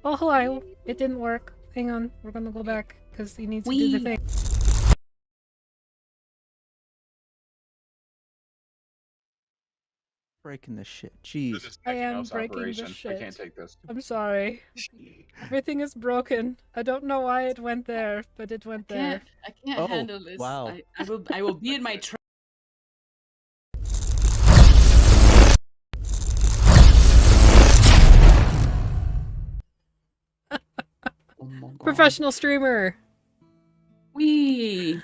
Oh, hello. It didn't work. Hang on. We're gonna go back because he needs to do the thing. Breaking this shit. Jeez. I am breaking this shit. I can't take this. I'm sorry. Everything is broken. I don't know why it went there, but it went there. I can't handle this. Wow. I will be in my Professional streamer. Wee.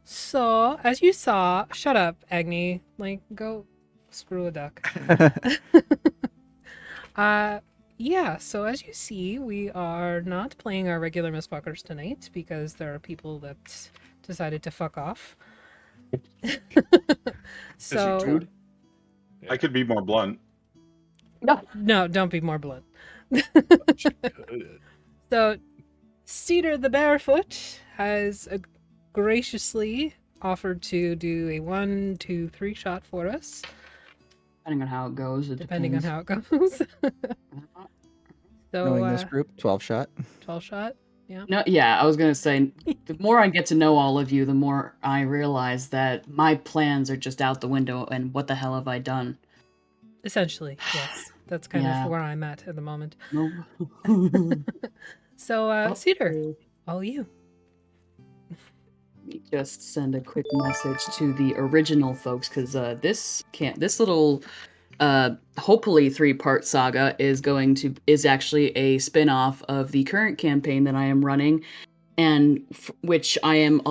So, as you saw, shut up, Agni. Like, go screw a duck. Yeah, so as you see, we are not playing our regular Mistwalkers tonight because there are people that decided to fuck off. So, I could be more blunt. no, don't be more blunt. So, Cedar the Barefoot has graciously offered to do a 1, 2, 3 shot for us. Depending on how it goes. Depending on how it goes. So, Knowing this group, 12 shot. 12 shot, yeah. No, yeah, I was gonna say, the more I get to know all of you, the more I realize that my plans are just out the window, and what the hell have I done? Essentially, yes. That's kind of where I'm at the moment. No. So, Cedar, all you. Let me just send a quick message to the original folks, because this little hopefully 3-part saga is actually a spin-off of the current campaign that I am running, and which I am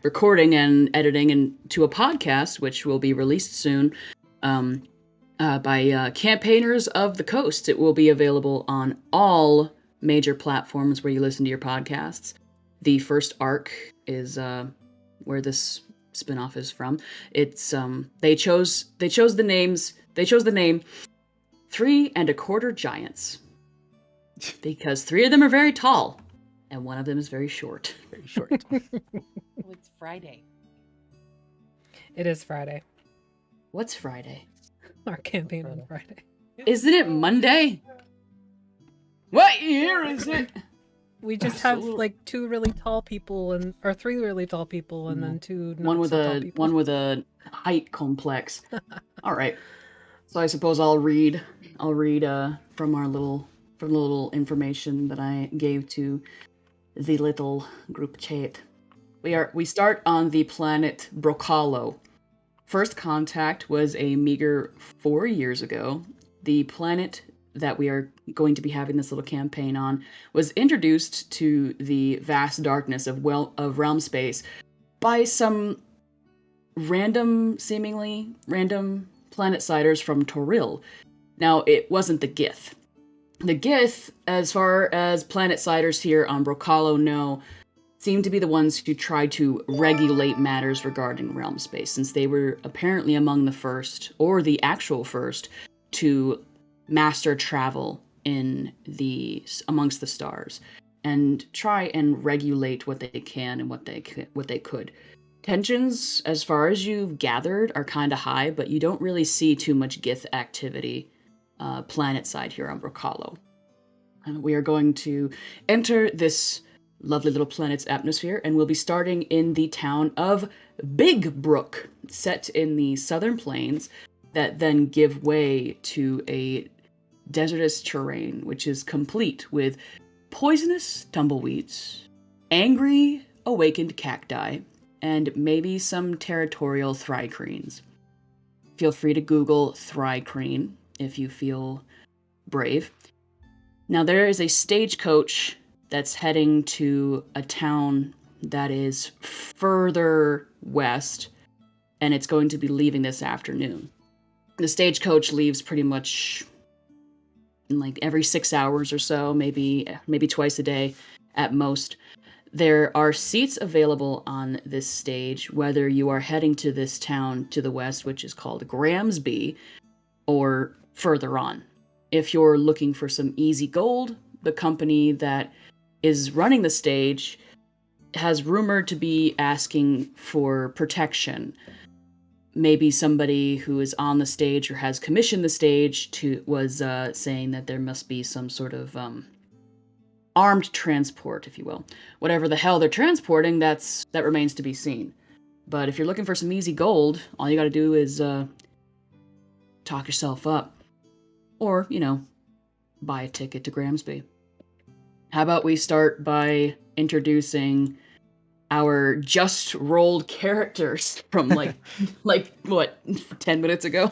recording and editing into a podcast, which will be released soon by Campaigners of the Coast. It will be available on all major platforms where you listen to your podcasts. The first arc is where this spin-off is from. It's they chose the name 3 1/4 Giants because 3 of them are very tall and 1 of them is very short. Very short. Well, it's Friday. It is Friday. What's Friday? Our campaign on Friday. Isn't it Monday? What year is it? We just have like 2 really tall people or 3 really tall people and then 2 not so tall people. One with a height complex. All right. So I suppose I'll read from the little information that I gave to the little group chat. We start on the planet Brocalo. First contact was a meager 4 years ago. The planet that we are going to be having this little campaign on was introduced to the vast darkness of realm space by some seemingly random planet-siders from Toril. Now, it wasn't the Gith. The Gith, as far as planet-siders here on Brocalo know, seem to be the ones who tried to regulate matters regarding realm space, since they were apparently among the first, or the actual first, to master travel amongst the stars and try and regulate what they can and what they could. Tensions, as far as you've gathered, are kind of high, but you don't really see too much Gith activity planet side here on Brocalo. And we are going to enter this lovely little planet's atmosphere, and we'll be starting in the town of Big Brook, set in the southern plains that then give way to a desertous terrain, which is complete with poisonous tumbleweeds, angry awakened cacti, and maybe some territorial Thri-Kreens. Feel free to Google Thri-Kreen if you feel brave. Now, there is a stagecoach that's heading to a town that is further west, and it's going to be leaving this afternoon. The stagecoach leaves pretty much like every 6 hours or so, maybe twice a day at most. There are seats available on this stage, whether you are heading to this town to the west, which is called Gramsby, or further on. If you're looking for some easy gold, the company that is running the stage has rumored to be asking for protection. maybe somebody who is on the stage or has commissioned the stage was saying that there must be some sort of armed transport, if you will. Whatever the hell they're transporting, that remains to be seen. But if you're looking for some easy gold, all you gotta do is talk yourself up. Or, buy a ticket to Gramsby. How about we start by introducing our just rolled characters from what, 10 minutes ago?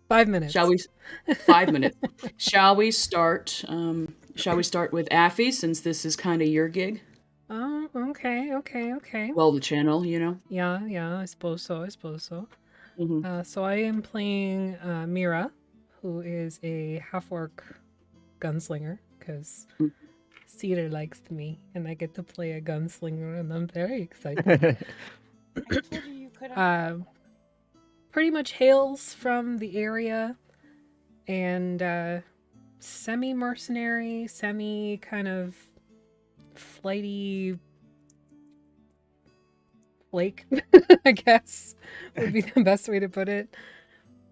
5 minutes. 5 minutes. Shall we start with Affy, since this is kind of your gig? Oh, okay. Well, the channel, Yeah, I suppose so. Mm-hmm. So I am playing Mira, who is a half-orc gunslinger, because Cedar likes me, and I get to play a gunslinger, and I'm very excited. I told you could. Pretty much hails from the area, and semi-mercenary, kind of flighty flake, I guess, would be the best way to put it.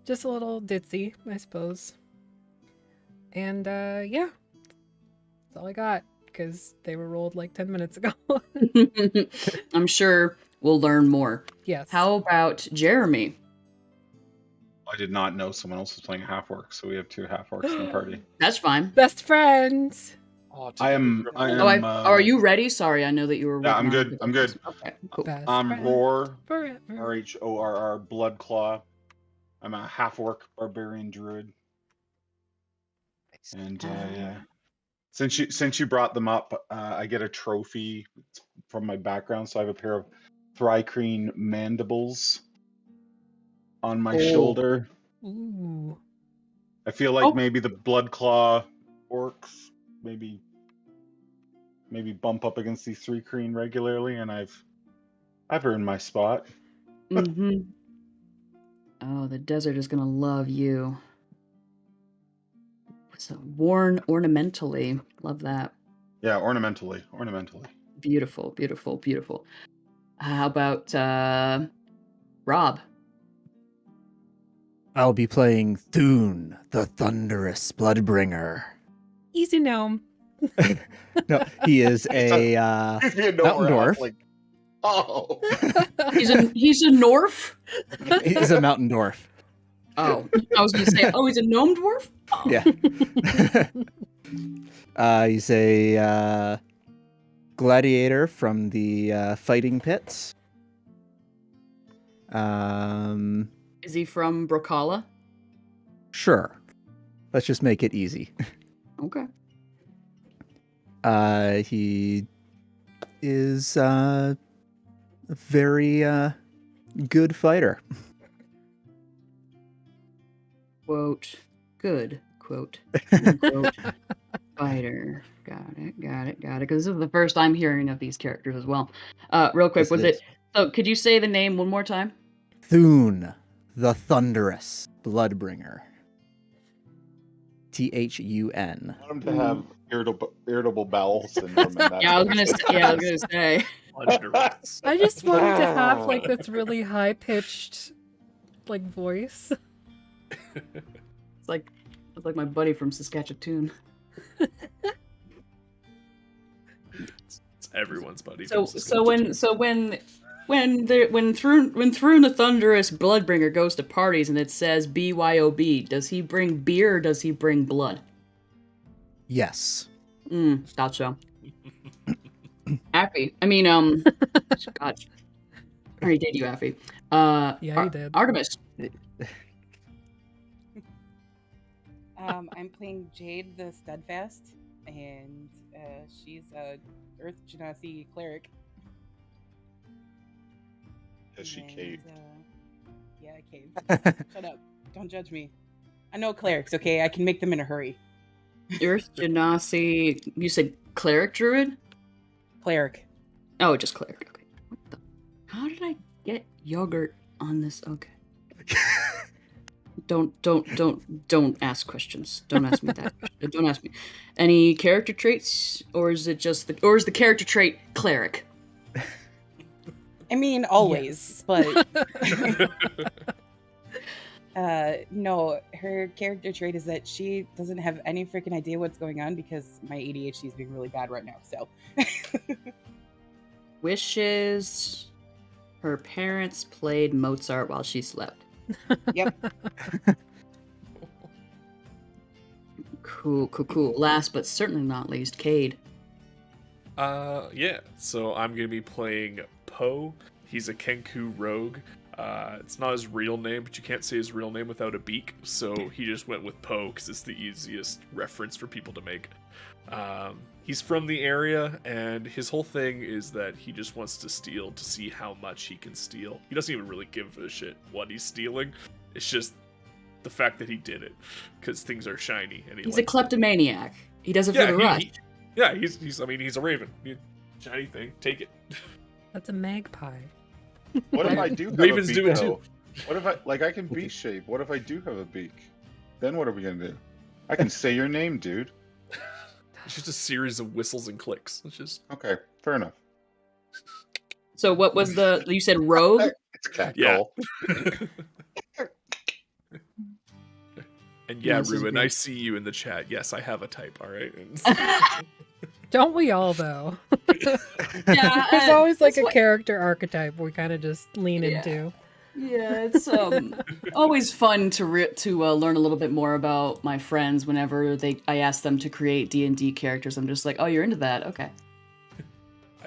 Just a little ditzy, I suppose. And yeah, that's all I got, because they were rolled like 10 minutes ago. I'm sure we'll learn more. Yes. How about Jeremy? I did not know someone else was playing half-orc, so we have 2 half-orcs in the party. That's fine. Best friends. Are you ready? Sorry, I know that you were. Yeah, I'm good. Okay, cool. Best I'm friends Rhorr, forever. Rhorr, Bloodclaw. I'm a half-orc barbarian druid. And yeah, since you brought them up, I get a trophy from my background, so I have a pair of Thri-Kreen mandibles on my shoulder. Ooh. I feel like maybe the Bloodclaw orcs maybe bump up against these Thri-Kreen regularly, and I've earned my spot. Mm-hmm. Oh, the desert is gonna love you. So worn ornamentally. Love that. Yeah, ornamentally. Beautiful. How about Rob? I'll be playing Thun, the Thunderous Bloodbringer. Easy gnome. No, he is a mountain dwarf. Oh, He's a Norf? He's a mountain dwarf. Oh, I was gonna say, he's a gnome dwarf? Oh. Yeah. He's a gladiator from the fighting pits. Is he from Brocalo? Sure. Let's just make it easy. Okay. He is a very good fighter. Quote, good, quote, unquote, fighter. Got it. Because this is the first I'm hearing of these characters as well. Real quick, so could you say the name one more time? Thun, the Thunderous Bloodbringer. THUN. I want him to have irritable bowel syndrome. And that I was gonna say. I just wanted to have like this really high pitched voice. It's like my buddy from Saskatchewan. It's everyone's buddy. So when Thun the Thunderous Bloodbringer goes to parties and it says BYOB, does he bring beer or does he bring blood? Yes. Thought so. Affy. I mean, God. I already did you, Affy. Yeah, you did. Artemis. I'm playing Jade the Steadfast, and she's a Earth Genasi cleric. Is she caved? Yeah, I caved. Shut up. Don't judge me. I know clerics, okay? I can make them in a hurry. Earth Genasi. You said cleric druid? Cleric. Oh, just cleric. Okay. How did I get yogurt on this? Okay. Don't ask questions. Don't ask me that. Don't ask me. Any character traits, or is it just the character trait cleric? I mean, always, Yes. but no, her character trait is that she doesn't have any freaking idea what's going on because my ADHD is being really bad right now. So, Wishes her parents played Mozart while she slept. yep. Cool. Last but certainly not least, Cade. Yeah. So I'm gonna be playing Poe. He's a Kenku rogue. It's not his real name, but you can't say his real name without a beak, so he just went with Poe because it's the easiest reference for people to make. He's from the area, and his whole thing is that he just wants to steal to see how much he can steal. He doesn't even really give a shit what he's stealing. It's just the fact that he did it, because things are shiny. And He's a kleptomaniac. He does it for the rush. He's a raven. Shiny thing, take it. That's a magpie. What if I do have Ravens a beak, do it though? too. What if I can beak shape? What if I do have a beak? Then what are we gonna do? I can say your name, dude. It's just a series of whistles and clicks. It's just Okay, fair enough. So what was you said rogue? It's a cat Yeah. call. And yeah, This is Ruben, great. I see you in the chat. Yes, I have a type. All right. Don't we all, though? Yeah, There's always like that's a what- character archetype we kind of just lean Yeah. into. Yeah, it's always fun to learn a little bit more about my friends whenever I ask them to create D&D characters. I'm just like, oh, you're into that? Okay.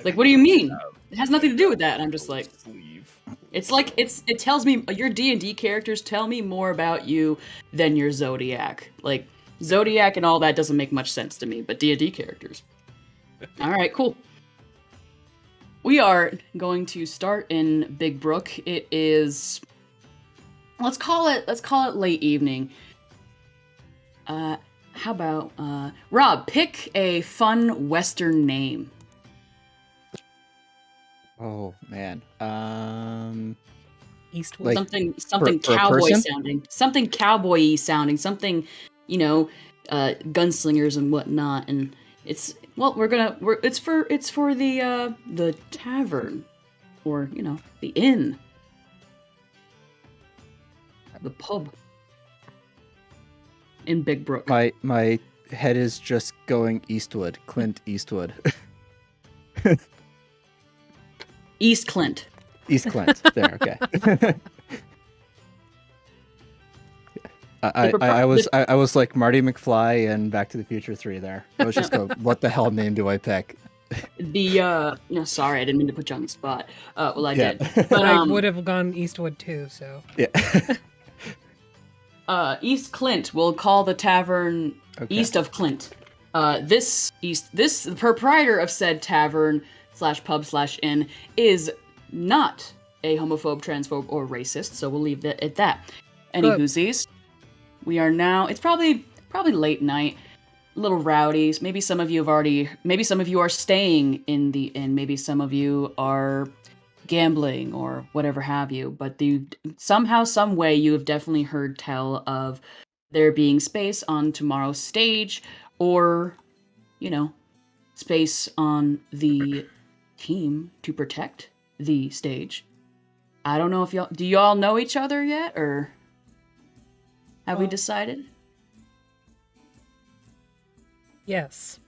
Like, what do you mean? It has nothing to do with that. And I'm just like, Sleeve. it's like it tells me your D&D characters tell me more about you than your Zodiac. Like Zodiac and all that doesn't make much sense to me, but D&D characters. All right, cool. We are going to start in Big Brook. It is let's call it late evening. How about Rob, pick a fun Western name. Oh man. Eastwood. Like, Something for a cowboy person? sounding. Something cowboy-y sounding. Something, gunslingers and whatnot. And it's it's for the tavern, or the inn, the pub in Big Brook. my head is just going Eastwood. Clint Eastwood. East Clint. East Clint. There, okay. I was like Marty McFly and Back to the Future 3 there. I was just going, what the hell name do I pick? No, sorry, I didn't mean to put you on the spot. Well, I Yeah. did. But I But would have gone Eastwood too, so. Yeah. East Clint, we'll call the tavern Okay. East of Clint. The proprietor of said tavern / pub / inn is not a homophobe, transphobe, or racist, so we'll leave that at that. Any Good. whoosies? We are now. It's probably late night, a little rowdy. Maybe some of you are staying in the inn. Maybe some of you are gambling or whatever have you. But somehow, some way, you have definitely heard tell of there being space on tomorrow's stage, or space on the team to protect the stage. I don't know if y'all know each other yet, or have we decided? Yes.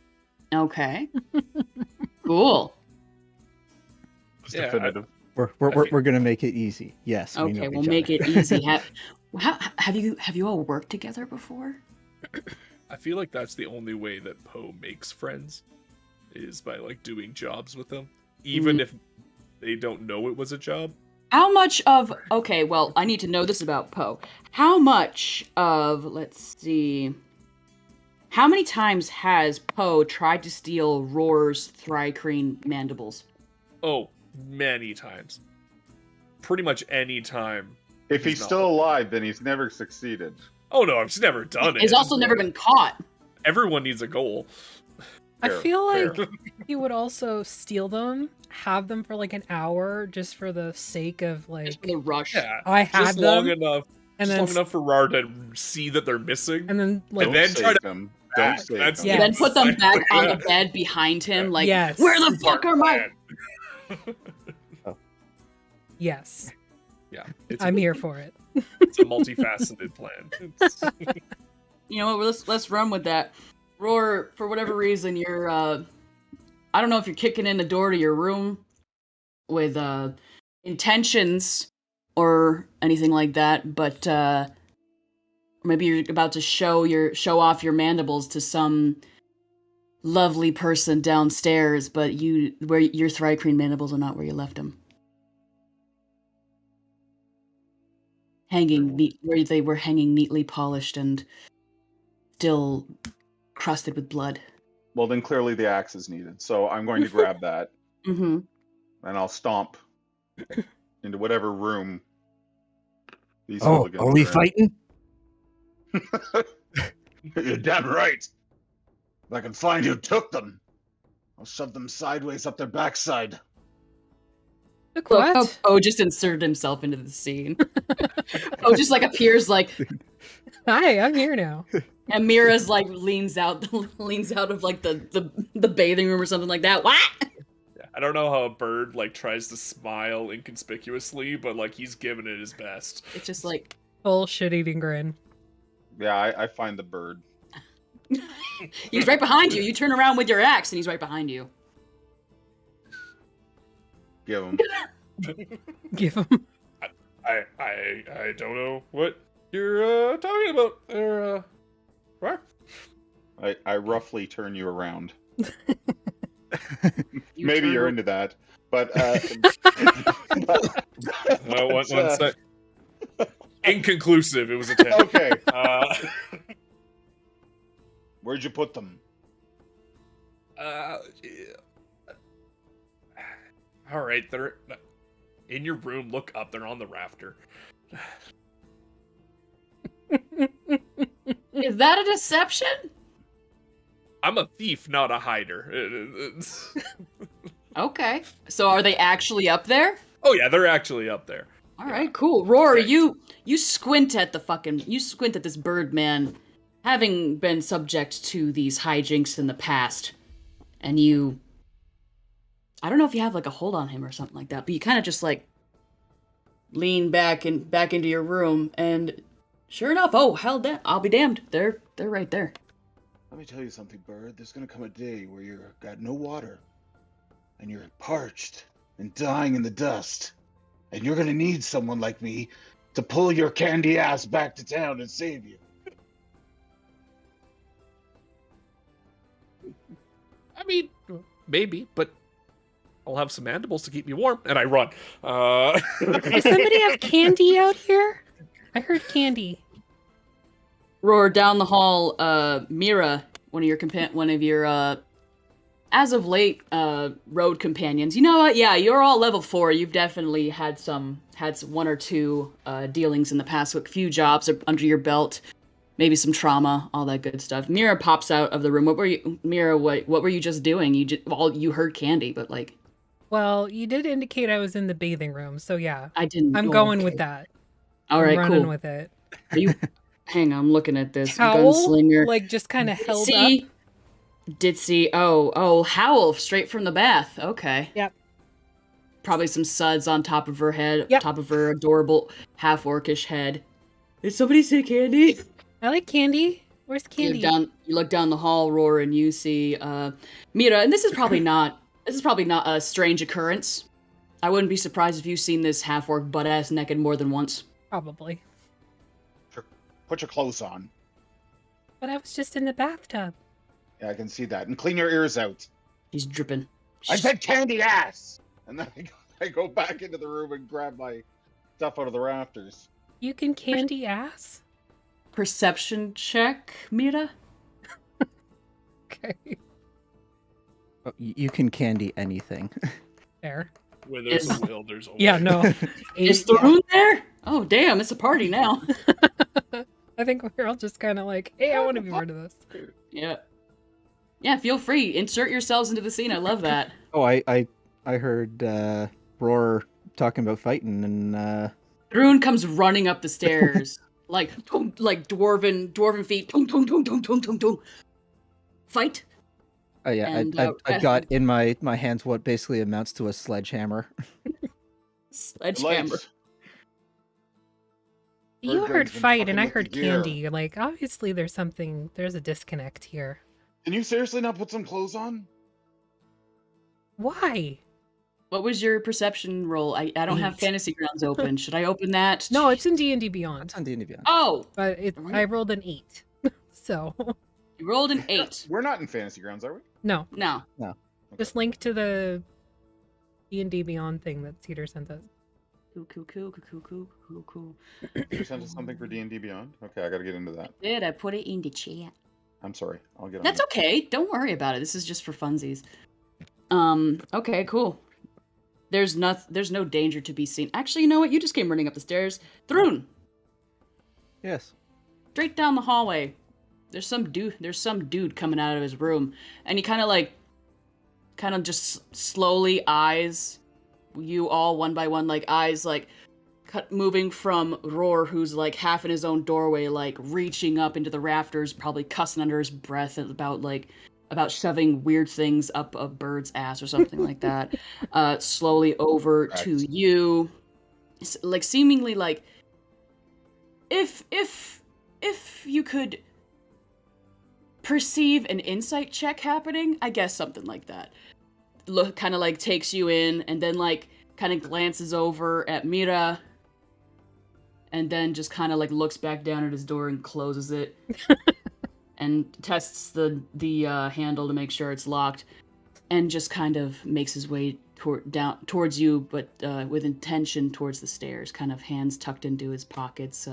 Okay. Cool. It's Yeah, definitive. We're gonna make it easy. Yes. we know Okay, we'll each make other. it easy. Have you all worked together before? I feel like that's the only way that Poe makes friends, is by like doing jobs with them, even if they don't know it was a job. How much of okay, well, I need to know this about Poe. How much of let's see. How many times has Poe tried to steal Rhorr's Thri-Kreen mandibles? Oh, many times. Pretty much any time. If he's not. still alive, then he's never succeeded. Oh no, I've just never done it. He's also never been caught. Everyone needs a goal. I Fair, feel like fair. he would also steal them, have them for like an hour just for the sake of Just like, for the rush. Yeah, I had just long them, enough. and Just then long enough for Rhorr to see that they're missing. and then like Don't then save try to- them. Don't save That's- them. Yeah. Then put them back on the bed behind him, like, Yes. where the fuck are my... Yes. Yeah, I'm here for it. It's a multifaceted plan. You know what? Let's run with that. Rhorr, for whatever reason, you're I don't know if you're kicking in the door to your room with intentions or anything like that, but maybe you're about to show off your mandibles to some lovely person downstairs, but your Thri-Kreen mandibles are not where you left them. Where they were hanging neatly polished and still crusted with blood. Well, then clearly the axe is needed. So I'm going to grab that Mm-hmm. and I'll stomp into whatever room these Oh, hooligans are we in. fighting? You're damn right. If I can find who took them, I'll shove them sideways up their backside. Look, what? Oh, just inserted himself into the scene. Just like appears like, Hi, I'm here now. and Mira's like leans out of like the bathing room or something like that. What? Yeah, I don't know how a bird like tries to smile inconspicuously, but like he's giving it his best. It's just like Full shit-eating grin. Yeah, I find the bird. he's right behind you. You turn around with your axe, and he's right behind you. Give him. Give him. I don't know what you're talking about there, what? I roughly turn you around. You Maybe turn you're ar- into that, but One sec. Inconclusive. It was a 10. okay. Where'd you put them? Yeah. All right, they're in your room. Look up. They're on the rafter. Is that a deception? I'm a thief, not a hider. Okay. So are they actually up there? Oh yeah, they're actually up there. All right, cool. Rhorr, Okay. you squint at this bird man, having been subject to these hijinks in the past, and I don't know if you have like a hold on him or something like that, but you kind of just like lean back into your room, and sure enough, oh hell, I'll be damned, they're right there. Let me tell you something, bird. There's gonna come a day where you've got no water, and you're parched and dying in the dust, and you're gonna need someone like me to pull your candy ass back to town and save you. I mean, maybe, but I'll have some mandibles to keep me warm, and I run. Does somebody have candy out here? I heard candy. Rhorr, down the hall, Mira, one of your as of late road companions. You know what? Yeah, you're all level 4. You've definitely had one or two dealings in the past with a few jobs under your belt, maybe some trauma, all that good stuff. Mira pops out of the room. What were you just doing? You heard candy, but like. Well, you did indicate I was in the bathing room, so yeah. I didn't. I'm going with that. All right, I'm running cool. with it. Are you? Hang on, I'm looking at this. Howl, Gunslinger. like just kind of held See? up. Ditzy. Oh, Howl, straight from the bath. Okay. Yep. Probably some suds on top of her head, Yep. top of her adorable half-orcish head. Did somebody say candy? I like candy. Where's candy? You look down the hall, Rhorr, and you see Mira. And this is probably not a strange occurrence. I wouldn't be surprised if you've seen this half-orc butt-ass naked more than once. Probably. Put your clothes on. But I was just in the bathtub. Yeah, I can see that. And clean your ears out. He's dripping. I said candy ass! And then I go back into the room and grab my stuff out of the rafters. You can candy ass? Perception check, Mira. Okay. Oh, you can candy anything. Fair. Where there's a will, there's a way. Yeah, no. Is Thrun there? Oh, damn, it's a party now. I think we're all just kind of like, hey, I want to be part of this. Yeah. Yeah, feel free. Insert yourselves into the scene. I love that. Oh, I heard Rhorr talking about fighting, and Thrun comes running up the stairs. like dwarven feet. Tung, tung, tung, tung, tung, tung, tung. Fight. yeah, And, I got in my hands what basically amounts to a sledgehammer. Sledgehammer. Lights. You Bird heard Brain's been fight fucking and I with the heard gear. candy. Like, obviously there's a disconnect here. Can you seriously not put some clothes on? Why? What was your perception roll? I don't have 8. Fantasy Grounds open. Should I open that? No, it's in D&D Beyond. It's on D&D Beyond. Oh! But I rolled an 8. So, You rolled an 8. We're not in Fantasy Grounds, are we? no. No. Just link to the D&D Beyond thing that Cedar sent us. Cool. You sent us something for D&D Beyond? Okay, I gotta get into that. Did I put it in the chat? I'm sorry. I'll get on That's it. okay. Don't worry about it. This is just for funsies. Okay, cool. There's no danger to be seen. Actually, you know what? You just came running up the stairs. Thrun, Yes. straight down the hallway. There's some dude coming out of his room, and he kind of just slowly eyes you all one by one, like eyes like moving from Rhorr, who's like half in his own doorway, like reaching up into the rafters, probably cussing under his breath about shoving weird things up a bird's ass or something like that. Slowly over to you, like seemingly like if you could perceive an insight check happening, I guess something like that. Look, kind of like takes you in, and then like kind of glances over at Mira, and then just kind of like looks back down at his door and closes it, and tests the handle to make sure it's locked, and just kind of makes his way towards you, but with intention towards the stairs, kind of hands tucked into his pockets,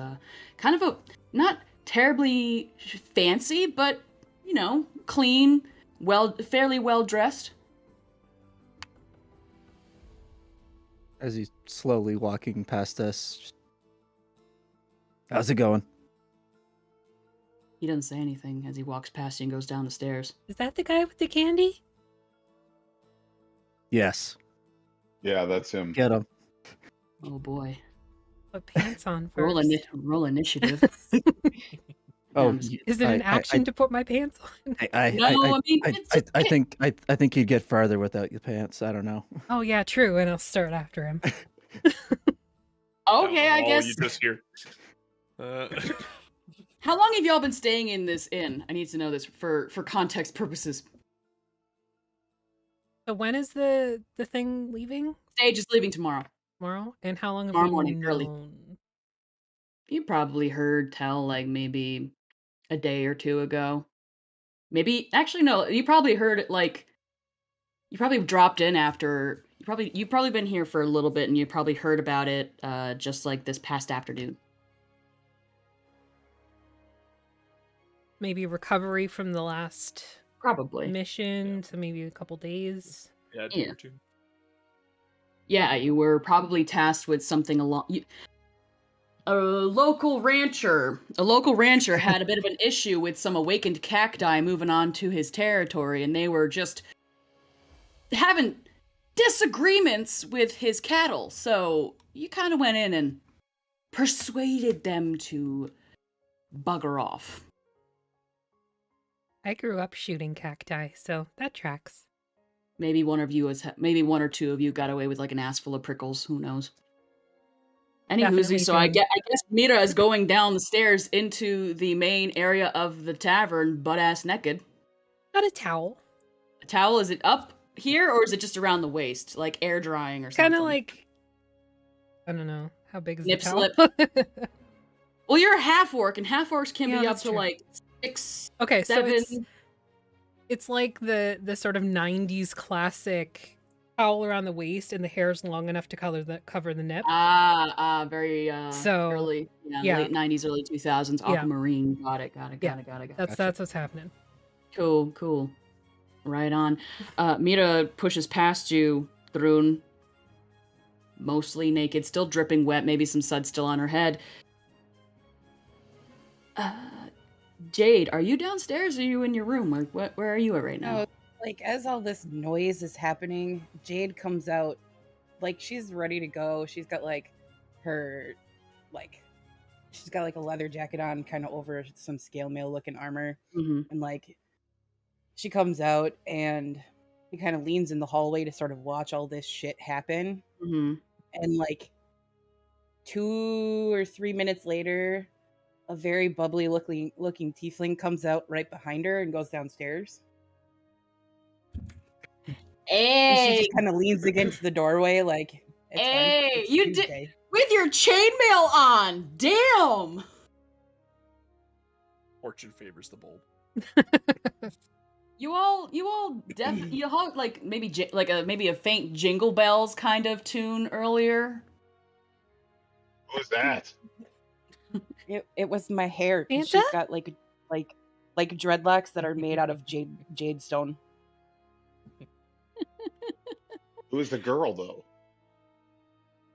kind of a not terribly fancy, but you know, clean, fairly well dressed. As he's slowly walking past us. How's it going? He doesn't say anything as he walks past you and goes down the stairs. Is that the guy with the candy? Yes. Yeah, that's him. Get him. Oh boy. Put pants on first. Roll initiative. Oh, Is it an action to put my pants on? I think you'd get farther without your pants. I don't know. Oh yeah, true. And I'll start after him. Okay, I guess. You just hear. How long have y'all been staying in this inn? I need to know this for context purposes. So when is the thing leaving? Stage is leaving tomorrow. Tomorrow? And how long have Tomorrow you morning, known? early. You probably heard tell like maybe a day or two ago. Maybe actually no, you probably heard it like you probably dropped in after you've probably been here for a little bit and you probably heard about it just like this past afternoon. Maybe recovery from the last Probably. mission, so maybe a couple days. Yeah, a day or two. Yeah, you were probably tasked with something along. A local rancher had a bit of an issue with some awakened cacti moving on to his territory, and they were just having disagreements with his cattle. So you kind of went in and persuaded them to bugger off. I grew up shooting cacti, so that tracks. Maybe one or two of you got away with like an ass full of prickles. Who knows? Anywho, so I guess Mira is going down the stairs into the main area of the tavern, butt-ass naked. Got a towel. A towel, is it up here, or is it just around the waist? Like air drying or something? Kind of like, I don't know. How big is Nip the towel? slip. Well, you're a half-orc, and half-orcs can be up to true. like 6, Okay, 7... so it's like the sort of 90s classic towel around the waist, and the hair's long enough to cover the nip. Very So, early, yeah. late 90s, early 2000s, Yeah. aquamarine. Got it. That's what's happening. Cool. Right on. Mira pushes past you, Thrun, mostly naked, still dripping wet, maybe some suds still on her head. Jade, are you downstairs or are you in your room? Like, where are you at right now? No, like as all this noise is happening, Jade comes out like she's ready to go. She's got like her she's got like a leather jacket on kind of over some scale mail looking armor. Mm-hmm. And like she comes out and he kind of leans in the hallway to sort of watch all this shit happen. Mm-hmm. And like 2 or 3 minutes later, a very bubbly looking tiefling comes out right behind her and goes downstairs. And she Hey, just kind of leans against the doorway like, hey, it's you did Tuesday. with your chainmail on. Damn. Fortune favors the bold. You all like maybe maybe a faint Jingle Bells kind of tune earlier. What was that? It was my hair. 'Cause Santa? she's got like dreadlocks that are made out of jade stone. Who is the girl though?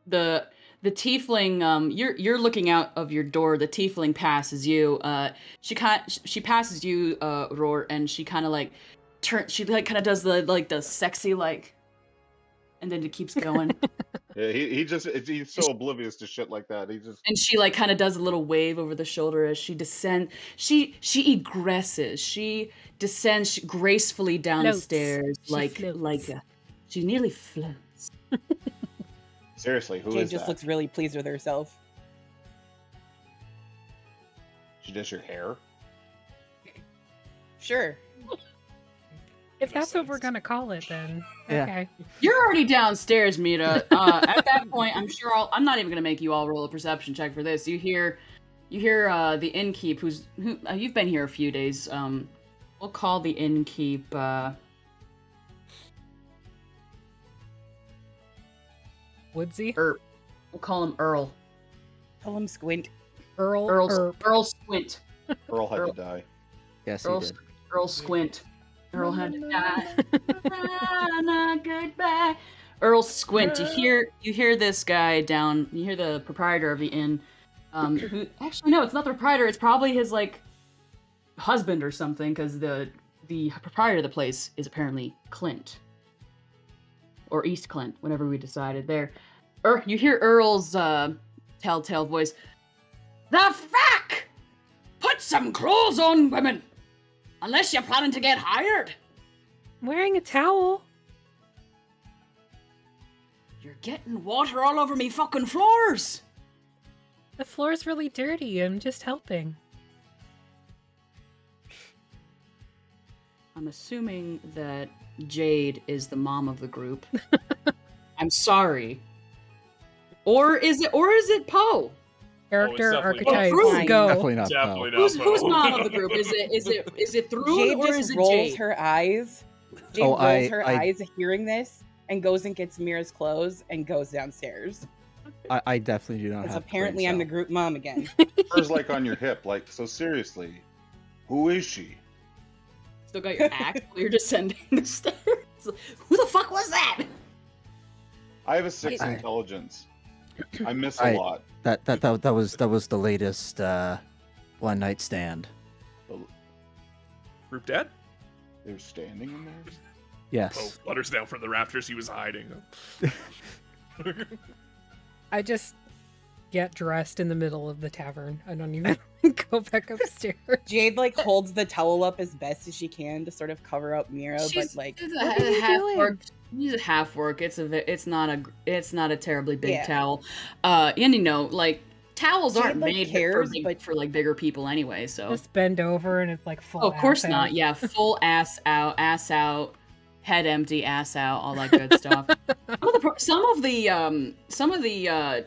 The tiefling, you're looking out of your door. The tiefling passes you. She passes you, Rhorr, and she kind of like she like kind of does the sexy like, and then it keeps going. Yeah, he's so oblivious to shit like that. And she like kind of does a little wave over the shoulder as she descends. She egresses. She descends gracefully downstairs she nearly floats. Seriously, who Jade is just that? looks really pleased with herself. She does your hair? Sure. If that's what we're gonna call it, then Yeah. okay. You're already downstairs, Mira. At that point, I'm not even gonna make you all roll a perception check for this. You hear the innkeep who you've been here a few days. We'll call the innkeep. Woodsy? We'll call him Earl. Tell him Squint. Earl Squint. Earl had to die. Yes, Earl, he did. Earl Squint. Earl had to die. Goodbye. Earl Squint. You hear this guy down. You hear the proprietor of the inn. Who actually no, it's not the proprietor. It's probably his like husband or something, because the proprietor of the place is apparently Clint. Or East Clint, whenever we decided there. You hear Earl's telltale voice. The fuck! Put some clothes on, women! Unless you're planning to get hired. I'm wearing a towel. You're getting water all over me fucking floors. The floor's really dirty. I'm just helping. I'm assuming that Jade is the mom of the group. I'm sorry. Or is it Poe? Character definitely archetypes, Poe. go. Definitely not. Definitely Poe. not. Who's Poe. mom of the group? Is it Thrun Jade or just is it rolls Jade? her eyes. Jade Oh, rolls her eyes hearing this and goes and gets Mira's clothes and goes downstairs. I definitely do not Because have. apparently I'm the group mom again. Hers like on your hip. Like, so seriously, who is she? Still got your axe while you're descending the stairs. Who the fuck was that? I have a 6 I- intelligence. I miss a lot. That was the latest one night stand. Group dead? They're standing in there. Poe Yes. flutters down from the rafters. He was hiding. I just get dressed in the middle of the tavern. I don't even go back upstairs. Jade like holds the towel up as best as she can to sort of cover up Mira, but like It's what are you half doing? work. It's half work. It's not a terribly big Yeah. towel. And you know, like towels Jade, aren't like, made cares, but for like bigger people anyway. So Just bend over and it's like full. oh, of course ass not. out. Yeah, full ass out, head empty, ass out, all that good stuff. Some of the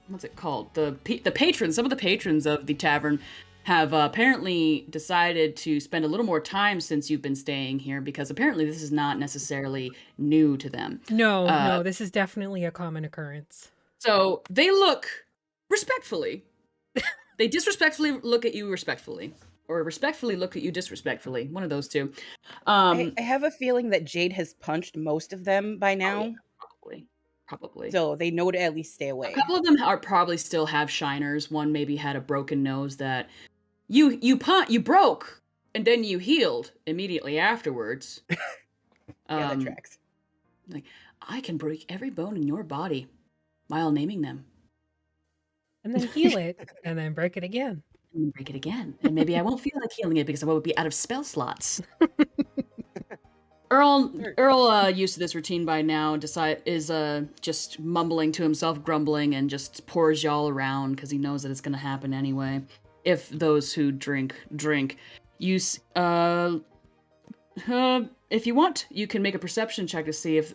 what's it called? The patrons. Some of the patrons of the tavern have apparently decided to spend a little more time since you've been staying here, because apparently this is not necessarily new to them. No, this is definitely a common occurrence. So they look respectfully. They disrespectfully look at you respectfully, or respectfully look at you disrespectfully. One of those two. I have a feeling that Jade has punched most of them by now, Probably. so they know to at least stay A away. couple of them are probably still have shiners. One maybe had a broken nose that you broke, and then you healed immediately afterwards. Yeah, that tracks. Like, I can break every bone in your body while naming them. And then heal it, and then break it again. And then break it again. And maybe I won't feel like healing it because I will be out of spell slots. Earl, used to this routine by now, is just mumbling to himself, grumbling, and just pours y'all around because he knows that it's gonna happen anyway. If those who drink, if you want, you can make a perception check to see if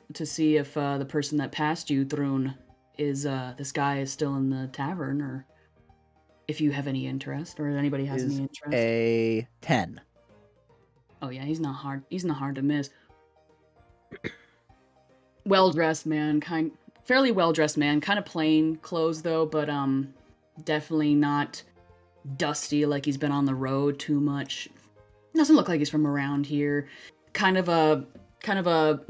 the person that passed you, Thrun, is this guy is still in the tavern, or if you have any interest, or anybody has any interest. A 10. Oh yeah, he's not hard to miss. Well-dressed man, fairly well-dressed man, kind of plain clothes though, but definitely not dusty like he's been on the road too much. Doesn't look like he's from around here. Kind of a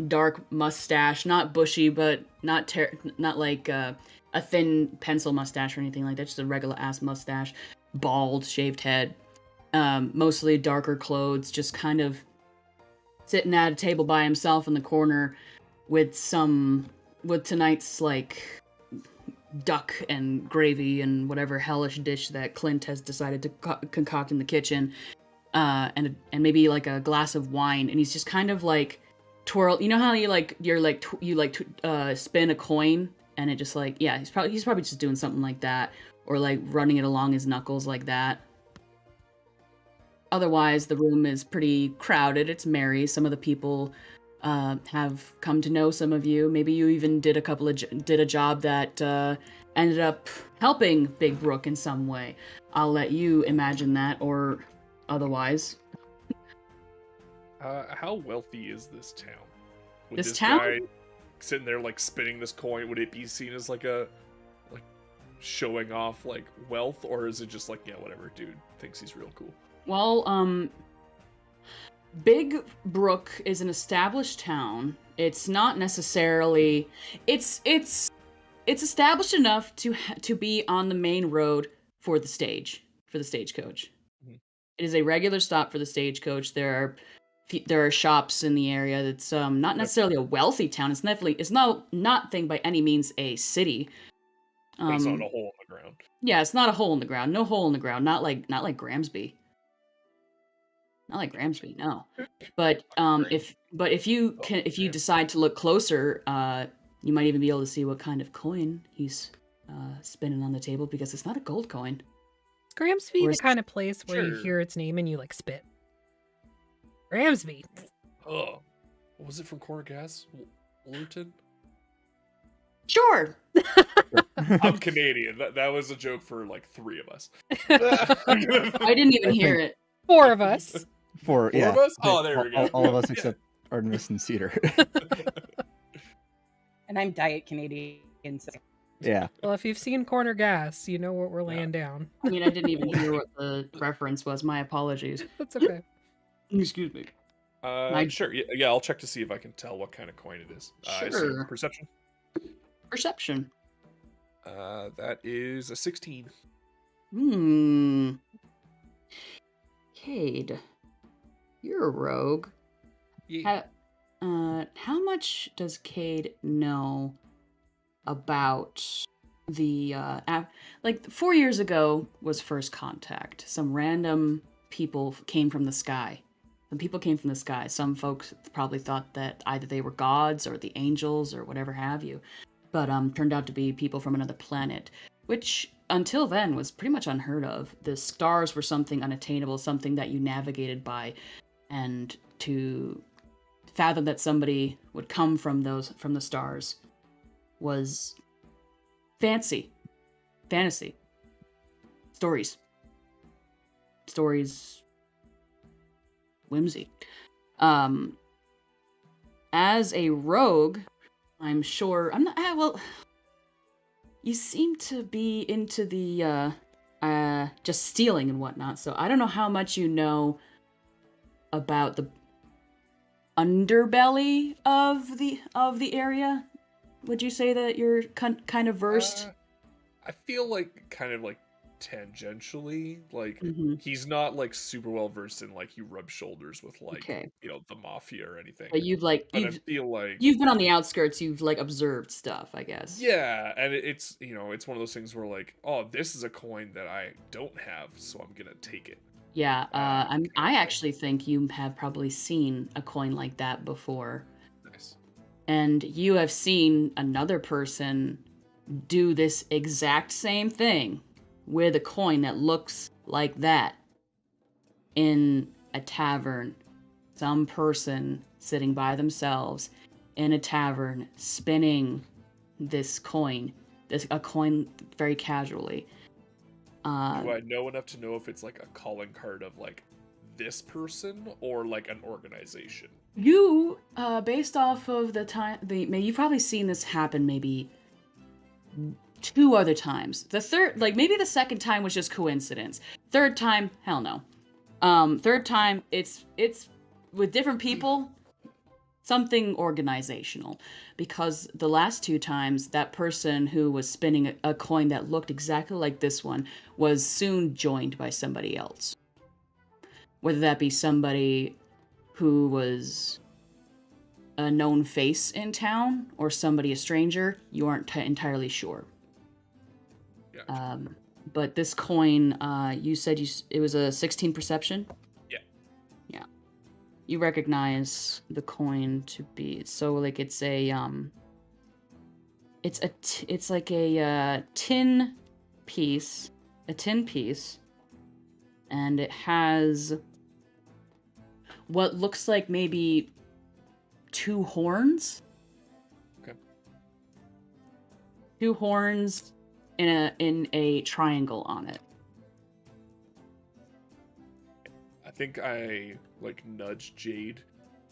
dark mustache, not bushy, but not like a thin pencil mustache or anything like that. Just a regular ass mustache, bald, shaved head. Mostly darker clothes, just kind of sitting at a table by himself in the corner with tonight's like duck and gravy and whatever hellish dish that Clint has decided to concoct in the kitchen, and maybe like a glass of wine, and he's just kind of like twirl. You know how you spin a coin and it just like, yeah, he's probably just doing something like that, or like running it along his knuckles like that. Otherwise, the room is pretty crowded. It's merry. Some of the people have come to know some of you. Maybe you even did a job that ended up helping Big Brook in some way. I'll let you imagine that, or otherwise. How wealthy is this town? Would This town? guy sitting there like spinning this coin, would it be seen as like showing off like wealth, or is it just like, yeah, whatever, dude thinks he's real cool? Well, Big Brook is an established town. It's not necessarily... It's established enough to be on the main road for the stagecoach. Mm-hmm. It is a regular stop for the stagecoach. There are shops in the area. It's not necessarily a wealthy town. It's not by any means a city. But it's not a hole in the ground. Yeah, it's not a hole in the ground. No hole in the ground. Not like Gramsby. Not like Gramsby, no. But if you decide to look closer, you might even be able to see what kind of coin he's spinning on the table, because it's not a gold coin. Is Gramsby the kind of place where you hear its name and you like spit? Gramsby. Oh, was it from Corner Gas? Fullerton? Sure. I'm Canadian. That was a joke for like 3 of us. I didn't even hear it. 4 of us. Four of us? Oh, there we go. All of us except Artemis and Cedar. And I'm Diet Canadian. So. Yeah. Well, if you've seen Corner Gas, you know what we're laying down. I mean, I didn't even hear what the reference was. My apologies. That's okay. Excuse me. Sure. Yeah, I'll check to see if I can tell what kind of coin it is. Sure. Perception? Perception. That is a 16. Jade, you're a rogue. Yeah. How much does Cade know about the 4 years ago was first contact. Some random people came from the sky. Some people came from the sky. Some folks probably thought that either they were gods or the angels or whatever have you, but turned out to be people from another planet, which until then was pretty much unheard of. The stars were something unattainable, something that you navigated by, and to fathom that somebody would come from the stars was fantasy, stories, whimsy. As a rogue, I'm sure I'm not. Well, you seem to be into the just stealing and whatnot. So I don't know how much you know about the underbelly of the area. Would you say that you're kind of versed? I feel like kind of like tangentially, like he's not like super well versed in like you rub shoulders with like the mafia or anything. But I feel like you've been on the outskirts. You've like observed stuff, I guess. Yeah, and it's it's one of those things where like, oh, this is a coin that I don't have, so I'm gonna take it. Yeah, I actually think you have probably seen a coin like that before. Nice. And you have seen another person do this exact same thing with a coin that looks like that in a tavern. Some person sitting by themselves in a tavern spinning this coin, a coin very casually. Do I know enough to know if it's like a calling card of like this person or like an organization? You, based off of the time, you've probably seen this happen maybe 2 other times. The third, like maybe the second time was just coincidence. Third time, hell no. Third time, it's with different people, something organizational. Because the last 2 times, that person who was spinning a coin that looked exactly like this one was soon joined by somebody else. Whether that be somebody who was a known face in town or somebody a stranger, you aren't entirely sure. Gotcha. But this coin, you said it was a 16 perception? Yeah. Yeah. You recognize the coin to be, so like it's a it's like a tin piece, and it has what looks like maybe 2 horns. Okay. 2 horns in a triangle on it. I think I like nudge Jade,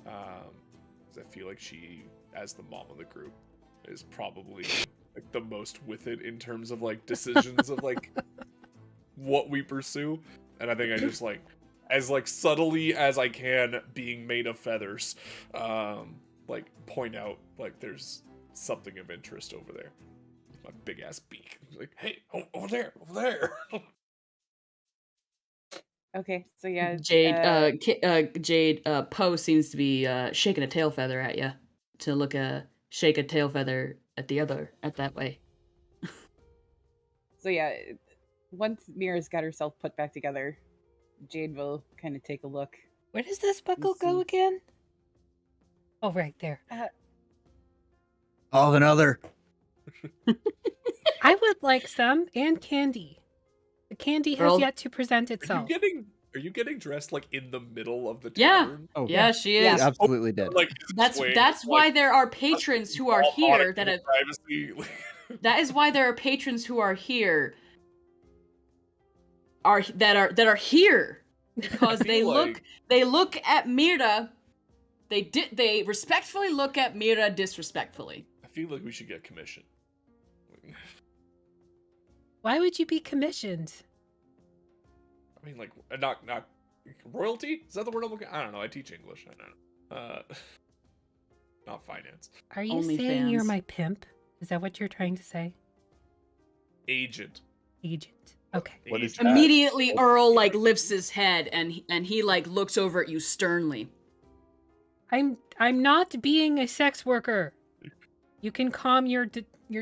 because I feel like she, as the mom of the group, is probably like the most with it in terms of like decisions of like what we pursue. And I think I just like, as like subtly as I can, being made of feathers, like point out like there's something of interest over there. My big ass beak. Like, hey, over there. Okay, so yeah, Jade, Poe seems to be shaking a tail feather at you to shake a tail feather at that way. so yeah, once Mira's got herself put back together, Jade will kind of take a look. Where does this buckle go again? Oh, right there. Oh, another. I would like some and candy. The candy has yet to present itself. Are you getting dressed like in the middle of the Yeah. tavern? Oh, Yeah, she is. She absolutely did. Like That's why there are patrons who are here that have. Privacy. That is why there are patrons who are here. That are here because they look at Mira. They respectfully look at Mira disrespectfully. I feel like we should get commission. Why would you be commissioned? I mean, like, not royalty? Is that the word I'm looking? I don't know. I teach English. I don't know. Not finance. Are you Only saying fans. you're my pimp? Is that what you're trying to say? Agent. Okay. What is that? Immediately, Earl like lifts his head and he like looks over at you sternly. I'm not being a sex worker. You can calm your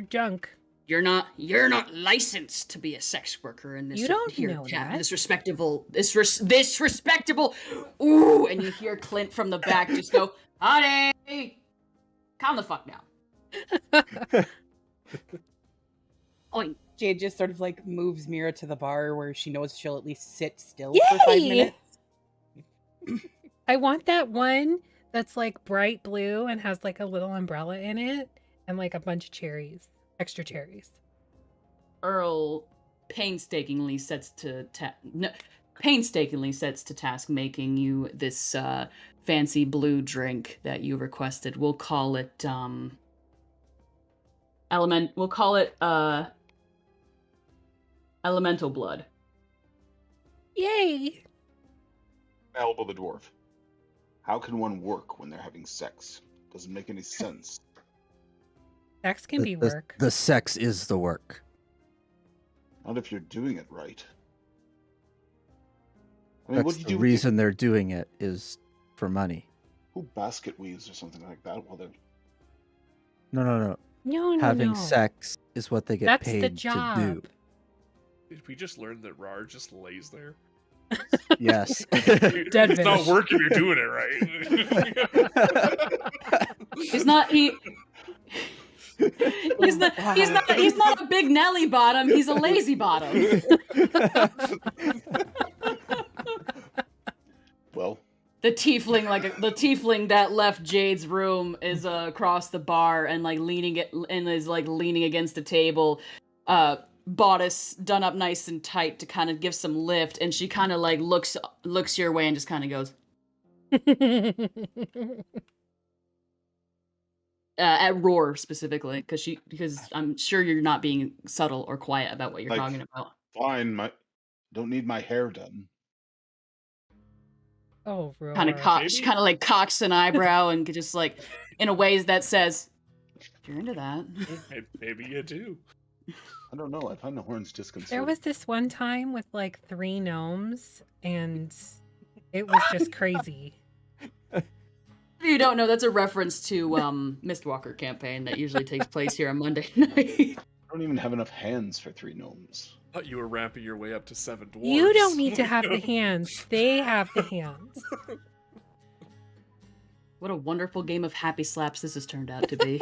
junk. You're not licensed to be a sex worker in this. You don't know that. This respectable. Ooh, and you hear Clint from the back just go, "Honey, calm the fuck down." Oink. Jade just sort of like moves Mira to the bar where she knows she'll at least sit still Yay! for 5 minutes. I want that one that's like bright blue and has like a little umbrella in it and like a bunch of cherries, extra cherries. Earl painstakingly sets to task making you this fancy blue drink that you requested. We'll call it elemental blood. Yay! Elbow the dwarf. How can one work when they're having sex? Doesn't make any sense. Sex can be work. The sex is the work. Not if you're doing it right. I mean, what That's do you the do? reason they're doing it is for money. Who basket weaves or something like that while they're No. No, Having sex is what they get That's paid the job. to do. Did we just learn that Rhorr just lays there? Yes. Dead It's not fish. working. You're doing it right. He's not he's not a big Nelly bottom, he's a lazy bottom. Well, The tiefling that left Jade's room is across the bar and leaning against the table. Bodice done up nice and tight to kind of give some lift, and she kind of looks your way and just kind of goes at Rhorr specifically, because I'm sure you're not being subtle or quiet about what you're talking about. Fine, don't need my hair done. Oh, Rhorr. She kind of cocks an eyebrow and just in a way that says, "If you're into that, Maybe you do." I don't know. I find the horns disconcerting. There was this one time with 3 gnomes, and it was just crazy. If you don't know, that's a reference to Mistwalker campaign that usually takes place here on Monday night. I don't even have enough hands for 3 gnomes. I thought you were ramping your way up to 7 dwarves. You don't need to have the hands. They have the hands. What a wonderful game of happy slaps this has turned out to be.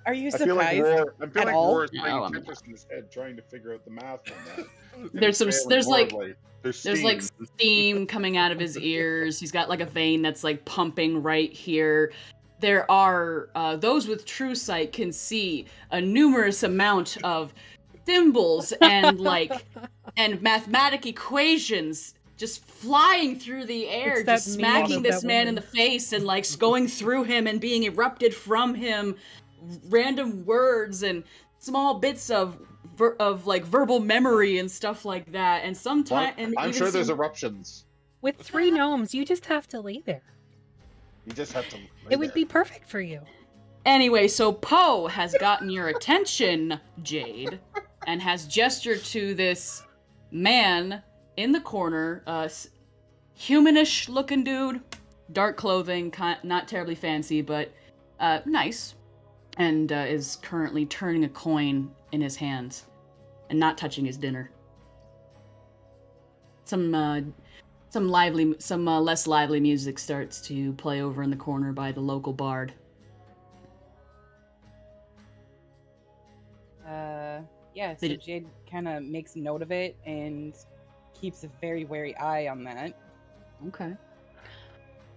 Are you I feel like surprised Rhorr is No, playing I'm Tetris in his head, trying to figure out the math on that. There's There's steam coming out of his ears. He's got a vein that's pumping right here. There are those with true sight can see a numerous amount of symbols and and mathematic equations just flying through the air, just smacking this man in the face and going through him and being erupted from him. Random words and small bits of verbal memory and stuff like that. And sometimes, I'm sure there's eruptions. With 3 gnomes, you just have to lay there. You just have to. It would be perfect for you. Anyway, so Poe has gotten your attention, Jade, and has gestured to this man in the corner, humanish looking dude, dark clothing, not terribly fancy, but nice. And is currently turning a coin in his hands and not touching his dinner. Some less lively music starts to play over in the corner by the local bard. So Jade kind of makes note of it and keeps a very wary eye on that. Okay.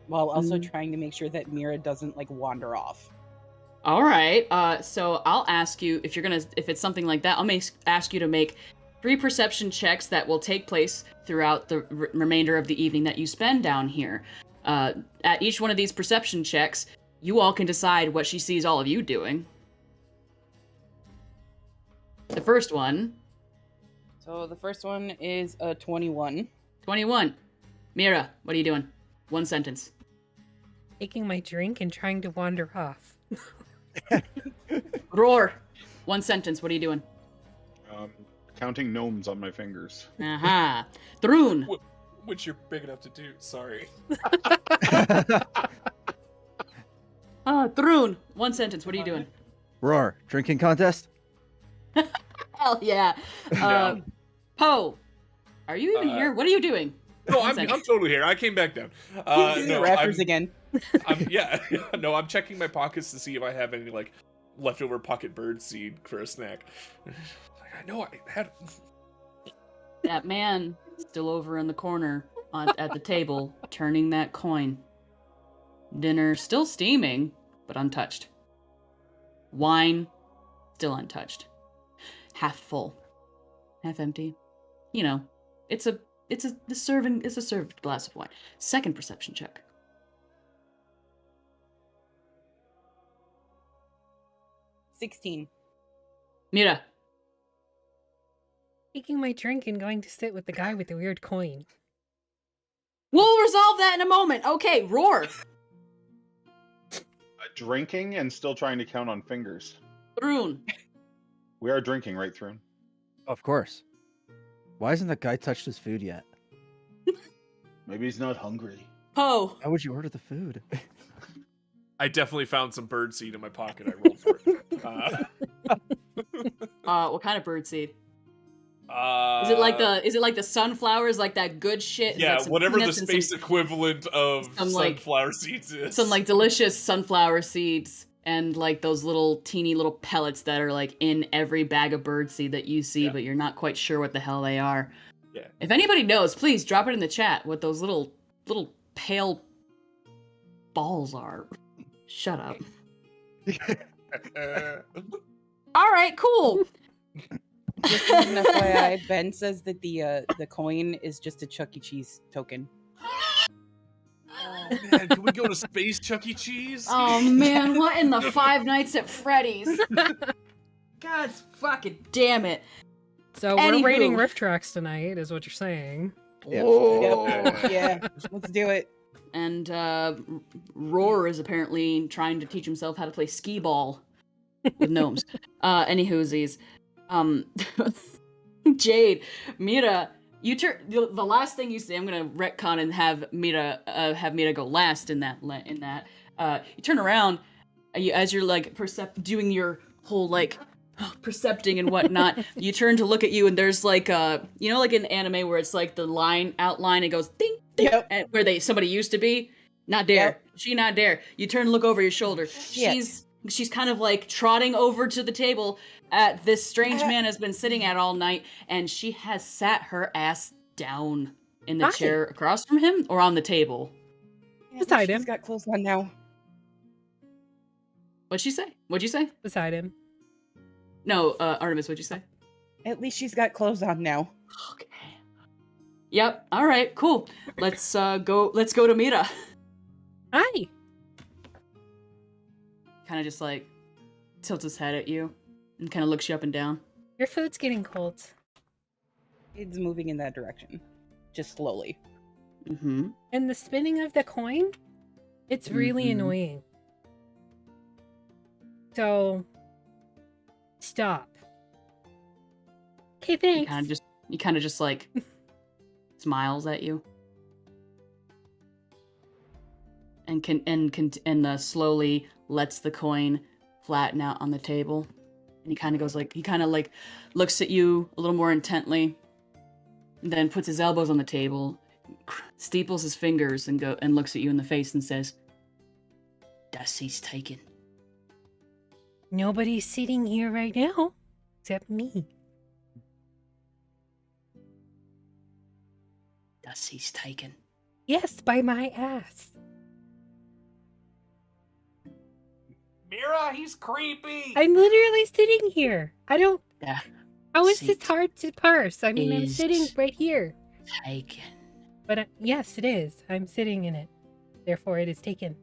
While also trying to make sure that Mira doesn't wander off. All right. So I'll ask you if it's something like that. I'll ask you to make 3 perception checks that will take place throughout the remainder of the evening that you spend down here. At each one of these perception checks, you all can decide what she sees all of you doing. The first one. So the first one is a 21. 21. Mira, what are you doing? 1 sentence. Taking my drink and trying to wander off. Rhorr, 1 sentence. What are you doing? Counting gnomes on my fingers. Aha. Thrun. Which you're big enough to do. Sorry. Thrun, 1 sentence. What are you doing? Rhorr, drinking contest? Hell yeah. Poe, are you even here? What are you doing? No, I'm totally here. I came back down. Rappers again. I'm checking my pockets to see if I have any leftover pocket birdseed for a snack. I know I had. That man still over in the corner at the table, turning that coin. Dinner still steaming, but untouched. Wine still untouched. Half full, half empty. It's a served glass of wine. Second perception check. 16. Mira. Taking my drink and going to sit with the guy with the weird coin. We'll resolve that in a moment. Okay, Rhorr. Drinking and still trying to count on fingers. Thrun. We are drinking, right, Thrun? Of course. Why hasn't that guy touched his food yet? Maybe he's not hungry. Poe. Why would you order the food? I definitely found some birdseed in my pocket. I rolled for it. What kind of birdseed? Is it like the sunflowers, like that good shit? Yeah, like whatever the peanuts and space equivalent of some, like, sunflower seeds is. some like delicious sunflower seeds and like those little teeny little pellets that are like in every bag of birdseed that you see, but you're not quite sure what the hell they are. Yeah. If anybody knows, please drop it in the chat what those little pale balls are. Shut up. All right, cool. Just as an FYI, Ben says that the coin is just a Chuck E. Cheese token. Oh man, can we go to Space Chuck E. Cheese? Oh man, what in the Five Nights at Freddy's? God fucking damn it. So Anywho. we're raiding riff tracks tonight, is what you're saying. Yeah. Yep. Yeah, let's do it. And Rhorr is apparently trying to teach himself how to play skee ball with gnomes. Anywhoosies. Jade, Mira, you turn the last thing you say. I'm gonna retcon and have Mira go last in that. You turn around, as you're like doing your whole like percepting and whatnot. You turn to look at you, and there's like like in anime where it's like the line outline. It goes ding ding, and where somebody used to be. Not there. Yep. She not there. You turn and look over your shoulder. Yes. She's kind of like trotting over to the table at this strange man has been sitting at all night, and she has sat her ass down in the chair across from him or on the table. Beside him. She's got clothes on now. What'd she say? What'd you say? Beside him. No, Artemis, what'd you say? At least she's got clothes on now. Okay. Yep. All right. Cool. Let's go. Let's go to Mira. Hi. Kind of just like tilts his head at you and kind of looks you up and down. Your food's getting cold. It's moving in that direction, just slowly. Mm-hmm. And the spinning of the coin, it's really annoying. So, stop. Okay, thanks. He kind of just like smiles at you. And slowly lets the coin flatten out on the table. And he kind of looks at you a little more intently, and then puts his elbows on the table, steeples his fingers, and looks at you in the face and says, "Das ist taken." Nobody's sitting here right now, except me. Das ist taken. Yes, by my ass. Mira, he's creepy. I'm literally sitting here. I don't... Yeah. How is this hard to parse? I mean, I'm sitting right here. Taken. But yes, it is. I'm sitting in it. Therefore, it is taken.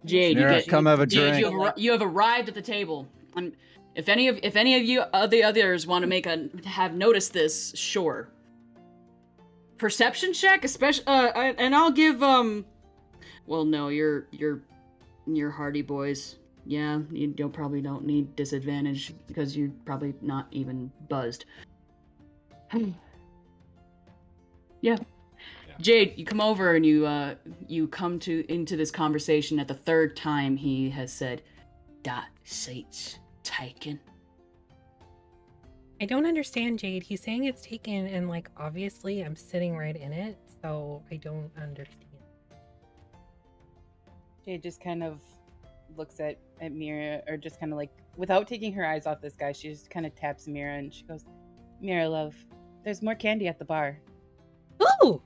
Jade, Mira, come have a drink. You have arrived at the table. And if any of you the others want to have noticed this, sure. Perception check, especially, and I'll give Well, no, you're hardy boys. Yeah, you probably don't need disadvantage because you're probably not even buzzed. Yeah. Jade, you come over and you come into this conversation at the third time he has said, "That seat's taken." I don't understand, Jade. He's saying it's taken, and like obviously I'm sitting right in it, so I don't understand. Jade just kind of looks at Mira, or just kind of like, without taking her eyes off this guy, she just kind of taps Mira and she goes, "Mira, love, there's more candy at the bar." Ooh!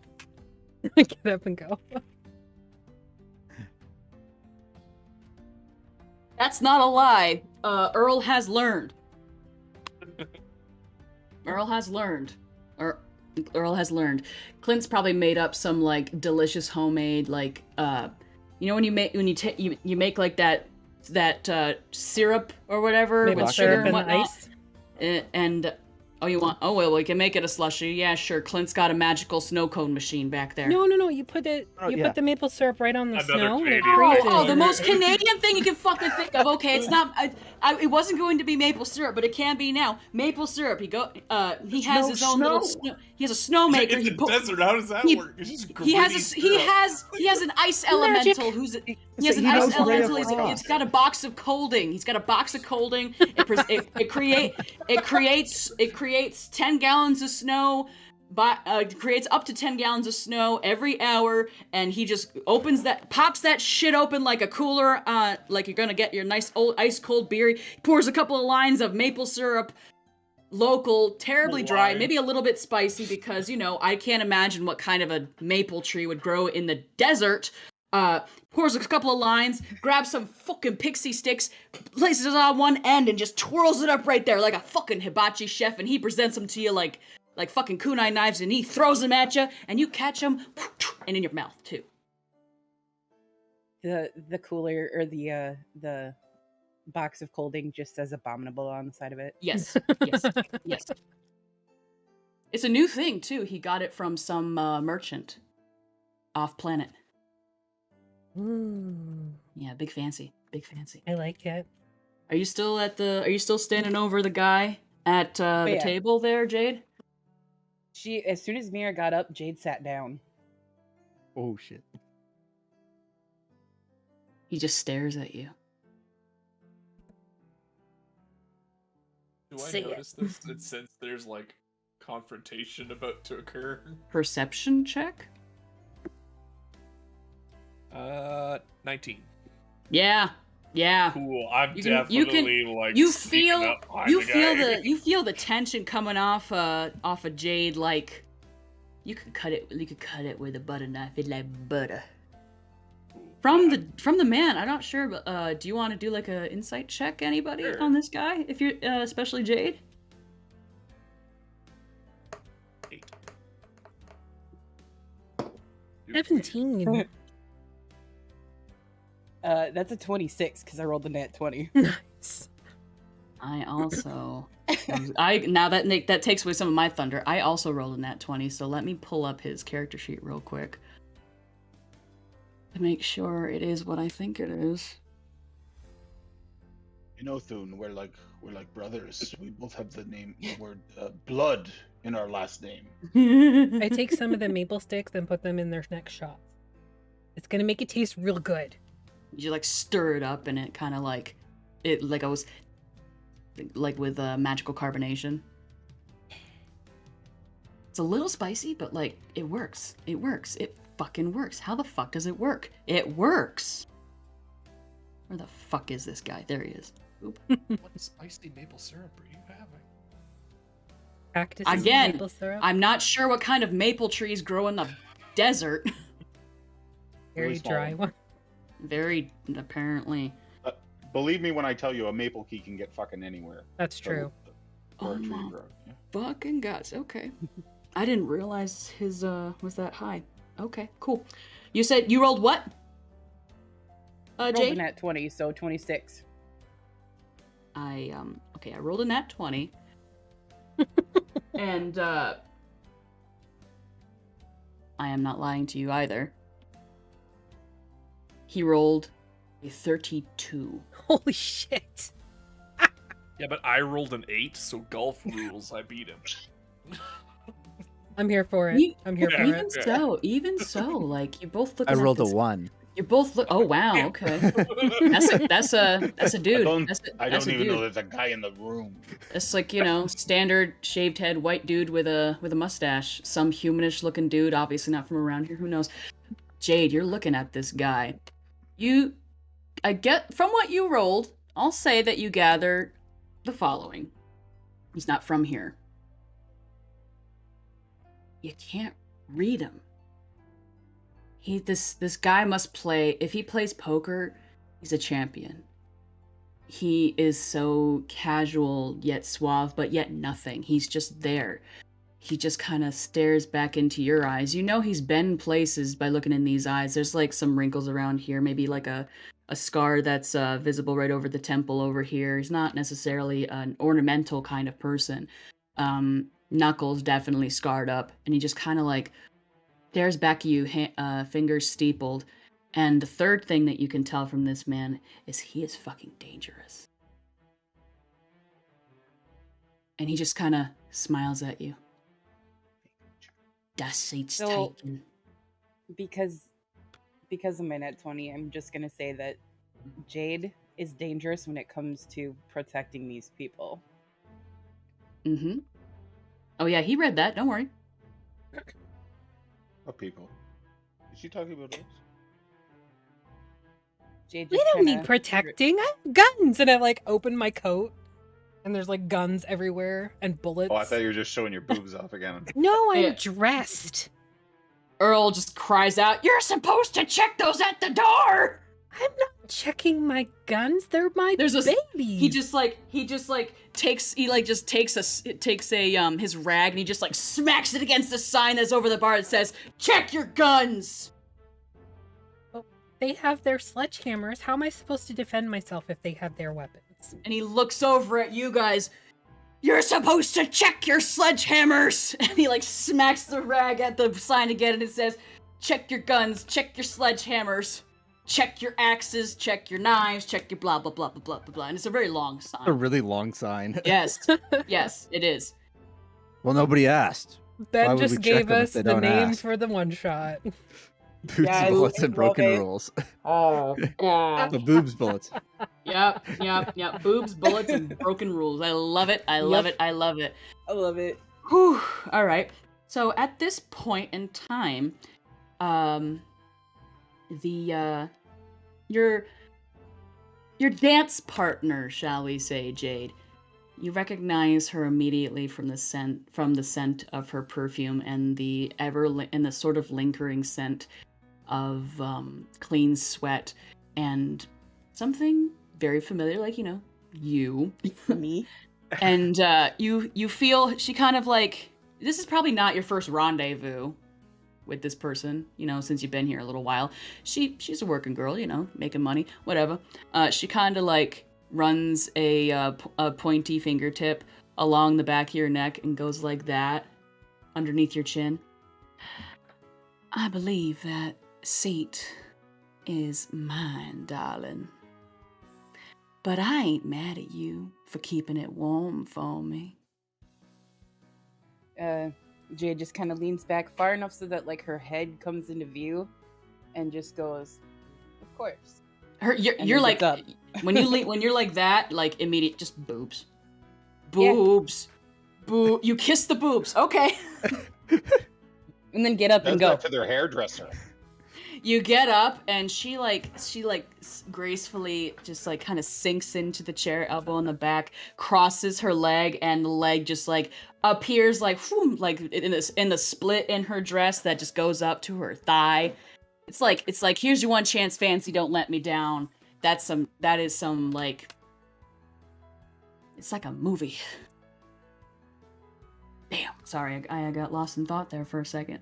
Get up and go. That's not a lie. Earl has learned. Earl has learned. Clint's probably made up some like delicious homemade like when you make like that syrup or whatever Maple with sugar syrup and and whatnot. ice. And Oh, you want? Oh, well, we can make it a slushy. Yeah, sure. Clint's got a magical snow cone machine back there. No. You put it. You put the maple syrup right on the Another snow. And it Canadian freezes. thing. Oh, the most Canadian thing you can fucking think of. Okay, it's not. It wasn't going to be maple syrup, but it can be now. Maple syrup. He has his own little. He has a snow maker. In the desert, how does that work? It's just He has an ice elemental who's. He has an ice elemental. He's got a box of colding. He's got a box of colding. It creates 10 gallons of snow. Creates up to 10 gallons of snow every hour, and he just pops that shit open like a cooler, like you're gonna get your nice old ice cold beer. He pours a couple of lines of maple syrup, local, terribly dry, maybe a little bit spicy because, I can't imagine what kind of a maple tree would grow in the desert. Pours a couple of lines, grabs some fucking pixie sticks, places it on one end, and just twirls it up right there like a fucking hibachi chef, and he presents them to you like fucking kunai knives, and he throws them at you, and you catch them, and in your mouth too. The cooler or the box of colding just says abominable on the side of it. Yes. It's a new thing too. He got it from some merchant off planet. Yeah, big fancy. I like it. Are you still standing over the guy at the table there, Jade? As soon as Mira got up, Jade sat down. Oh shit. He just stares at you. Do I notice this? Since there's confrontation about to occur. Perception check? 19. Yeah. Cool. I'm You sneaking up behind the guy. you feel the tension coming off of Jade. Like you could cut it with a butter knife. It's like butter. From the man, I'm not sure, but do you want to do like a insight check, anybody, Sure. on this guy? If you're especially Jade. 8. 17. That's a 26 because I rolled the nat 20. Nice. I also now that takes away some of my thunder. I also rolled a nat 20, so let me pull up his character sheet real quick to make sure it is what I think it is. Thun, we're like brothers. We both have the word blood in our last name. I take some of the maple sticks and put them in their next shot. It's gonna make it taste real good. You stir it up, and it kind of goes with magical carbonation. It's a little spicy, but it works. It works. It fucking works. How the fuck does it work? It works. Where the fuck is this guy? There he is. Oop. What spicy maple syrup are you having? Cactus Again, maple syrup. I'm not sure what kind of maple trees grow in the desert. Very Really small dry one. Very, apparently. Believe me when I tell you, a maple key can get fucking anywhere. That's true. Where a Oh tree my grows. Yeah. fucking guts. Okay. I didn't realize his was that high. Okay, cool. You said you rolled what? Rolled a Jade? nat 20, so 26. I rolled a nat 20. And I am not lying to you either. He rolled a 32. Holy shit. Yeah, but I rolled an 8, so golf rules. I beat him. I'm here for it. I'm here for Even it. even so, you both look. I rolled a 1. You both look. Oh wow, okay. That's a dude. I That's don't a even know dude. there's a guy in the room. It's standard shaved head white dude with a mustache. Some humanish looking dude, obviously not from around here. Who knows? Jade, you're looking at this guy. I get from what you rolled. I'll say that you gather the following. He's not from here. You can't read him. This guy must play. If he plays poker, he's a champion. He is so casual yet suave, but yet nothing. He's just there. He just kind of stares back into your eyes. You know he's been places by looking in these eyes. There's some wrinkles around here, maybe a scar that's visible right over the temple over here. He's not necessarily an ornamental kind of person, Knuckles definitely scarred up, and he just kind of like stares back at you, fingers steepled. And the third thing that you can tell from this man is he is fucking dangerous. And he just kind of smiles at you. Das seat's So- taken. Because of my net 20, I'm just gonna say that Jade is dangerous when it comes to protecting these people. Mm-hmm. Oh yeah, he read that. Don't worry. What people? Is she talking about us? Jade We just don't kinda- need protecting. I have guns, and I like open my coat, and there's like guns everywhere and bullets. Oh, I thought you were just showing your boobs off again. No, I'm Yeah. dressed. Earl just cries out, "You're supposed to check those at the door!" I'm not checking my guns. They're my There's a babies. He just takes his rag and he just like smacks it against the sign that's over the bar that says, "Check your guns!" They have their sledgehammers. How am I supposed to defend myself if they have their weapons? And he looks over at you guys. "You're supposed to check your sledgehammers!" And he like smacks the rag at the sign again and it says, "Check your guns, check your sledgehammers, check your axes, check your knives, check your blah blah blah blah blah blah blah." And it's a very long A sign. really long sign. Yes. Yes, it is. Well, nobody asked. Why Ben would just we check gave them if us they the don't name ask? for the one shot. Boobs, Yes, bullets, I and love broken it. rules. Oh, God. The boobs bullets. Yep. Boobs, bullets, and broken rules. I love it. I love it. I love it. I love it. Whew. All right. So at this point in time, your dance partner, shall we say, Jade, you recognize her immediately from the scent of her perfume and the sort of lingering scent of clean sweat and something very familiar, like you. Me. And you feel she kind of like, this is probably not your first rendezvous with this person, since you've been here a little while. She's a working girl, making money, whatever. She kind of like runs a pointy fingertip along the back of your neck and goes like that underneath your chin. "I believe that seat is mine, darling. But I ain't mad at you for keeping it warm for me." Jade just kind of leans back far enough so that like her head comes into view, and just goes, "Of course." You're then like, gets up. when you're like that, like immediate, just boobs, Yeah. boobs, You kiss the boobs, okay? And then get up Does and go. that to their hairdresser. You get up and she gracefully just like kind of sinks into the chair, elbow in the back, crosses her leg, and the leg just like appears like whoom, like in the split in her dress that just goes up to her thigh. It's like here's your one chance, fancy, don't let me down. That is some like, it's like a movie. Damn, sorry, I got lost in thought there for a second.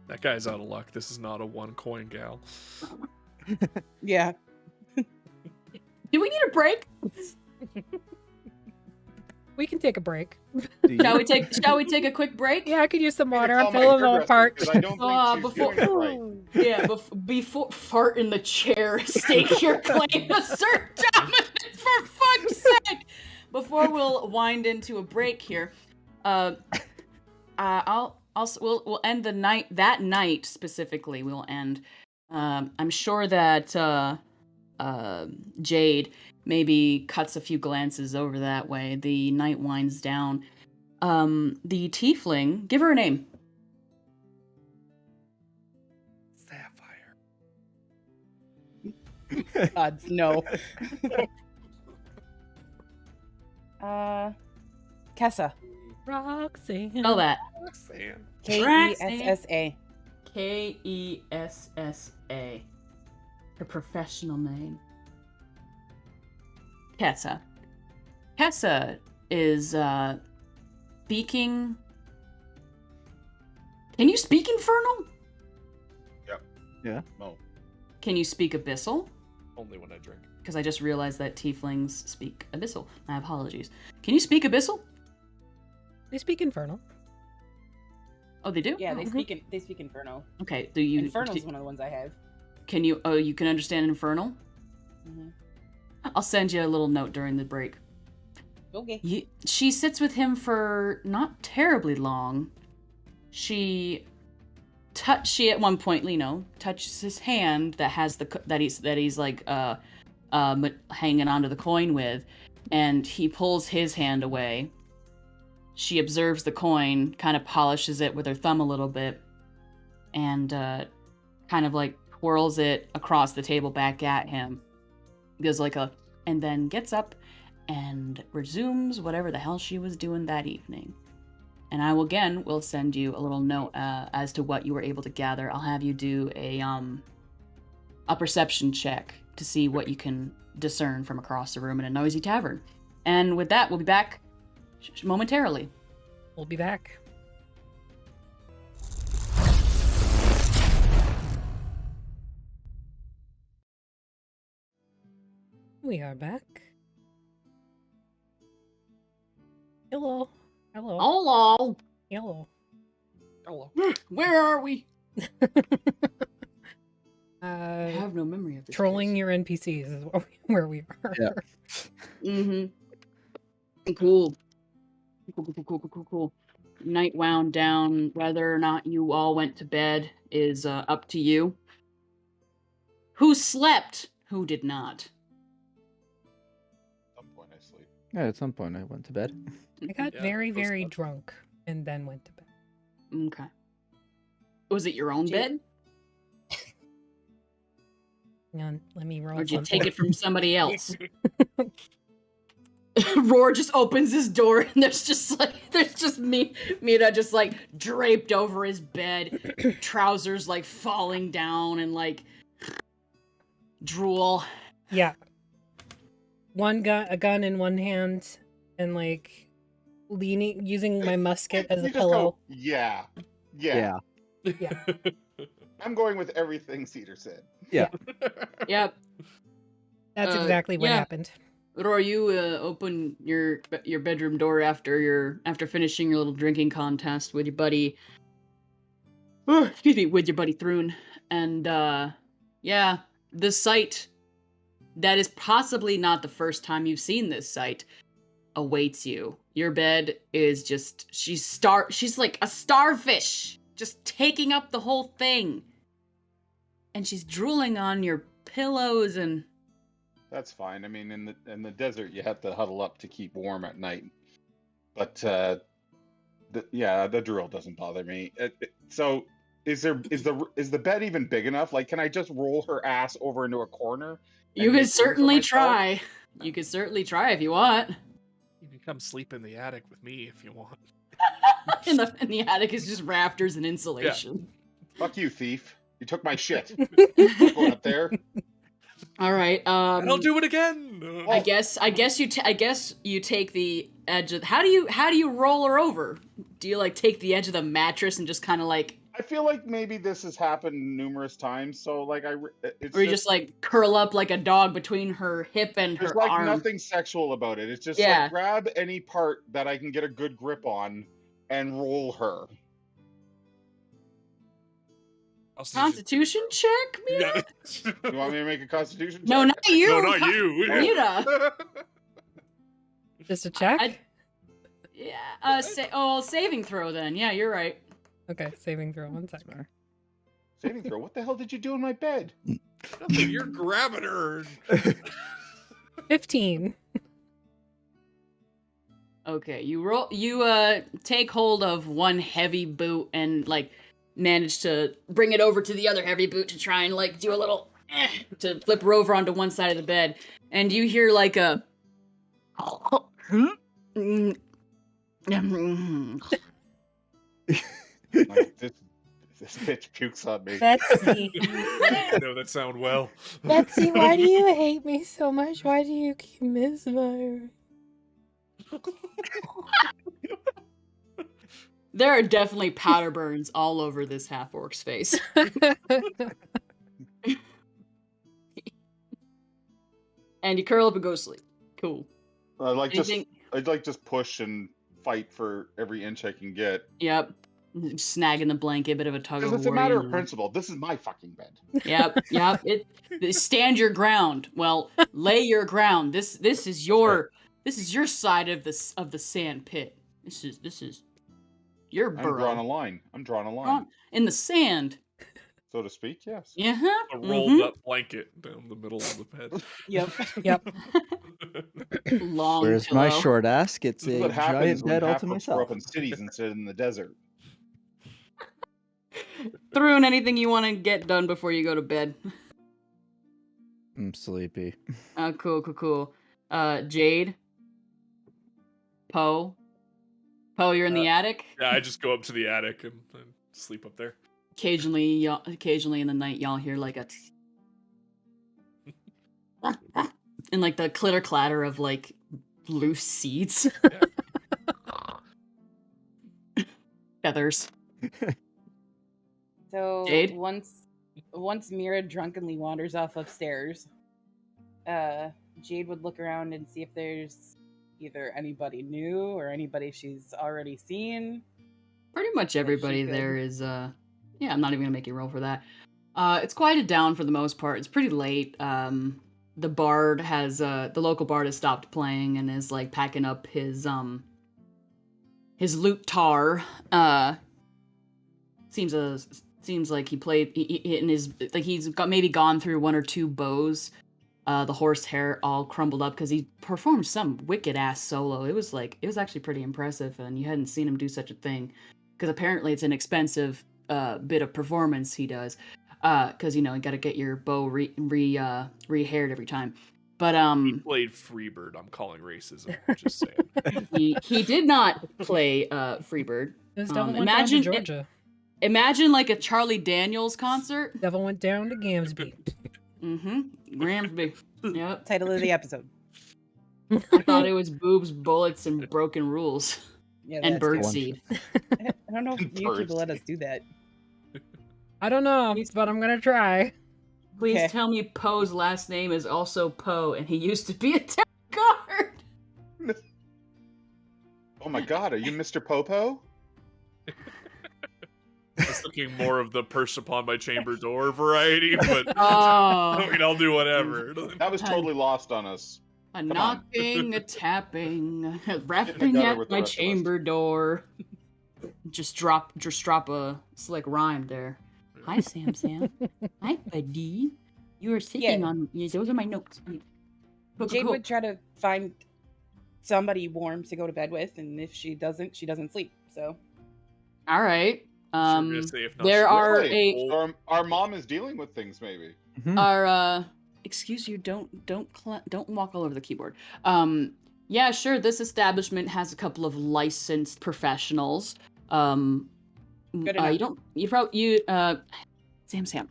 That guy's out of luck. This is not a one coin gal. Yeah. Do we need a break? We can take a break. Shall we take a quick break? Yeah, I could use some water. Call I'm my feeling a little hairdresser, parched. 'cause I don't think she's before- doing it right. Yeah, before fart in the chair, stake your claim to Sir Dominus, for fuck's sake! Before we'll wind into a break here, we'll end the night. That night specifically, we'll end. I'm sure that Jade maybe cuts a few glances over that way. The night winds down. The tiefling, give her a name. Sapphire. Odds no. Kessa. Roxanne. Spell that. Roxanne. Kessa. Kessa. Her professional name. Kessa. Kessa is speaking. Can you speak Infernal? Yeah. No. Can you speak Abyssal? Only when I drink. Because I just realized that tieflings speak Abyssal. My apologies. Can you speak Abyssal? They speak Infernal. Oh, they do? Yeah, Oh, they speak Infernal. Okay, do you... Infernal's one of the ones I have. Can you... Oh, you can understand Infernal? Mm-hmm. I'll send you a little note during the break. Okay. She sits with him for not terribly long. She at one point, touches his hand that has that he's like hanging onto the coin with, and he pulls his hand away. She observes the coin, kind of polishes it with her thumb a little bit, and kind of like twirls it across the table back at him. Goes and then gets up and resumes whatever the hell she was doing that evening. And I will send you a little note as to what you were able to gather. I'll have you do a perception check to see what you can discern from across the room in a noisy tavern. And with that, we'll be back momentarily. We'll be back. We are back. Hello. Hello. Hello. Hello. Hello. Where are we? I Uh, have no memory of this. trolling your NPCs is where we are. Yeah. Mm-hmm. Cool. Cool. Night wound down. Whether or not you all went to bed is up to you. Who slept? Who did not? At some point I sleep. Yeah, at some point I went to bed. I got Yeah, very, close very enough. drunk and then went to bed. Okay. Was it your own bed? Hang on, let me roll. Or did you something. take it from somebody else? Rhorr just opens his door and there's just Mira just like draped over his bed, trousers like falling down and like drool. Yeah. A gun in one hand, and like using my musket as a You just pillow. go, yeah. Yeah. I'm going with everything Cedar said. Yep. That's exactly what yeah. happened. Rhorr, you open your bedroom door after finishing your little drinking contest with your buddy. With your buddy Thrun, and the sight that is possibly not the first time you've seen this sight awaits you. Your bed is just she's like a starfish, just taking up the whole thing, and she's drooling on your pillows and. That's fine. I mean, in the desert, you have to huddle up to keep warm at night. But the drool doesn't bother me. So, is the bed even big enough? Like, can I just roll her ass over into a corner? You could certainly try. You could certainly try if you want. You can come sleep in the attic with me if you want. in the attic is just rafters and insulation. Fuck you, thief! You took my shit. I'm going up there. All right. I'll do it again. I guess you take the edge of. How do you roll her over? Do you like take the edge of the mattress and just kind of like? I feel like maybe this has happened numerous times. So like it's or you just like curl up like a dog between her hip and her there's like arm. nothing sexual about it. It's just like grab any part that I can get a good grip on and roll her. Constitution check, Mira? You want me to make a constitution check? No, not you. No, not you. Mira. Just a check? Saving throw then. Yeah, you're right. Okay, saving throw. 1 second. Saving throw? What the hell did you do in my bed? Nothing, you're grabbing her. 15. Okay, you take hold of one heavy boot and like manage to bring it over to the other heavy boot to try and like do a little to flip her over onto one side of the bed, and you hear like a Like, this bitch pukes on me. Betsy. I know that sound well. Betsy, why do you hate me so much? Why do you keep misfiring? There are definitely powder burns all over this half-orc's face. And you curl up and go to sleep. Cool. I'd like just push and fight for every inch I can get. Yep. Snagging the blanket, bit of a tug of war. It's a matter of principle. This is my fucking bed. Yep. Stand your ground. Well, lay your ground. This is your side of the sand pit. This is your burrow. I'm drawing a line. In the sand. So to speak, yes. Yeah. A rolled up blanket down the middle of the bed. Yep. Long Where's pillow. my short ass gets This is a what happens giant when bed all half to of us grow myself. up in cities instead of in the desert. Throw in anything you want to get done before you go to bed. I'm sleepy. Cool. Jade. Poe, you're in the attic? Yeah, I just go up to the attic and sleep up there. Occasionally in the night, y'all hear like a and like the clitter clatter of like loose seeds. Feathers. So Jade? once Mira drunkenly wanders off upstairs, Jade would look around and see if there's either anybody new or anybody she's already seen. Pretty much everybody there is I'm not even gonna make you roll for that. It's quieted down for the most part. It's pretty late. The bard has the local bard has stopped playing and is like packing up his lute tar. Seems like he played in his like he's got maybe gone through one or two bows. The horse hair all crumbled up because he performed some wicked ass solo. It was actually pretty impressive, and you hadn't seen him do such a thing because apparently it's an expensive bit of performance he does. Because you got to get your bow re-haired every time. But he played Freebird. I'm calling racism. Just saying. he did not play Freebird. This devil went down to Georgia. Imagine like a Charlie Daniels concert. Devil went down to Gramsby. Gramsby. Yep. Title of the episode. I thought it was Boobs, Bullets, and Broken Rules. Yeah, And that's good. Birdseed. I don't know if YouTube will let us do that. I don't know, but I'm gonna try. Please Okay. tell me Poe's last name is also Poe, and he used to be a town guard. Oh my god, are you Mr. Popo? I was looking more of the perched upon my chamber door variety, but Oh. I'll do whatever. That was totally lost on us. A on. knocking, a tapping, rapping together at with the my rest of us. chamber door. Just drop a slick rhyme there. Hi, Sam. Hi, buddy. You are sitting Yeah. on. Those are my notes. Jade would try to find somebody warm to go to bed with, and if she doesn't sleep. So All right. Gonna say if not, There she are will. a So our mom is dealing with things, maybe. excuse you. Don't walk all over the keyboard. Yeah, sure. This establishment has a couple of licensed professionals. Good enough. Sam.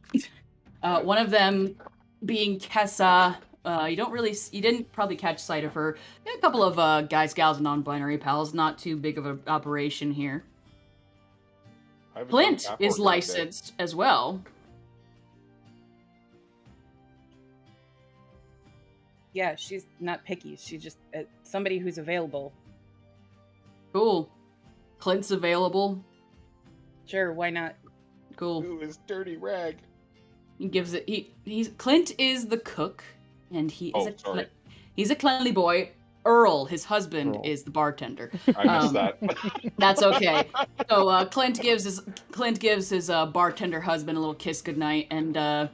One of them being Kessa. You didn't probably catch sight of her. A couple of guys, gals, and non-binary pals. Not too big of an operation here. I haven't Clint done is Applework licensed as well. yeah, she's not picky. She's just somebody who's available. Cool. Clint's available. Sure, why not? Cool. Ooh, his dirty rag. He gives it. Clint is the cook, and he's a cleanly boy. Earl, his husband, is the bartender. I missed that. That's okay. So Clint gives his bartender husband a little kiss goodnight, and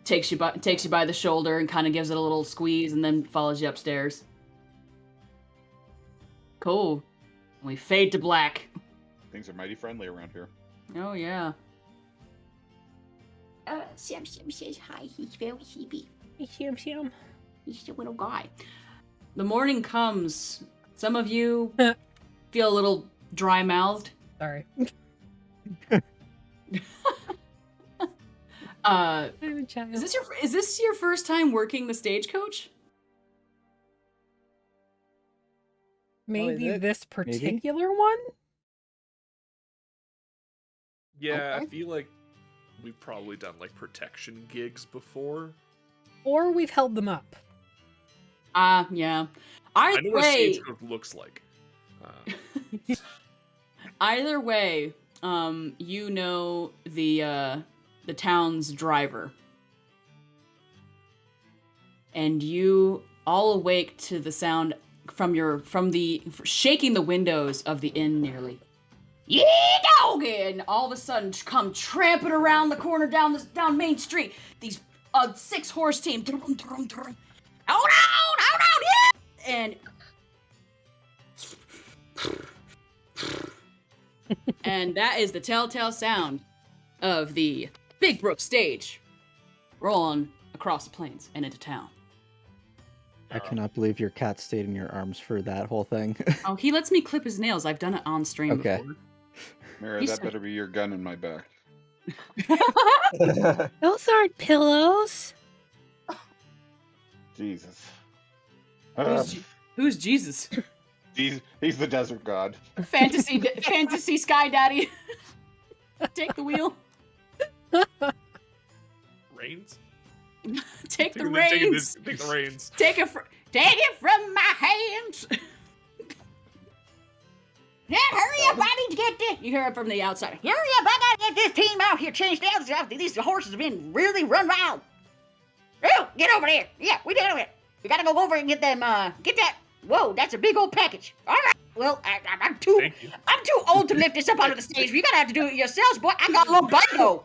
takes you by the shoulder and kind of gives it a little squeeze, and then follows you upstairs. Cool. We fade to black. Things are mighty friendly around here. Oh yeah. Sam says hi. He's very sleepy. Sam. He's a little guy. The morning comes. Some of you feel a little dry-mouthed. Sorry. I'm a child. Is this your first time working the stagecoach? Maybe it? this particular one? Yeah, Okay. I feel like we've probably done like protection gigs before. Or we've held them up. Yeah. I know what I'd say stagecoach looks like. Either way, you know the town's driver. And you all awake to the sound from the shaking the windows of the inn nearly. Yeah, doggy! And all of a sudden come tramping around the corner down Main Street. These 6-horse team. Hold on, yeah! And that is the telltale sound of the Big Brook stage rolling across the plains and into town. I cannot believe your cat stayed in your arms for that whole thing. Oh, he lets me clip his nails. I've done it on stream before. Mira, that better be your gun in my back. Those aren't pillows. Jesus. Who's Jesus? He's the desert god. Fantasy sky daddy. Take the wheel. Reins? Take the reins. Take the reins. Take it from my hands. Yeah, hurry up! I need to get this. You hear it from the outside. Hurry up! I gotta get this team out here. Change nails. These horses have been really run wild. Oh, get over there. Yeah, we did it. We gotta go over and get them. Get that. Whoa, that's a big old package. All right. Well, I'm too old to lift this up onto the stage. You gotta have to do it yourselves, boy. I got lumbago.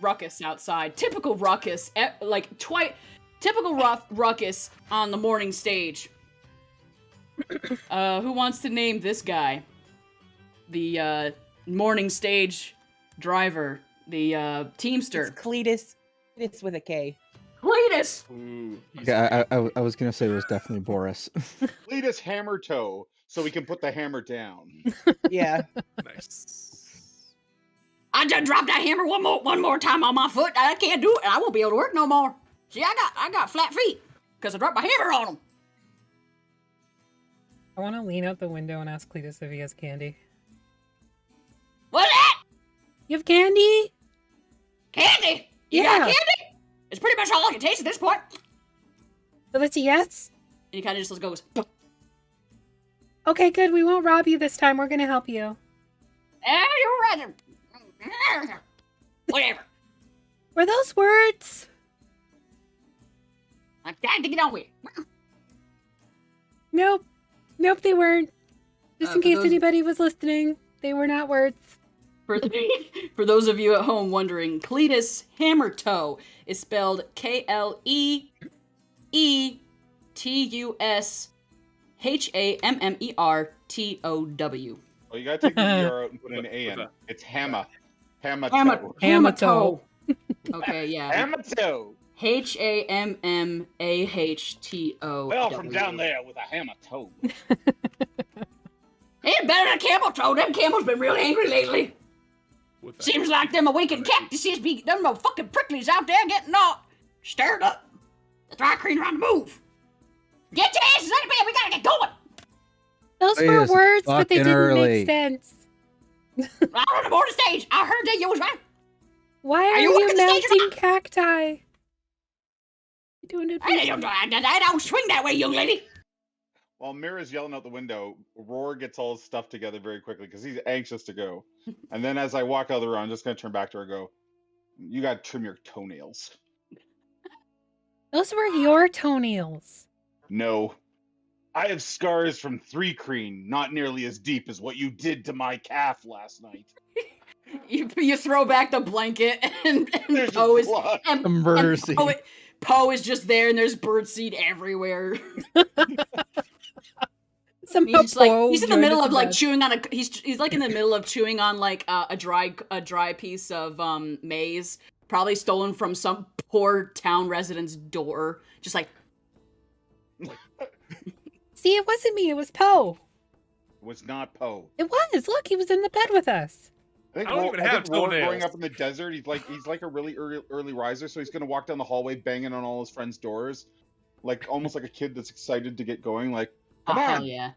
Ruckus outside. Typical ruckus. Typical ruckus on the morning stage. Who wants to name this guy? The morning stage driver. The teamster. It's Kleetus. It's with a K. Kleetus! Ooh, Yeah, I was gonna say it was definitely Boris. Kleetus Hammatow, so we can put the hammer down. Yeah. nice. I just dropped that hammer one more time on my foot. I can't do it. I won't be able to work no more. See, I got flat feet because I dropped my hammer on them. I want to lean out the window and ask Kleetus if he has candy. What's that? You have candy? Candy? You got candy? It's pretty much all I can taste at this point. So that's a yes? And he kind of just goes, Okay, good. We won't rob you this time. We're going to help you. you're right. Whatever. Were those words? I'm trying to get on with it. Nope. Nope, they weren't. Just in case those... anybody was listening, they were not words. For those of you at home wondering, Kleetus Hammatow is spelled Kleetushammertow. Oh, you gotta take the ER out and put an A in. It's Hammatow. Hammatow. Okay, yeah. Hammatow. Hammatow. Well, from down there with a hammer toe. Ain't better than a camel toe. Them camels been real angry lately. Seems like them awakened cactuses be them fucking pricklies out there getting all stirred up. The Thri-Kreen are on the move. Get your asses out of bed. We gotta get going. Those were words, but they didn't make sense. Out on the board stage. I heard that you was right. Why are you melting cacti? You doing it? I don't swing that way, young lady. While Mira's yelling out the window, Rhorr gets all his stuff together very quickly because he's anxious to go. And then as I walk out of the room, I'm just going to turn back to her and go, you got to trim your toenails. Those were your toenails. No. I have scars from Thri-Kreen, not nearly as deep as what you did to my calf last night. You throw back the blanket and Poe is... Mercy. Poe is just there and there's birdseed everywhere. He's in the middle of like chewing on he's like in the middle of chewing on like a dry piece of maize, probably stolen from some poor town resident's door. Just like See, it wasn't me, it was Poe. It was not Poe. It was. Look, he was in the bed with us. I don't even have toenails. Growing up in the desert, he's like a really early riser, so he's gonna walk down the hallway banging on all his friends' doors, like almost like a kid that's excited to get going. Like, come on, yeah.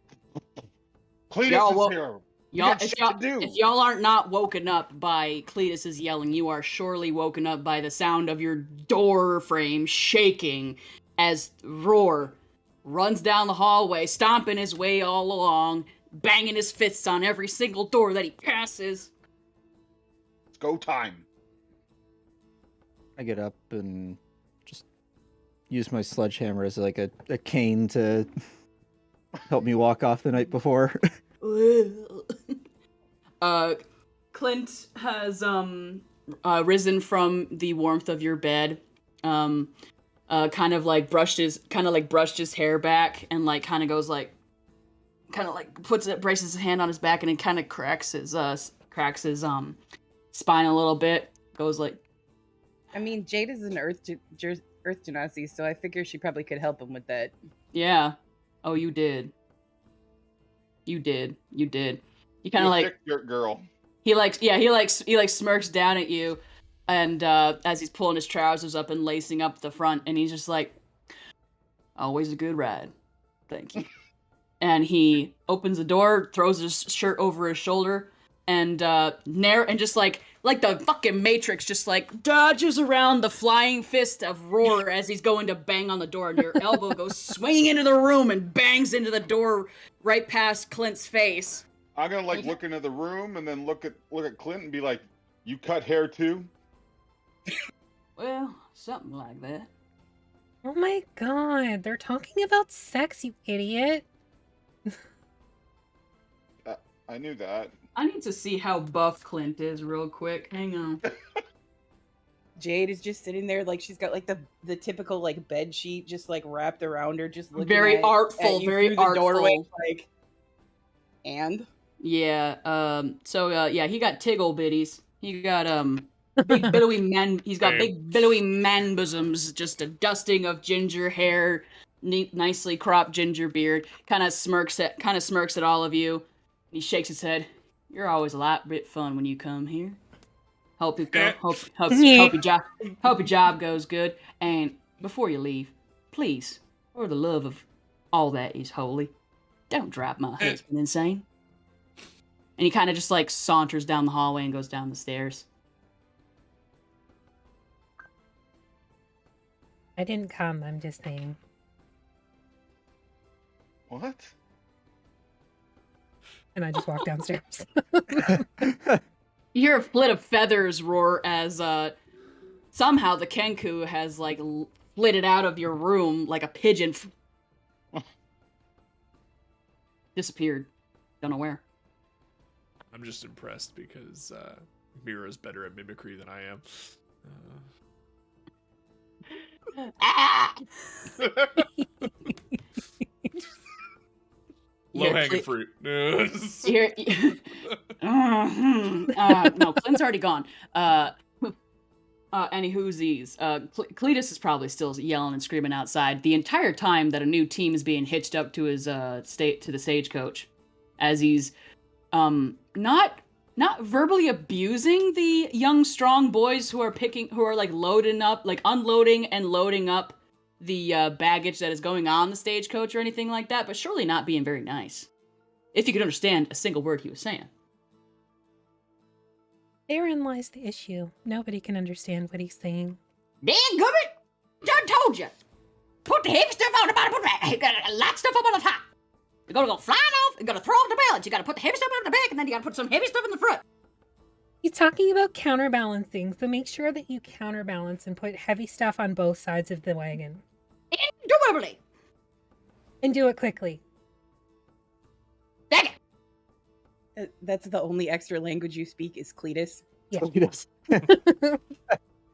Kleetus is here. If y'all aren't not woken up by Kleetus's yelling, you are surely woken up by the sound of your door frame shaking as Rhorr runs down the hallway, stomping his way all along, banging his fists on every single door that he passes. It's go time. I get up and just use my sledgehammer as like a cane to help me walk off the night before. Clint has risen from the warmth of your bed, kind of like brushed his hair back, and like kind of goes like, kind of like braces his hand on his back, and it kind of cracks his spine a little bit. Goes like, I mean, Jade is an Earth Genasi, so I figure she probably could help him with that. yeah. Oh, you did. You kind of like thick dirt girl. he smirks down at you, and as he's pulling his trousers up and lacing up the front, and he's just like, always a good ride, thank you. And he opens the door, throws his shirt over his shoulder, and just like the fucking Matrix, just like dodges around the flying fist of Rhorr as he's going to bang on the door, and your elbow goes swinging into the room and bangs into the door right past Clint's face. I'm gonna like look into the room and then look at Clint and be like, "You cut hair too?" Well, something like that. Oh my god, they're talking about sex, you idiot. I knew that. I need to see how buff Clint is real quick. Hang on. Jade is just sitting there like she's got like the typical like bed sheet just like wrapped around her, just looking Very artful, at you very through the artful. doorway, like, and Yeah, yeah, he got tiggle bitties. He got big billowy man. He's got big billowy man bosoms. Just a dusting of ginger hair, neat, nicely cropped ginger beard. Kind of smirks at all of you. He shakes his head. You're always a lot bit fun when you come here. Hope your job goes good. And before you leave, please, for the love of all that is holy, don't drive my husband insane. And he kind of just like saunters down the hallway and goes down the stairs. I didn't come, I'm just saying. What? And I just walked downstairs. You hear a flit of feathers roar as somehow the Kenku has like flitted out of your room like a pigeon. Disappeared. Don't know where. I'm just impressed because Mira's better at mimicry than I am. Low-hanging fruit. No, Clint's already gone. Any whoosies. Kleetus is probably still yelling and screaming outside the entire time that a new team is being hitched up to his to the stagecoach, as he's not verbally abusing the young strong boys who are like unloading and loading up the baggage that is going on the stagecoach or anything like that, but surely not being very nice. If you could understand a single word he was saying. Therein lies the issue. Nobody can understand what he's saying. Dadgummit! Done told you. Put the heavy stuff on the bottom, put the light stuff up on the top. You're gonna go flying off, you're gonna throw off the balance. You gotta put the heavy stuff on the back, and then you gotta put some heavy stuff in the front. He's talking about counterbalancing, so make sure that you counterbalance and put heavy stuff on both sides of the wagon. Indubitably. And do it quickly. Dang it. that's the only extra language you speak is Kleetus. Yeah. Kleetus.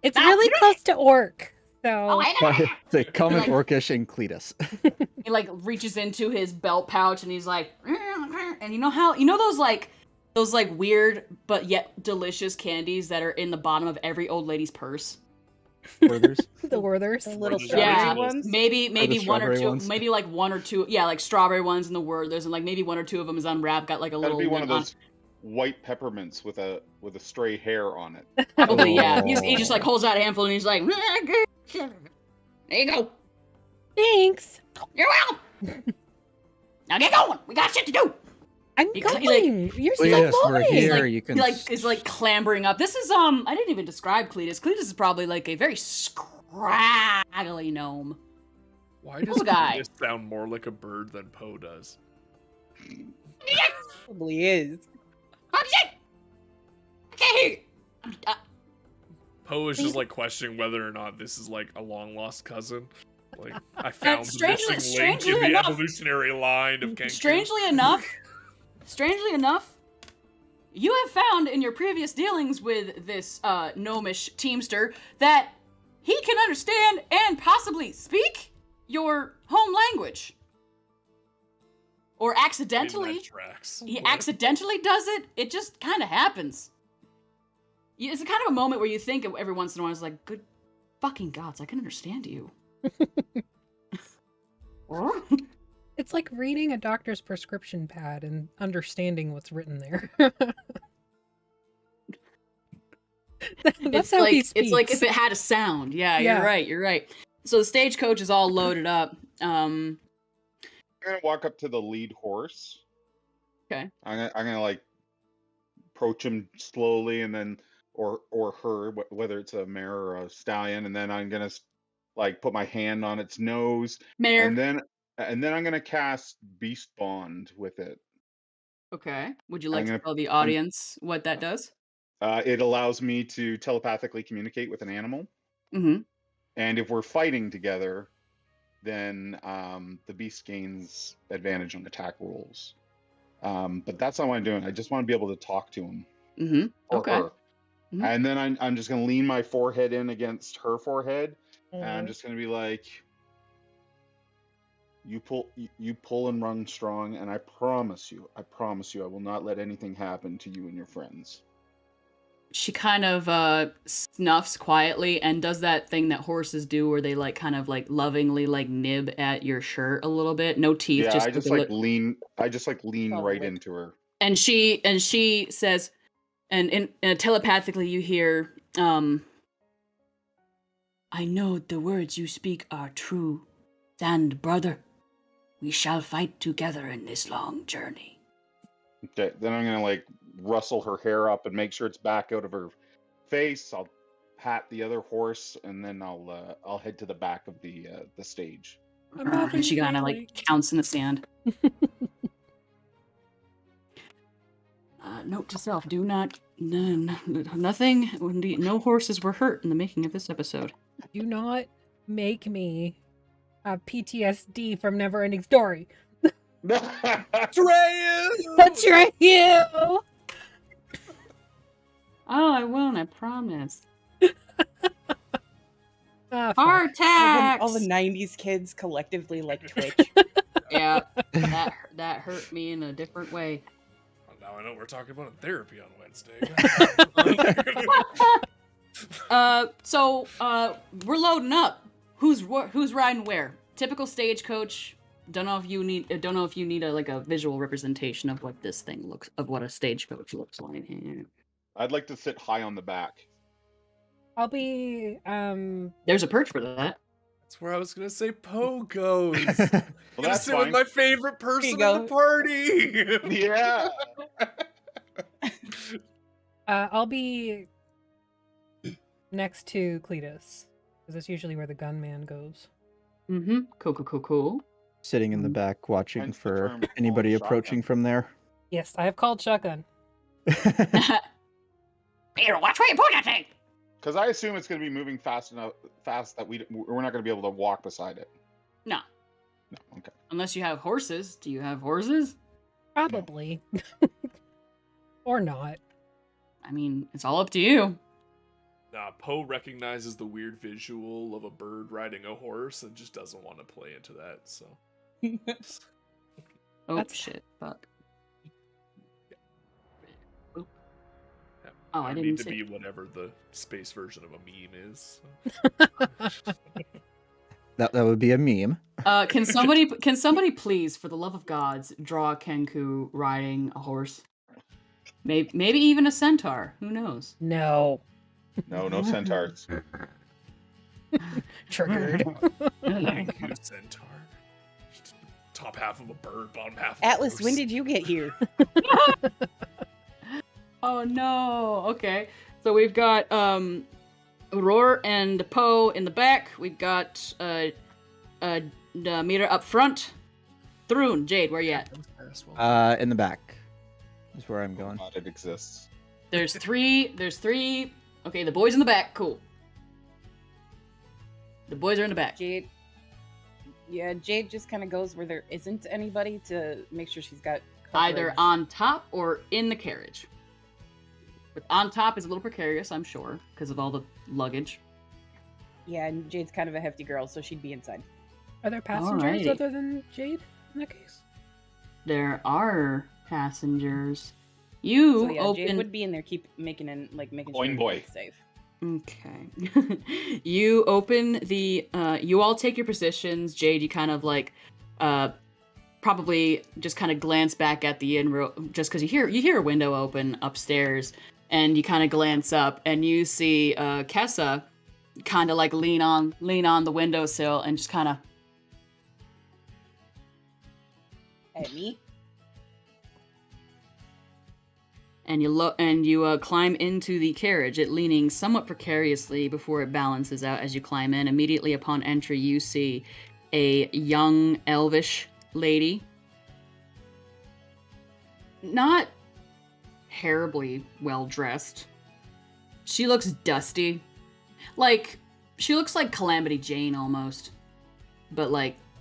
It's really close to orc, so... Oh, I know. It's a common orcish and Kleetus. He like reaches into his belt pouch and he's like, and you know those weird but yet delicious candies that are in the bottom of every old lady's purse. Werthers. The Werthers. The little Yeah. strawberry ones. Maybe one or strawberry two, ones? maybe like one or two, yeah, like strawberry ones and the Werthers, and like maybe one or two of them is unwrapped, got like a That'll little be one of lid on. those white peppermints with a stray hair on it. Probably, yeah. Oh. He just like holds out a handful and he's like, There you go. Thanks. You're welcome. Now get going. We got shit to do. I'm He- going. he, You're so Yes, we're boring. here. You can. is like clambering up. This is I didn't even describe Kleetus. Kleetus is probably like a very scraggly gnome. Why does guy. Kleetus sound more like a bird than Poe does? Probably is. I can't hear you. Poe is just like questioning whether or not this is like a long lost cousin. Like I found the missing link in the evolutionary line of Kenku. Strangely enough, you have found in your previous dealings with this gnomish teamster that he can understand and possibly speak your home language. Or accidentally. He accidentally does it. It just kind of happens. It's a kind of a moment where you think every once in a while, it's like, good fucking gods, I can understand you. It's like reading a doctor's prescription pad and understanding what's written there. That's how he speaks. It's like if it had a sound. Yeah, you're right. So the stagecoach is all loaded up. I'm gonna walk up to the lead horse. Okay. I'm gonna like approach him slowly, and then or her, whether it's a mare or a stallion, and then I'm gonna like put my hand on its nose, Mare. and then I'm gonna cast Beast Bond with it. Okay. Would you like to tell the audience what that does? It allows me to telepathically communicate with an animal. Mm-hmm. And if we're fighting together, then the beast gains advantage on attack rolls. But that's not what I'm doing. I just want to be able to talk to him. Mm-hmm. Or Okay. her. Mm-hmm. And then I'm just going to lean my forehead in against her forehead. Mm-hmm. And I'm just going to be like, you pull and run strong, and I promise you, I will not let anything happen to you and your friends. She kind of snuffs quietly and does that thing that horses do where they like kind of like lovingly like nib at your shirt a little bit. No teeth. Yeah, just I just like lean right into her. And she says, and telepathically you hear, I know the words you speak are true. Stand, brother. We shall fight together in this long journey. Okay, then I'm gonna like rustle her hair up and make sure it's back out of her face. I'll pat the other horse, and then I'll head to the back of the stage. And she kind of like counts in the sand. Note to self: do not, nothing. No horses were hurt in the making of this episode. Do not make me have PTSD from Neverending Story. Betray you! Oh, I won't. I promise. Heart attacks. All the '90s kids collectively like Twitch. Yeah, that hurt me in a different way. Well, now I know we're talking about in therapy on Wednesday. So we're loading up. Who's riding where? Typical stagecoach. Don't know if you need a visual representation of what this thing looks, of what a stagecoach looks like. I'd like to sit high on the back. I'll be There's a perch for that. That's where I was gonna say Poe goes. Well, gonna sit with my favorite person in the party. Yeah. I'll be next to Kleetus, because that's usually where the gunman goes. Mm-hmm. Cool. Sitting in the back watching for anybody approaching from there. Yes, I have called shotgun. Peter, watch where you put that thing. Because I assume it's going to be moving fast that we're not going to be able to walk beside it. No. Okay. Unless you have horses. Do you have horses? Probably. Or not. I mean, it's all up to you. Nah, Poe recognizes the weird visual of a bird riding a horse and just doesn't want to play into that, so. Oh, shit. Fuck. Yeah, oh, I didn't need to see. be whatever the space version of a meme is. That would be a meme. Can somebody please, for the love of gods, draw a Kenku riding a horse? Maybe even a centaur. Who knows? No. No centaurs. Triggered. Centaur. Top half of a bird, bottom half of Atlas, a horse. when did you get here? Oh no. Okay. So we've got Rhorr and Poe in the back. We've got Mira up front. Thrun, Jade, where you at? In the back is where I'm going. God, it exists. There's three. Okay, the boys in the back. Cool. The boys are in the back. Jade. Yeah, Jade just kind of goes where there isn't anybody to make sure she's got coverage. Either on top or in the carriage. But on top is a little precarious, I'm sure, because of all the luggage. Yeah, and Jade's kind of a hefty girl, so she'd be inside. Are there passengers Alrighty. other than Jade in that case? There are passengers. You So yeah, open. Jade would be in there, making Coin sure boy. everybody's safe. Okay. You open the. You all take your positions. Jade, you kind of like, probably just kind of glance back at the inn, just because you hear a window open upstairs, and you kind of glance up, and you see Kessa, kind of like lean on the windowsill, and just kind of. At me? And you climb into the carriage, it leaning somewhat precariously before it balances out as you climb in. Immediately upon entry, you see a young Elvish lady. Not terribly well dressed. She looks dusty. She looks like Calamity Jane almost. But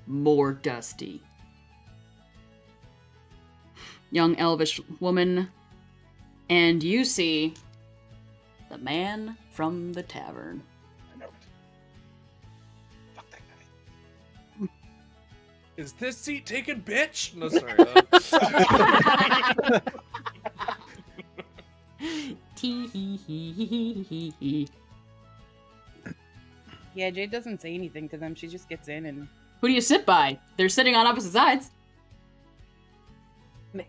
more dusty. Young Elvish woman. And you see the man from the tavern. I know it. Fuck that guy. Is this seat taken, bitch? No, sorry. Tee hee hee hee hee hee. Yeah, Jade doesn't say anything to them. She just gets in and... Who do you sit by? They're sitting on opposite sides. Me.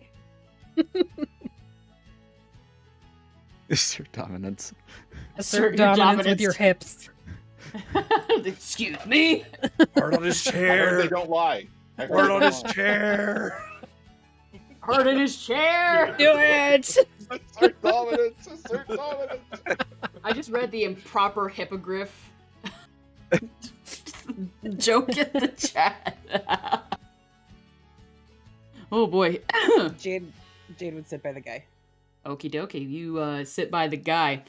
Assert dominance. Assert dominance with your hips. Excuse me. Hard on his I heard chair. they don't lie. I heard Hard they on don't his lie. chair. Hard in his chair. Do it! Assert dominance. Assert dominance. I just read the improper hippogriff joke in the chat. Oh boy. Jade would sit by the guy. Okie dokie, you sit by the guy.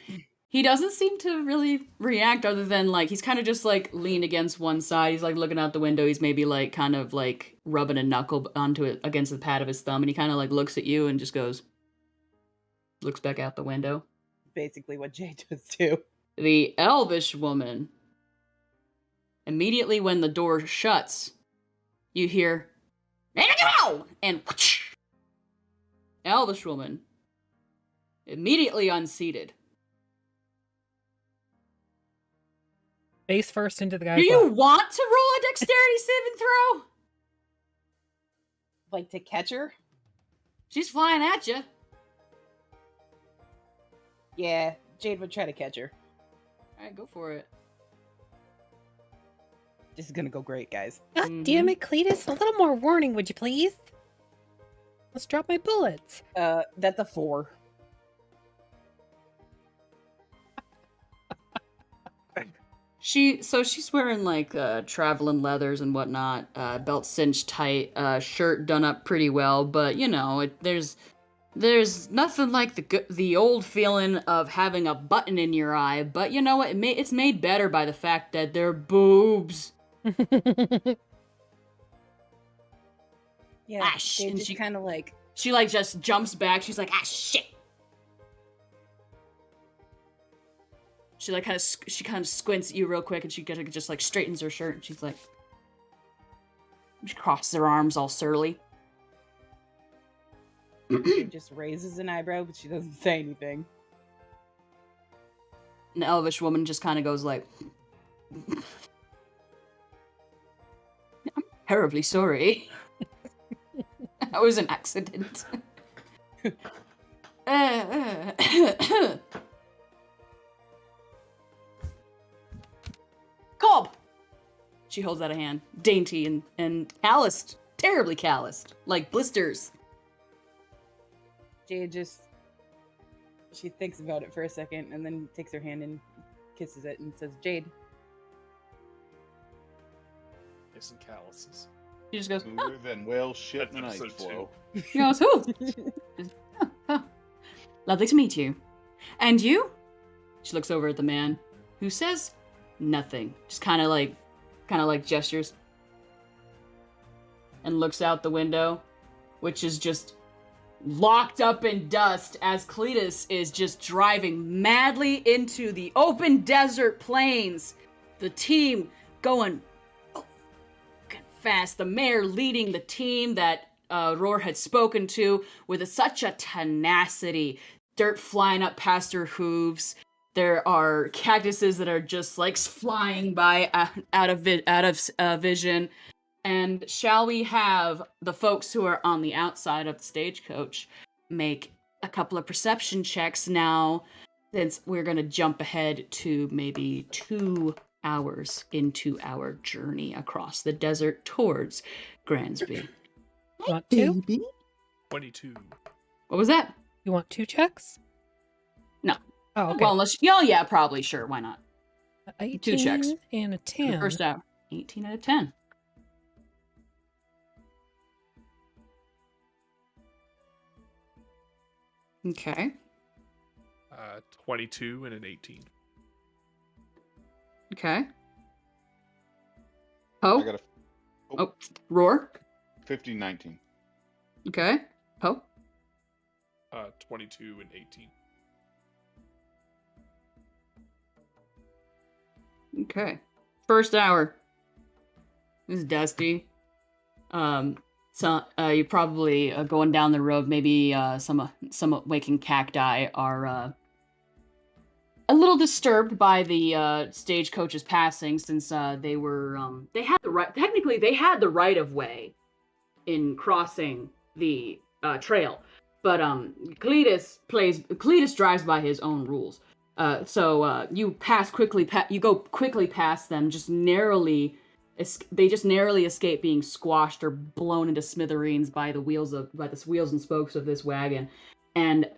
He doesn't seem to really react other than he's kind of just leaned against one side. He's looking out the window. He's maybe kind of rubbing a knuckle onto it against the pad of his thumb, and he kind of looks at you and just looks back out the window. Basically what Jade does too. The Elvish woman, immediately when the door shuts, you hear, and whoosh! Elvish woman, immediately unseated. Face first into the guy's Do you lap. want to roll a dexterity saving throw? Like to catch her? She's flying at you. Yeah, Jade would try to catch her. Alright, go for it. This is gonna go great, guys. God damn it, Kleetus. A little more warning, would you please? Let's drop my bullets. That's a 4. She's wearing traveling leathers and whatnot, belt cinched tight, shirt done up pretty well, but there's nothing like the old feeling of having a button in your eye, but you know what, it's made better by the fact that they're boobs. Yeah, Ash, Jade and just she- kind of She just jumps back, she's like, ah shit. She kind of squints at you real quick, and she just straightens her shirt, and she's like, she crosses her arms all surly. Jade just raises an eyebrow, but she doesn't say anything. An Elvish woman just kind of goes like, I'm terribly sorry. That was an accident. Kobb! She holds out a hand, dainty and calloused, terribly calloused, like blisters. Jade she thinks about it for a second and then takes her hand and kisses it and says, Jade, Kissing calluses. She just goes, Smoother than whale shit in an That's ice episode flow. she goes, "Oh, lovely to meet you. And you?" She looks over at the man, who says nothing, just kind of like gestures, and looks out the window, which is just locked up in dust as Kleetus is just driving madly into the open desert plains. The team going fast. The mayor leading the team that Rhorr had spoken to with such a tenacity. Dirt flying up past her hooves. There are cactuses that are just like flying by out of vision. And shall we have the folks who are on the outside of the stagecoach make a couple of perception checks now, since we're going to jump ahead to maybe 2 hours into our journey across the desert towards Gramsby. You want 2? 22. What was that? You want 2 checks? No. Oh, okay. Well, unless, yeah, probably, sure, why not? 18 checks. and a For 10. the first hour. 18 out of 10. Okay. 22 and an 18. Okay. I got a Oh, Rhorr. 15-19. Okay. Oh. 22 and 18. Okay. First hour. This is dusty. So you probably going down the road. Maybe some waking cacti are a little disturbed by the stagecoach's passing, since they were they had the right. Technically, they had the right of way in crossing the trail, but Kleetus drives by his own rules. So you pass quickly. You go quickly past them, just narrowly. They just narrowly escape being squashed or blown into smithereens by the wheels and spokes of this wagon. And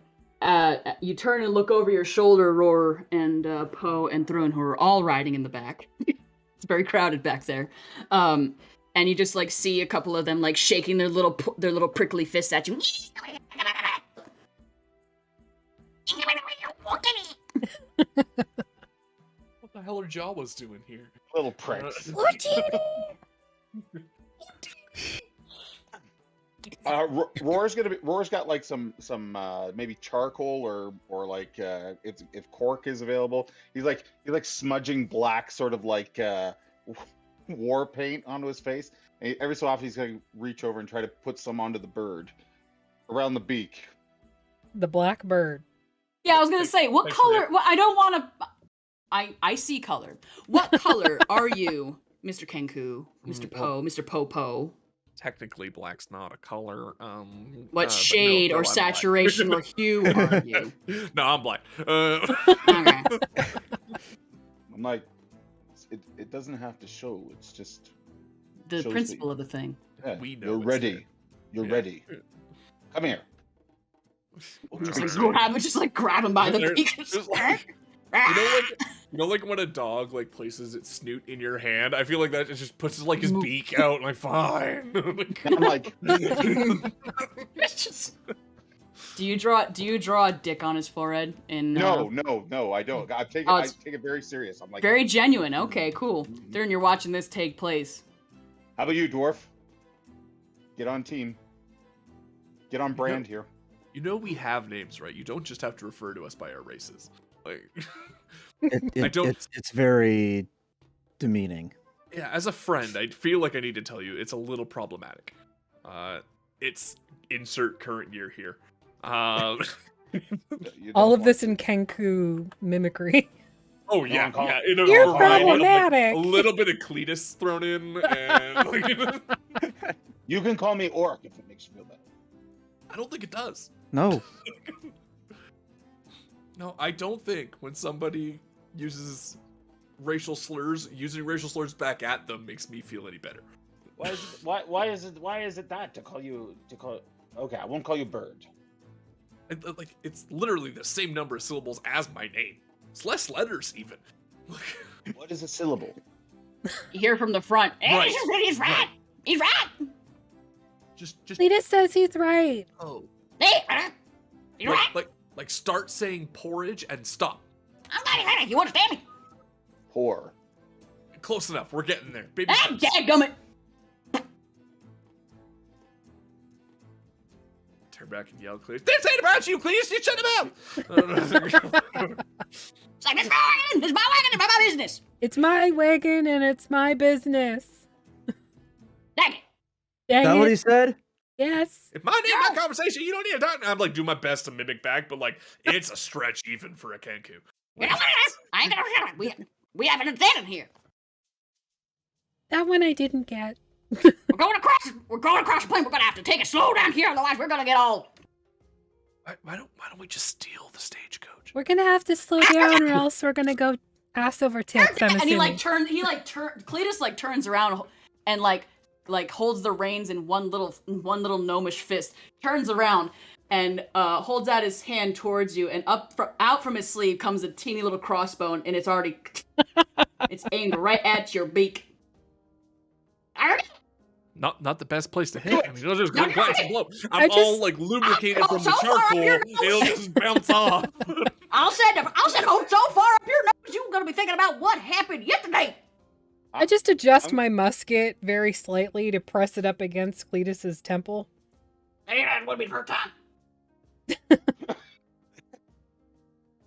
you turn and look over your shoulder, Rhorr and Poe and Thun, who are all riding in the back. It's very crowded back there. And you just like see a couple of them like shaking their little prickly fists at you. What the hell are Jawas doing here? Little pricks. Rhorr's got like some maybe charcoal or like if cork is available. He's like smudging black sort of like war paint onto his face. And every so often he's gonna reach over and try to put some onto the bird around the beak. The black bird. Yeah, I was gonna say, what color? Well, I don't want to. I see color. What color are you, Mr. Kenku, Mr. Poe, Mr. Popo? Technically, black's not a color. What shade or saturation or hue are you? No, I'm black. Okay. I'm like, it doesn't have to show. It's just The shows principle of the thing. Yeah, We know you're it's ready. there. You're Yeah. ready. Come here. Just like grab him by the There- beak. there's like- You know, like when a dog like places its snoot in your hand. I feel like that just puts like his beak out. Like fine. I'm like, It's just... Do you draw a dick on his forehead? In no, I don't. I take it very serious. I'm like, very genuine. Okay, cool. Then you're watching this take place. how about you, dwarf? Get on team. Get on brand here. You know we have names, right? You don't just have to refer to us by our races. Like, I don't- It's very demeaning. yeah, as a friend, I feel like I need to tell you it's a little problematic. It's insert current year here. You All don't of this in Kenku mimicry. Oh yeah, call- yeah. In a You're variety of, like, problematic. a little bit of Kleetus thrown in, and like, You can call me Orc if it makes you feel better. I don't think it does. No, No, I don't think when somebody uses racial slurs, using racial slurs back at them makes me feel any better. Why is it that to call you? Okay, I won't call you bird. Like it's literally the same number of syllables as my name. It's less letters even. What is a syllable? You hear from the front. Right. He's right. He's right. Just Cleetus says he's right. oh, Hey, you right? like start saying porridge and stop. I'm not right. You understand me? Poor. Close enough. We're getting there. Baby Ah, steps. dadgummit. Turn back and yell, Cleetus. They're saying about you, Cleetus. You shut him out. It's like, it's my wagon. It's my wagon. It's my business. It's my wagon and it's my business. Dang it. Dang Is that it. what he said? Yes. If my name that conversation, you don't need to talk. I'm like, do my best to mimic back, but like, it's a stretch even for a Kenku. You know what? I ain't gonna shut it. We have an incentive here. That one I didn't get. We're going across the plain. We're gonna have to take it slow down here, otherwise we're gonna get all. Why don't we just steal the stagecoach? We're gonna have to slow down or else we're gonna go ass over tits, I'm And assuming. Cleetus like turns around and like holds the reins in one little gnomish fist, turns around and holds out his hand towards you, and out from his sleeve comes a teeny little crossbone, and it's already it's aimed right at your beak. Not the best place to hit. I mean, it'll just go No, glass and blow. I I'm just- all like lubricated I'll from the go so far up charcoal. your nose. It'll just bounce off. I'll send so far up your nose, you're gonna be thinking about what happened yesterday. I just adjust my musket very slightly to press it up against Cletus's temple. Hey, that would be the first time.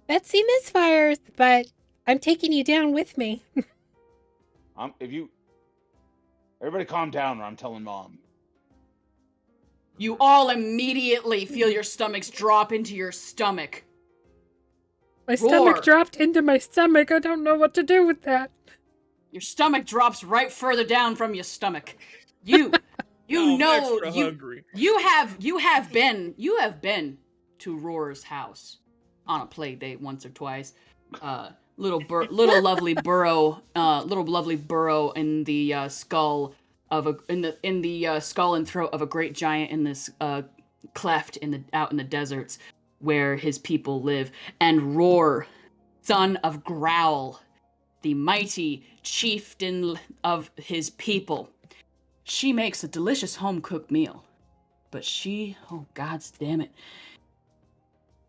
Betsy misfires, but I'm taking you down with me. Everybody calm down or I'm telling Mom. You all immediately feel your stomachs drop into your stomach. My Roar. stomach dropped into my stomach. I don't know what to do with that. Your stomach drops right further down from your stomach. You I'm know extra hungry. you have been to Rhorr's house on a play date once or twice. Little lovely burrow in the skull of a skull and throat of a great giant in this cleft out in the deserts where his people live. And Rhorr, son of Growl, the mighty chieftain of his people. She makes a delicious home-cooked meal, but oh god damn it,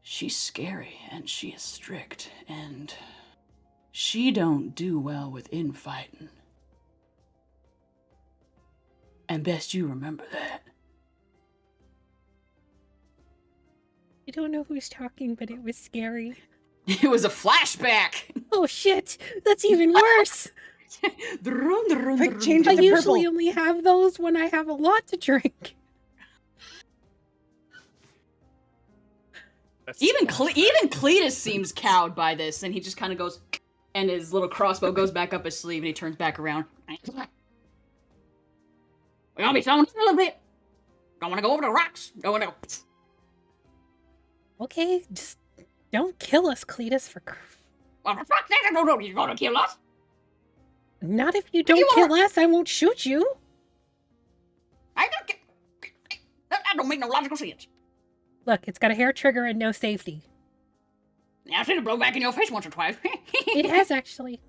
she's scary and she is strict and she don't do well with infighting. And best you remember that. I don't know who's talking, but it was scary. It was a flashback. Oh shit! That's even worse! Quick, change I it to usually purple. only have those when I have a lot to drink. Even Kleetus seems cowed by this, and he just kind of goes, and his little crossbow goes back up his sleeve, and he turns back around. We're gonna be slowing down a little bit. Don't wanna go over the rocks. Don't wanna go. Okay, just don't kill us, Cleetus. Well, for fuck's sake, no, you're gonna kill us. Not if you don't You kill us, I won't shoot you. I don't get. That don't make no logical sense. Look, it's got a hair trigger and no safety. Yeah, I've seen it blow back in your face once or twice. It has actually.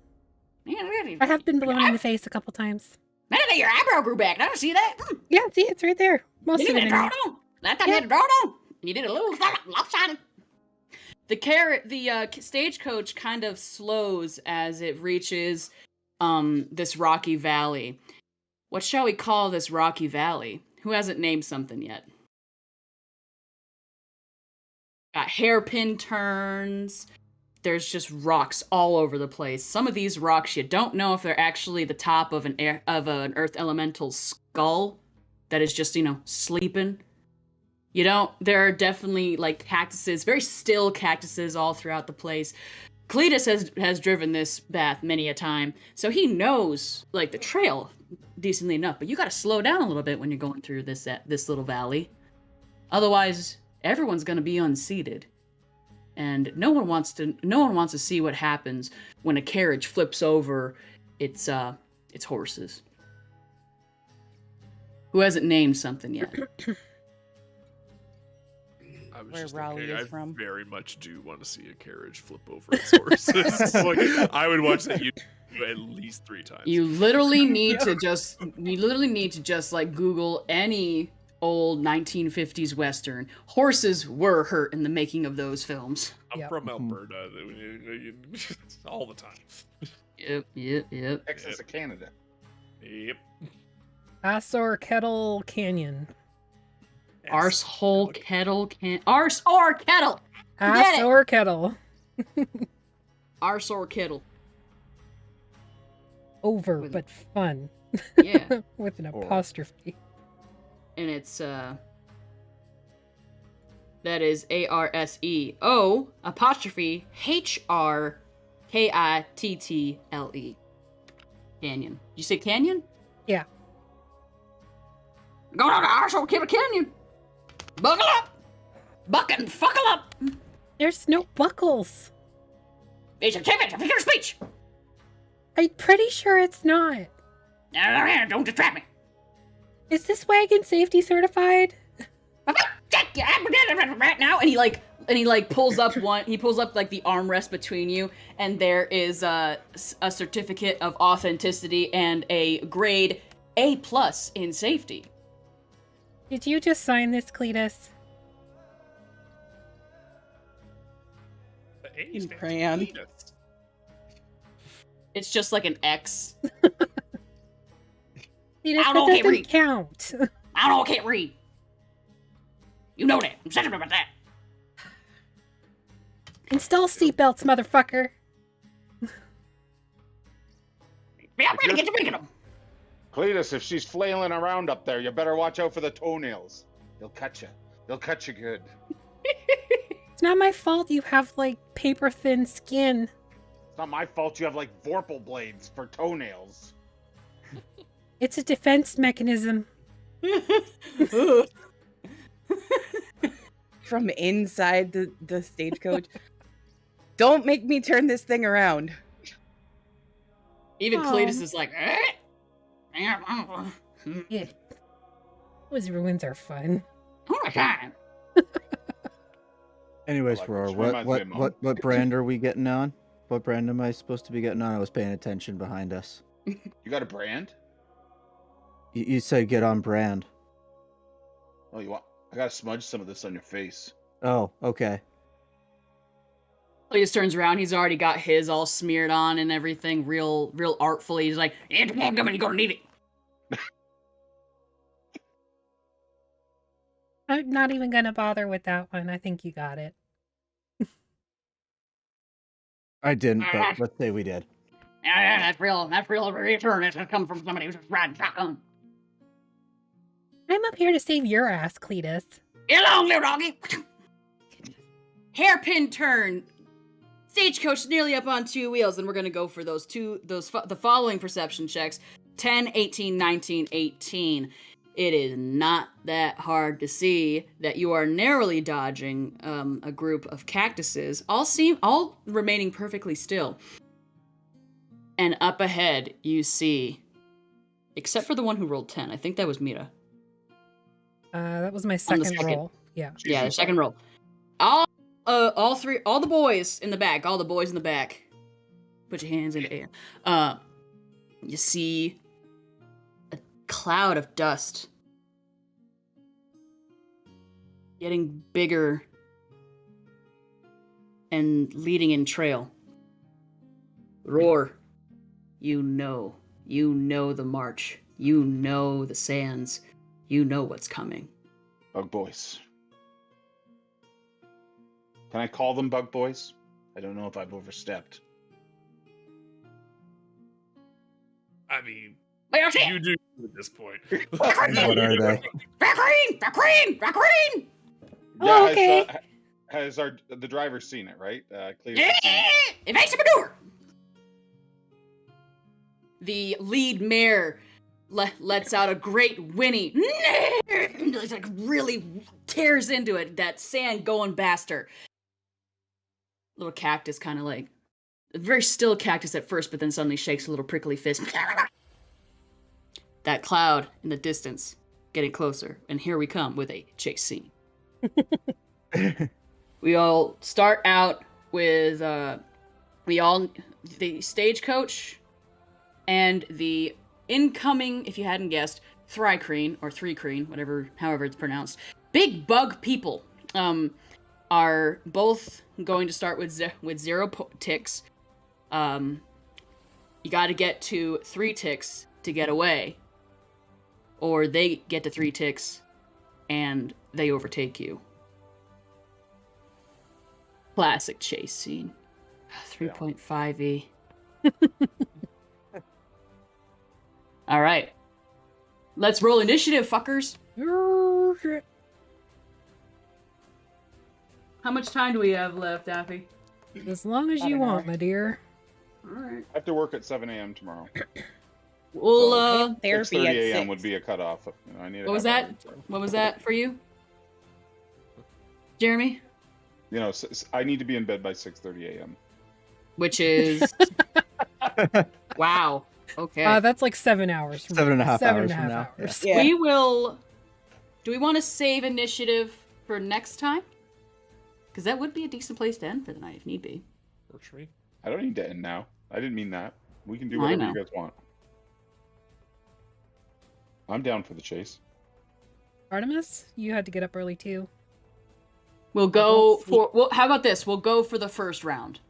Yeah, really. I have been blown in the face a couple times. Man, your eyebrow grew back. Did I see that? Yeah, see, it's right there. Most You of it didn't draw anyway. it on. Last time Yeah. you had to draw it on. You did a little lopsided. The stagecoach kind of slows as it reaches this rocky valley. What shall we call this rocky valley? Who hasn't named something yet? Got hairpin turns. There's just rocks all over the place. Some of these rocks, you don't know if they're actually the top of an earth elemental's skull that is just, sleeping. There are definitely like cactuses, very still cactuses all throughout the place. Kleetus has driven this path many a time, so he knows like the trail decently enough, but you gotta slow down a little bit when you're going through this little valley. Otherwise, everyone's gonna be unseated. And no one wants to see what happens when a carriage flips over its horses. Who hasn't named something yet? I was Where just Raleigh thinking, is I from. very much do want to see a carriage flip over its horses. Like, I would watch that. at least 3 times. You literally need to just like Google any old 1950s Western. Horses were hurt in the making of those films. I'm Yep. from Alberta, all the time. Yep. Texas of Canada. Yep. AssO'rKettle Canyon. AssO'rKettle AssO'rKettle! Get it! AssO'rKettle. AssO'rKettle. Over, With- but fun. Yeah. With an Or- apostrophe. And it's that is ARSEO apostrophe HRKITTLE. Canyon. You say canyon? Yeah. Go down to AssO'rKettle Canyon. Buckle up. Bucking fuckle up. There's no buckles. It's a figure of speech. I'm pretty sure it's not. Don't distract me. Is this wagon safety certified? Right now, And he pulls up like the armrest between you, and there is a certificate of authenticity and a grade A+ in safety. Did you just sign this, Kleetus? The A In stands for crayon. Kleetus. It's just like an X. Kleetus, I that don't get doesn't read. count. I don't can't read. You know that. I'm sensitive about that. Install seatbelts, motherfucker. Yeah, I'm ready to get to making them. Kleetus, if she's flailing around up there, you better watch out for the toenails. They'll cut you. They'll cut you good. It's not my fault you have, like, paper-thin skin. It's not my fault you have like Vorpal blades for toenails. It's a defense mechanism. From inside the stagecoach. Don't make me turn this thing around. Even Aw. Kleetus is like, Yeah. Those ruins are fun. Oh my god. Anyways, Like, Rhorr, which reminds me of Mom. what brand are we getting on? What brand am I supposed to be getting on? I was paying attention behind us. You got a brand? You said get on brand. Oh, you want? I gotta smudge some of this on your face. Oh, okay. Kleetus turns around. He's already got his all smeared on and everything, real artfully. He's like, It's one gum and you're gonna need it. I'm not even gonna bother with that one. I think you got it. I didn't, but let's say we did. Yeah, that's real return. It's come from somebody who's riding shotgun. I'm up here to save your ass, Kleetus. Get along, little doggy. hairpin turn. Stagecoach nearly up on 2 wheels, and we're going to go for the following perception checks. 10, 18, 19, 18. It is not that hard to see that you are narrowly dodging a group of cactuses, all remaining perfectly still. And up ahead, you see, except for the one who rolled 10, I think that was Mira. That was my On the second second. roll. Yeah. Yeah, the second roll. All the boys in the back. All the boys in the back. Put your hands in the air. You see a cloud of dust getting bigger and leading in trail. Rhorr, you know the march. You know the sands. You know what's coming. Bug boys. Can I call them bug boys? I don't know if I've overstepped. I mean, Well, shit. you do at this point. What are they? Thri-Kreen. Oh, okay. Has the driver seen it, right? Kleetus Yeah, has seen it. it makes a manure. The lead mare lets out a great whinny. It's like really tears into it. That sand going past her. Little cactus kind of like, a very still cactus at first, but then suddenly shakes a little prickly fist. That cloud in the distance getting closer, and here we come with a chase scene. We all start out with the stagecoach and the incoming, if you hadn't guessed, Thri-Kreen, or Thri-Kreen, however it's pronounced, big bug people, are both going to start with 0 ticks. You got to get to 3 ticks to get away, or they get to 3 ticks and they overtake you. Classic chase scene. 3.5e. All right. Let's roll initiative, fuckers. How much time do we have left, Daffy? As long as About you an want, hour. my dear. All right. I have to work at 7 a.m. tomorrow. Well, Therapy 6:30 at a.m. 6. would be a cutoff. I need. what was that? What was that for you, Jeremy? You know, I need to be in bed by 6:30 a.m. Which is wow. Okay. That's like 7 hours. From 7.5 now. hours 7.5 from now. hours. Yeah. We will. Do we want to save initiative for next time? Because that would be a decent place to end for the night if need be. Works for me. I don't need to end now. I didn't mean that. We can do I whatever know. you guys want. I'm down for the chase. Artemis, you had to get up early too. We'll go don't for. Well, how about this? We'll go for the first round.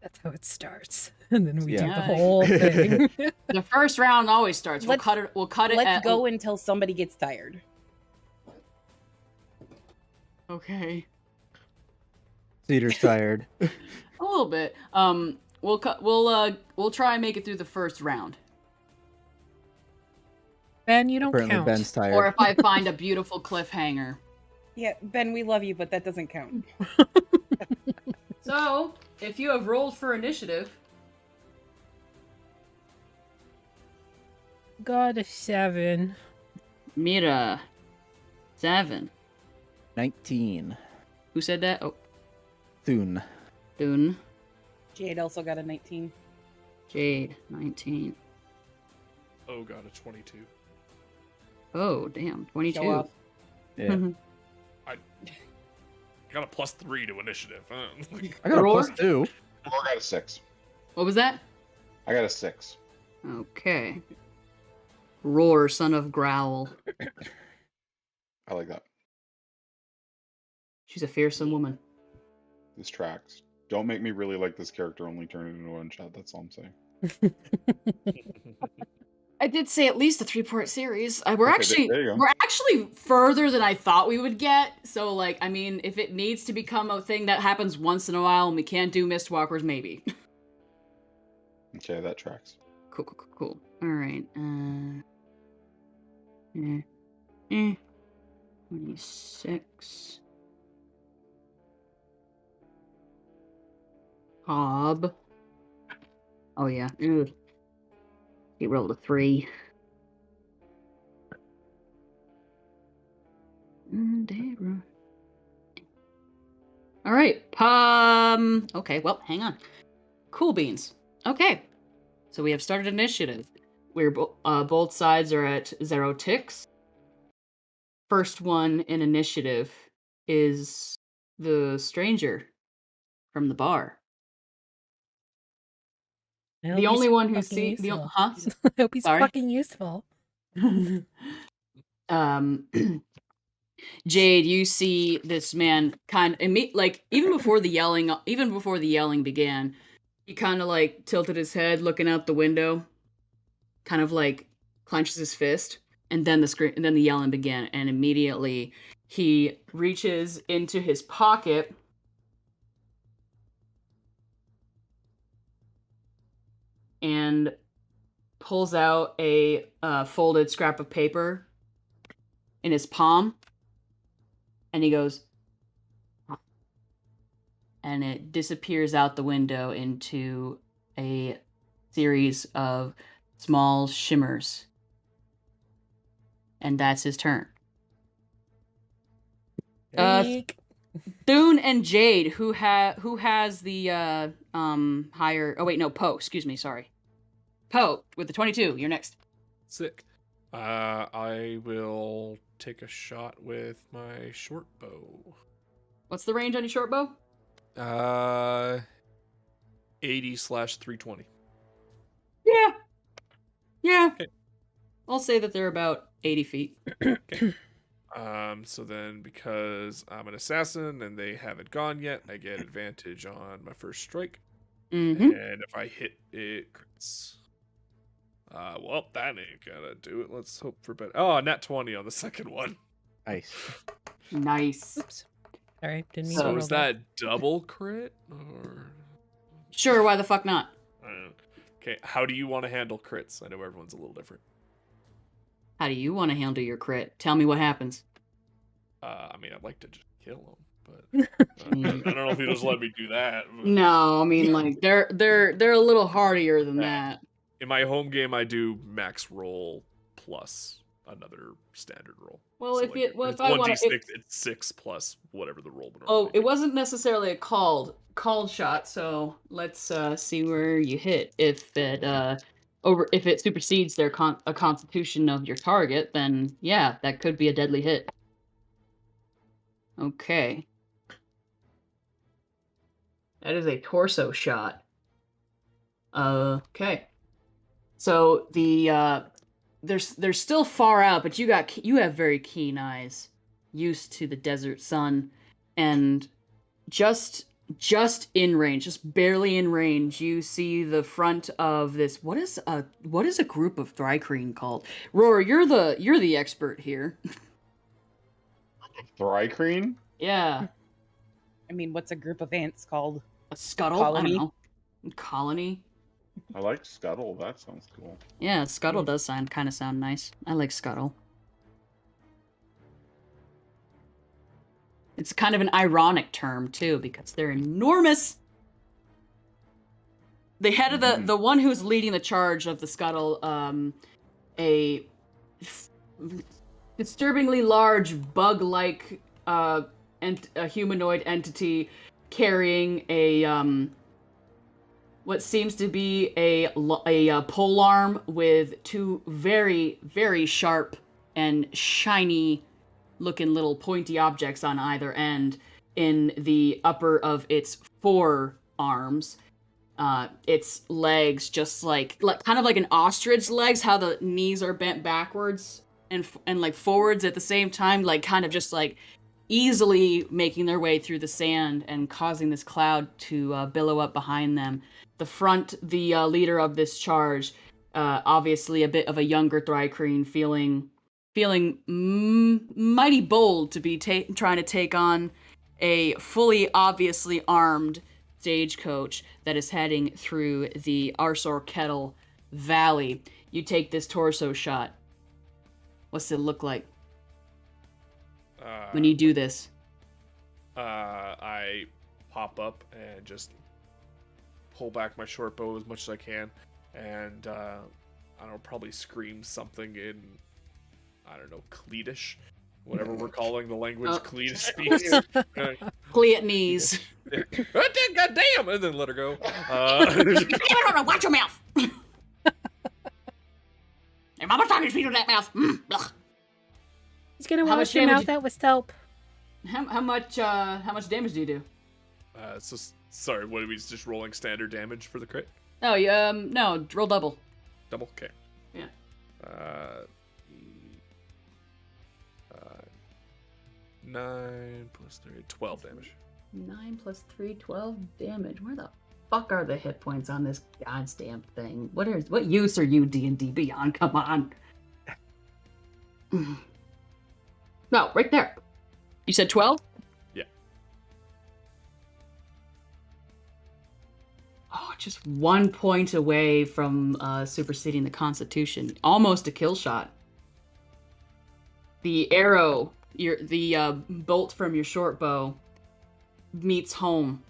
That's how it starts. And then we do Yeah. the whole thing. The first round always starts. We'll Let's- cut it. We'll cut it. Let's at, go until somebody gets tired. Okay. Cedar's tired. A little bit. We'll cut. We'll try and make it through the first round. Ben, you don't Apparently count. Ben's tired. Or if I find a beautiful cliffhanger. Yeah, Ben, we love you, but that doesn't count. So, if you have rolled for initiative, Got a 7. Mira, 7. 19. Who said that? Oh, Thun. Thun. Jade also got a 19. Jade, 19. Oh, got a 22. Oh, damn, 22. Show off. Yeah. I got a +3 to initiative. Huh? I got a Rhorr? +2. Or got a 6. What was that? I got a 6. Okay. Roar, son of Growl. I like that. She's a fearsome woman. This tracks. Don't make me really like this character. Only turn it into one shot. That's all I'm saying. I did say at least a 3-part series. We're Okay, there you go. we're actually further than I thought we would get. So like, I mean, if it needs to become a thing that happens once in a while and we can't do Mistwalkers, maybe. Okay, that tracks. Cool. All right. 26. Kobb. Oh yeah. Ugh. He rolled a 3. All right. Okay. Well, hang on. Cool beans. Okay. So we have started initiative. We're both sides are at 0 ticks. First one in initiative is the stranger from the bar. I hope The he's only one who fucking sees the useful. huh? I hope he's Sorry? fucking useful. Jade, you see this man kind of like even before the yelling began, he kind of like tilted his head, looking out the window, kind of like clenches his fist, and then the yelling began, and immediately he reaches into his pocket. And pulls out a folded scrap of paper in his palm, and he goes, and it disappears out the window into a series of small shimmers, and that's his turn. Freak. Thun and Jade, who has the higher? Oh wait, no, Poe. Excuse me, sorry. Poe with the 22. You're next. Sick. I will take a shot with my short bow. What's the range on your short bow? 80/320. Yeah. Okay. I'll say that they're about 80 feet. So then, because I'm an assassin and they haven't gone yet, I get advantage on my first strike. Mm-hmm. And if I hit, it crits. Well, that ain't gonna do it. Let's hope for better. Oh, nat 20 on the second one. Nice. Nice. Oops. Sorry, didn't mean So to So roll is that double crit? Or... Sure, why the fuck not? Okay, how do you want to handle crits? I know everyone's a little different. How do you want to handle your crit? Tell me what happens. I mean, I'd like to just kill him, but I don't know if he'll just let me do that. But... No, I mean, like, they're a little hardier than that. In my home game, I do max roll plus another standard roll. Well, So, if like, it, well, it's if I want 1d6, to, it's 6 plus whatever the roll would oh, normally it be. wasn't necessarily a called shot. So let's see where you hit. If it supersedes a constitution of your target, then yeah, that could be a deadly hit. Okay. That is a torso shot. Okay. So they're still far out, but you have very keen eyes, used to the desert sun, and just in range, just barely in range, you see the front of this. What is a group of Thri-Kreen called? Rhorr, you're the expert here. Thri-Kreen? Yeah, I mean, what's a group of ants called? a scuttle. Colony? I don't know. Colony. I like Scuttle. That sounds cool. Yeah, scuttle does sound nice. I like scuttle. It's kind of an ironic term too, because they're enormous. The head of the one who's leading the charge of the scuttle, a disturbingly large bug-like a humanoid entity carrying a what seems to be a polearm with two very, very sharp and shiny looking little pointy objects on either end in the upper of its forearms. Its legs just like kind of like an ostrich legs, how the knees are bent backwards and like forwards at the same time, like kind of just like easily making their way through the sand and causing this cloud to billow up behind them. The leader of this charge, obviously a bit of a younger Thri-Kreen, feeling mighty bold to be trying to take on a fully obviously armed stagecoach that is heading through the AssO'rKettle Valley. You take this torso shot. What's it look like when you do this? I pop up and just pull back my short bow as much as I can, and I don't know, probably scream something in, I don't know, Kleetish, whatever we're calling the language Kleetish speaks. Cleotnese. God damn! And then let her go. Watch your mouth. Your mama's talking to me with that mouth. He's gonna How wash much your damage mouth out with soap. How much damage do you do? So sorry, what are we just rolling standard damage for the crit? Oh, no, roll double. Double? Okay. Yeah. 9 plus 3, 12 damage. 9 plus 3, 12 damage. Where the fuck are the hit points on this goddamn thing? What use are you, D&D Beyond? Come on. No, right there. You said 12? Yeah. Oh, just 1 point away from superseding the Constitution. Almost a kill shot. The arrow, the bolt from your short bow, meets home,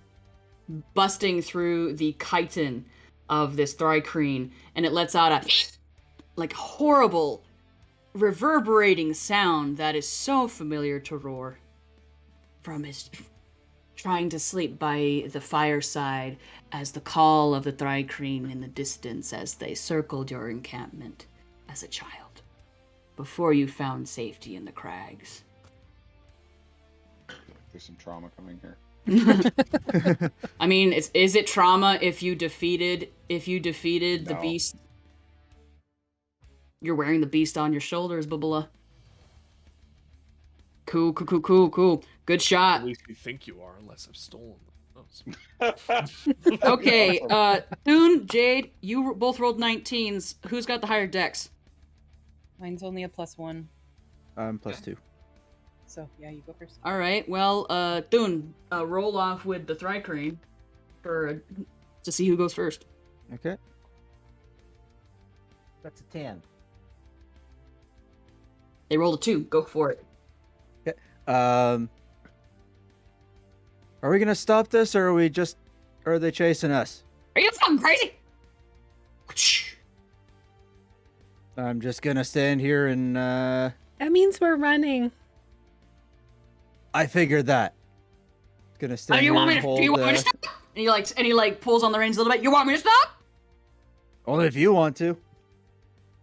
busting through the chitin of this Thri-Kreen, and it lets out a like horrible, reverberating sound that is so familiar to Rhorr from his trying to sleep by the fireside as the call of the Thri-Kreen in the distance as they circled your encampment as a child before you found safety in the crags. There's some trauma coming here. I mean, is it trauma if you defeated the No. beast? You're wearing the beast on your shoulders, Bubula. Cool. Good At shot. least you think you are, unless I've stolen them. Okay, Thun, Jade, you both rolled 19s. Who's got the higher dex? Mine's only a +1. I'm +2. So yeah, you go first. All right. Well, Thun, roll off with the Thri-Kreen to see who goes first. Okay. That's a 10. They rolled a 2. Go for it. Okay. Are we gonna stop this, or are they chasing us? Are you fucking crazy? I'm just gonna stand here and That means we're running. I figured that. Gonna stand Do you here want me and to? hold. Do you want me to stop? And he pulls on the reins a little bit. You want me to stop? Only if you want to.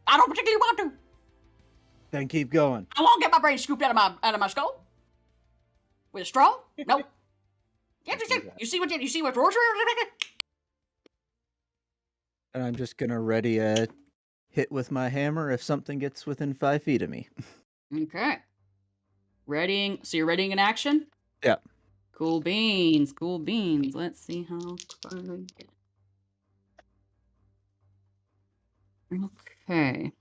I don't particularly want to. Then keep going. I won't get my brain scooped out of my skull with a straw. No. You see what Rhorr? And I'm just gonna ready a hit with my hammer if something gets within 5 feet of me. Okay. Readying. So you're readying an action? Yeah. Cool beans. Let's see how far I get. Okay.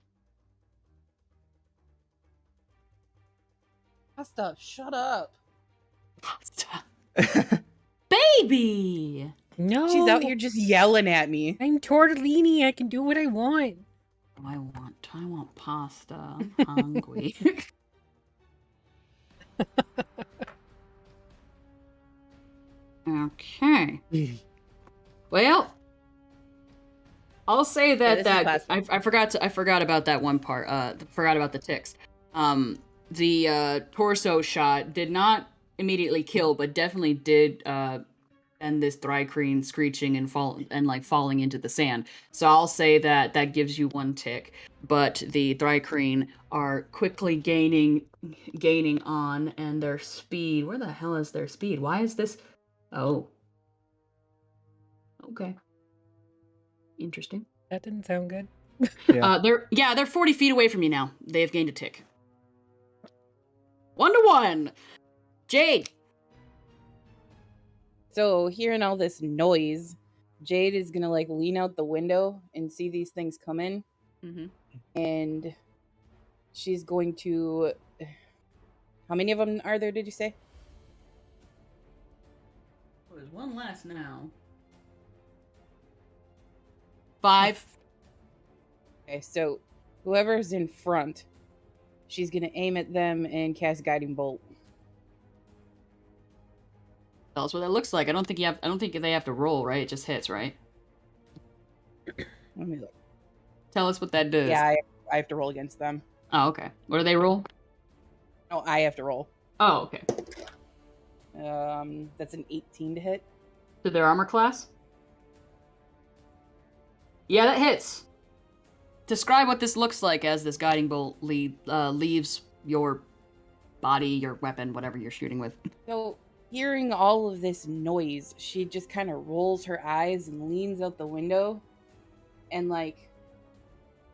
Pasta, shut up. Baby! No. She's out here just yelling at me. I'm tortellini. I can do what I want. I want pasta. I'm hungry. Okay. Well, I'll say that this is I forgot about that one part. Forgot about the ticks. The torso shot did not immediately kill, but definitely did end this Thri-Kreen screeching and falling into the sand. So I'll say that gives you 1 tick. But the Thri-Kreen are quickly gaining on, and their speed. Where the hell is their speed? Why is this? Oh. Okay. Interesting. That didn't sound good. Yeah. They're 40 feet away from you now. They have gained a tick. 1-1. Jade. So hearing all this noise, Jade is gonna lean out the window and see these things come in, and she's going to. How many of them are there? Did you say? There's one less now. 5. Okay, so whoever's in front, she's gonna aim at them and cast Guiding Bolt. Tell us what that looks like. I don't think they have to roll, right? It just hits, right? Let me look. Tell us what that does. Yeah, I have to roll against them. Oh, okay. What do they roll? Oh, I have to roll. Oh, okay. That's an 18 to hit. To their armor class? Yeah, that hits. Describe what this looks like as this guiding bolt leaves your body, your weapon, whatever you're shooting with. So, hearing all of this noise, she just kind of rolls her eyes and leans out the window, and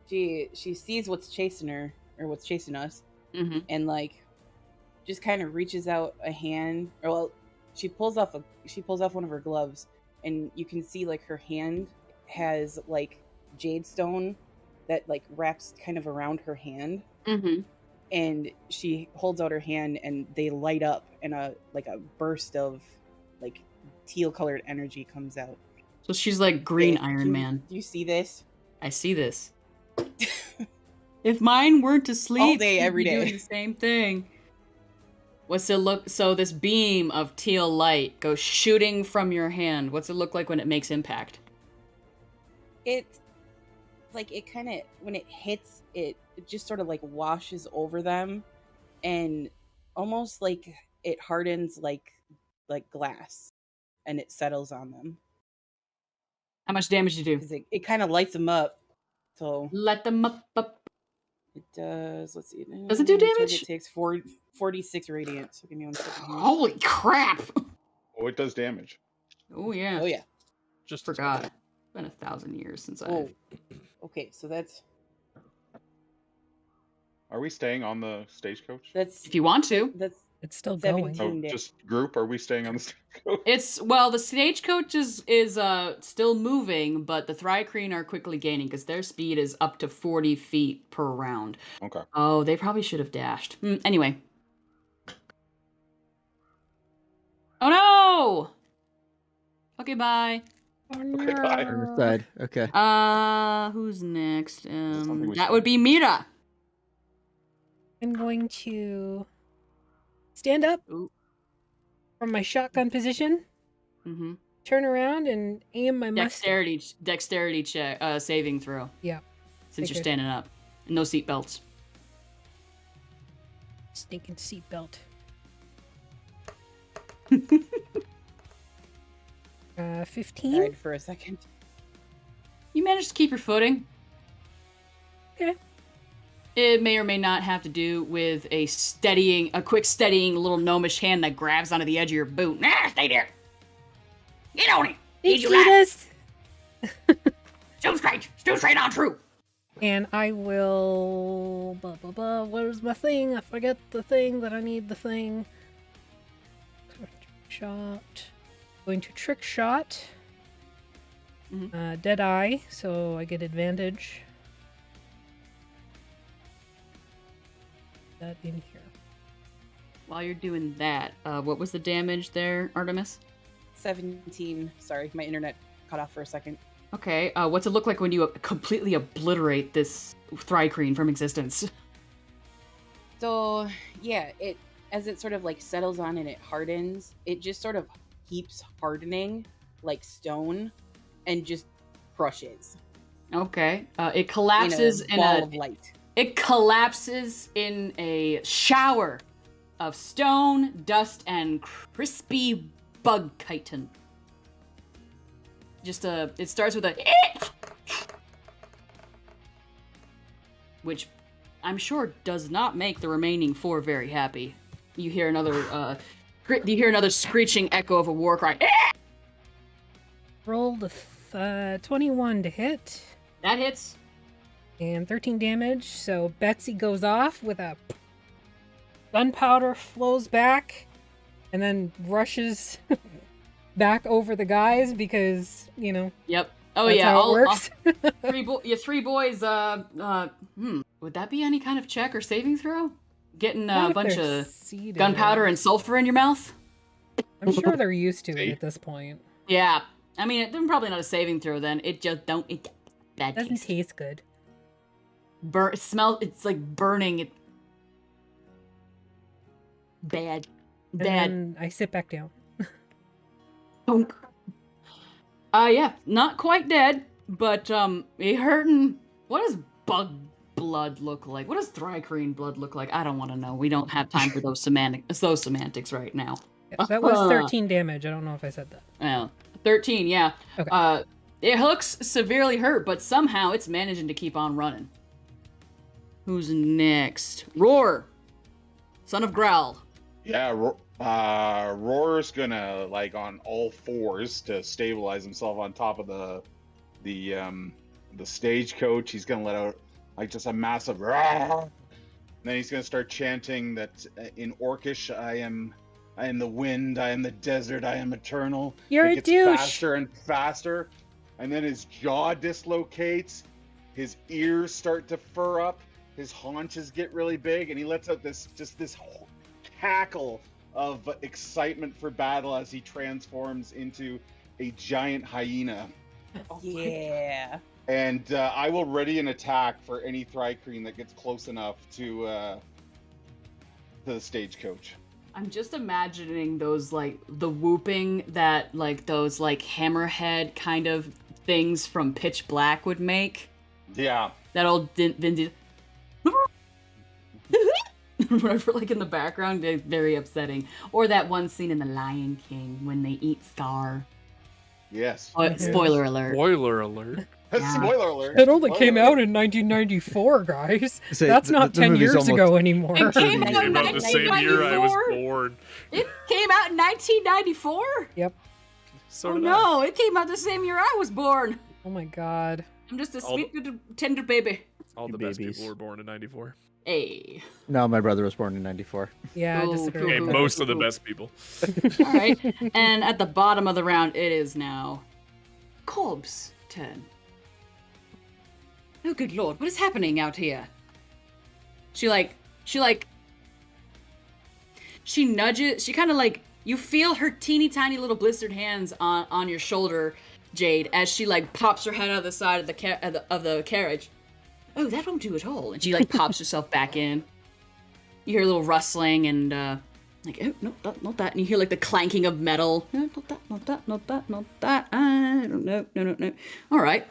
she sees what's chasing her or what's chasing us, and just kind of reaches out a hand, or she pulls off one of her gloves, and you can see her hand has jade stone that wraps kind of around her hand. And she holds out her hand, and they light up, and a burst of teal colored energy comes out. So she's like green Iron Man. Do you see this? I see this. If mine weren't asleep, all day, every she'd be day, doing the same thing. What's it look? So this beam of teal light goes shooting from your hand. What's it look like when it makes impact? It's it kind of, when it hits, it just sort of washes over them, and almost it hardens like glass, and it settles on them. How much damage do you do? Because it kind of lights them up. So light them up. It does. Let's see. Does it do damage? It takes 46 radiant. So give me 1 second. Holy crap! Oh, it does damage. Oh yeah. Oh yeah. Just forgot. It's been 1,000 years since Okay, so that's Are we staying on the stagecoach? That's If you want to. that's It's still 17 going. Oh, days. just group? Are we staying on the stagecoach? It's the stagecoach is still moving, but the Thri-Kreen are quickly gaining because their speed is up to 40 feet per round. Okay. Oh, they probably should have dashed. Anyway. Oh no! Okay, bye. Oh, Okay, bye. Other side. Okay. Who's next? Something we That should- would be Mira. I'm going to stand up Ooh. from my shotgun position, Mm-hmm. turn around, and aim my mustang. Dexterity check, saving throw. Yeah. Since you're Figured. standing up. No seatbelts. Stinking seatbelt. 15. Died for a second. You managed to keep your footing. Okay. It may or may not have to do with a quick steadying little gnomish hand that grabs onto the edge of your boot. Nah, stay there. Get on it. Thanks, you laugh. Kleetus. Still straight on true. And I will... Blah, blah, blah. Where's my thing? I forget the thing that I need the thing. Shot. Going to trick shot. Mhm. Dead eye, so I get advantage. That in here. While you're doing that, what was the damage there, Artemis? 17. Sorry, my internet cut off for a second. Okay, what's it look like when you completely obliterate this Thri-Kreen from existence? So yeah, as it sort of like settles on and it hardens, it just sort of keeps hardening like stone and just crushes Okay, it collapses in a ball of light. It collapses in a shower of stone, dust, and crispy bug chitin. It starts with a which I'm sure does not make the remaining 4 very happy. You hear another screeching echo of a war cry. Rolled a 21 to hit. That hits. And 13 damage, so Betsy goes off with a gunpowder flows back and then rushes back over the guys because, you know, Yep. Oh that's yeah, how it works. your 3 boys. Would that be any kind of check or saving throw? Getting Not a if bunch they're of seeded. gunpowder and sulfur in your mouth? I'm sure they're used to it See? at this point. Yeah. I mean, it's probably not a saving throw then. It just don't. It bad Doesn't taste. taste good. It's like burning. It bad. And Bad. then I sit back down. Thunk. Yeah, not quite dead, but it hurting. What does bug blood look like? What does Thri-Kreen blood look like? I don't want to know. We don't have time for those semantics right now. Yeah, that was 13 damage. I don't know if I said that. Well, 13, yeah. Okay. It looks severely hurt, but somehow it's managing to keep on running. Who's next? Rhorr, son of Growl. Yeah, Rhorr's gonna like on all fours to stabilize himself on top of the stagecoach. He's gonna let out like just a massive roar. And then he's gonna start chanting that in Orcish, I am the wind, I am the desert, I am eternal. You're It a gets douche. faster and faster, and then his jaw dislocates, his ears start to fur up, his haunches get really big, and he lets out this cackle of excitement for battle as he transforms into a giant hyena. Yeah. And I will ready an attack for any Thri-Kreen that gets close enough to the stagecoach. I'm just imagining those, like, the whooping that, like, those, like, hammerhead kind of things from Pitch Black would make. Yeah. That old vintage... Whatever, like, in the background, very upsetting. Or that one scene in The Lion King when they eat Scar. Yes. Spoiler alert. Spoiler alert. Yeah. Spoiler alert. It only Spoiler came alert. out in 1994, guys. Say, That's not the 10 movie's years almost- ago anymore. It came It out came in out the same year I was 1994? born. It came out in 1994? Yep. So Oh did no, it came out the same year I was born. Oh my god. I'm just a All sweet little tender baby. All the You best babies. people were born in '94. Hey. No, my brother was born in '94. Yeah, I Cool, disagree. cool, Okay, with cool. that. most of the best people. All right. And at the bottom of the round, it is now Kobb's turn. Oh, good lord, what is happening out here? She nudges, she kind of like, you feel her teeny tiny little blistered hands on your shoulder, Jade, as she like pops her head out of the side of the carriage. Oh, that won't do at all. And she like pops herself back in. You hear a little rustling and like, oh, no, not that. And you hear like the clanking of metal. No, not that, not that, not that, not that. I don't know, no. All right.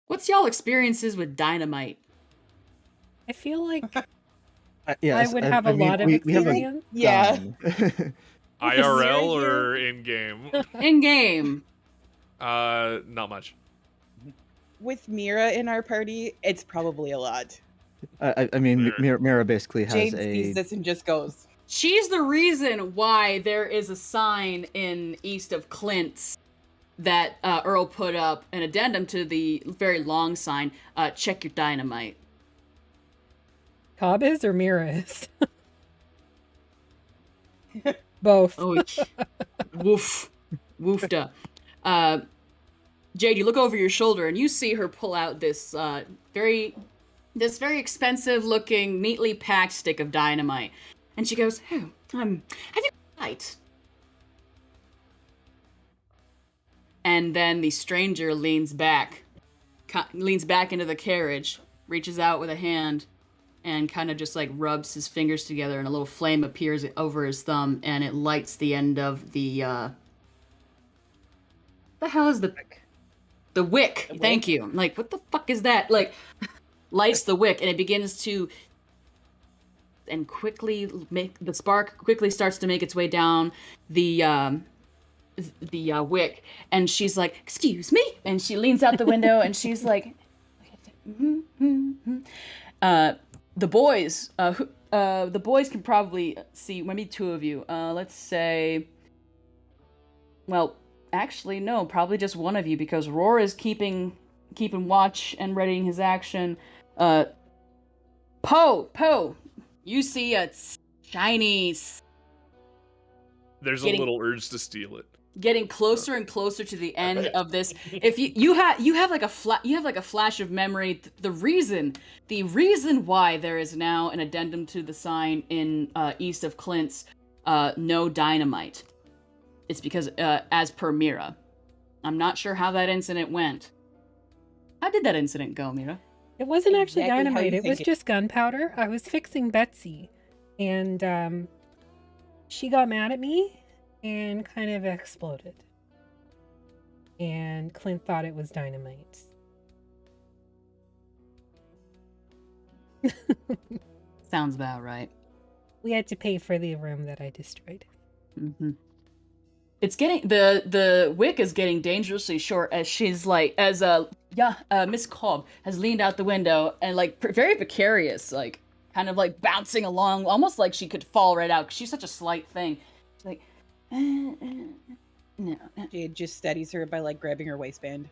What's y'all experiences with dynamite? I feel like Yes, I would have a lot of we have a experience. Yeah. gun. IRL Mira here? or in game? In game. Not much. With Mira in our party, it's probably a lot. I mean, Mira basically has Jade a. sees this and just goes. She's the reason why there is a sign in East of Clint that Earl put up, an addendum to the very long sign, check your dynamite. Kobb is or Mira is? Both. Oh, woof. Woofda. Jade, you look over your shoulder and you see her pull out this very expensive looking, neatly packed stick of dynamite. And she goes, oh, have you light? And then the stranger leans back into the carriage, reaches out with a hand, and kind of just like rubs his fingers together, and a little flame appears over his thumb, and it lights the end of the hell is the wick? The wick. Thank you. I'm like, what the fuck is that? Like, lights the wick, and it begins to, and quickly the spark quickly starts to make its way down the wick, and she's like, excuse me, and she leans out the window and she's like, the boys can probably see, maybe two of you, let's say, well, actually no, probably just one of you, because Rhorr is keeping watch and readying his action. Poe, you see a shiny, There's a little urge to steal it. getting closer and closer to the end of this. If you have like a flash of memory, the reason why there is now an addendum to the sign in East of Clint's no dynamite. It's because as per Mira. I'm not sure how that incident went. How did that incident go, Mira? It wasn't actually Exactly how you dynamite. It think was it- just gunpowder. I was fixing Betsy, and she got mad at me and kind of exploded. And Clint thought it was dynamite. Sounds about right. We had to pay for the room that I destroyed. Mm-hmm. It's getting the wick is getting dangerously short as she's like Miss Kobb has leaned out the window and like very precarious, like kind of like bouncing along, almost like she could fall right out because she's such a slight thing. She's like, no, Jade just steadies her by like grabbing her waistband.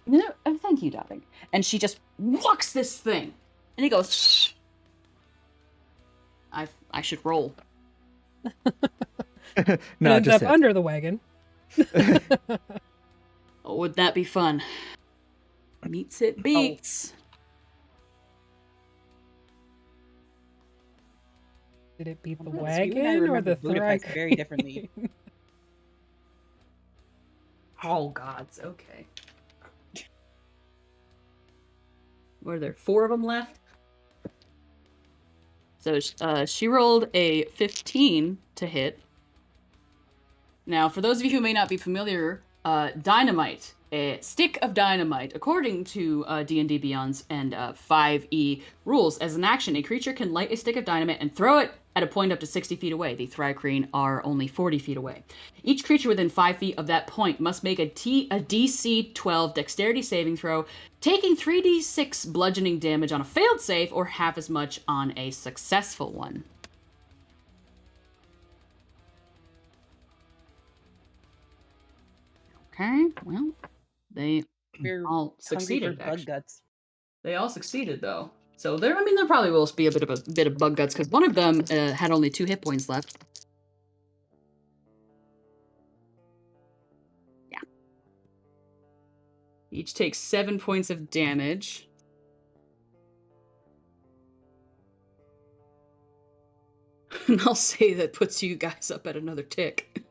no, thank you, darling. And she just whacks this thing, and he goes, shh. I should roll. No, ends just up hit. under the wagon. Oh, would that be fun? Meets it beats. Did it beat the You and I wagon or remember the Budapest very Thri-Kreen? differently. Oh gods, okay. Were there 4 of them left? So she rolled a 15 to hit. Now, for those of you who may not be familiar, dynamite, a stick of dynamite, according to D&D Beyond's and 5e rules, as an action, a creature can light a stick of dynamite and throw it at a point up to 60 feet away. The Thri-Kreen are only 40 feet away. Each creature within 5 feet of that point must make a DC 12 dexterity saving throw, taking 3d6 bludgeoning damage on a failed save or half as much on a successful one. Okay, well, they We're all hungry for succeeded, bug actually. guts. They all succeeded though. So there probably will be a bit of bug guts because one of them had only 2 hit points left. Yeah. Each takes 7 points of damage. And I'll say that puts you guys up at another tick.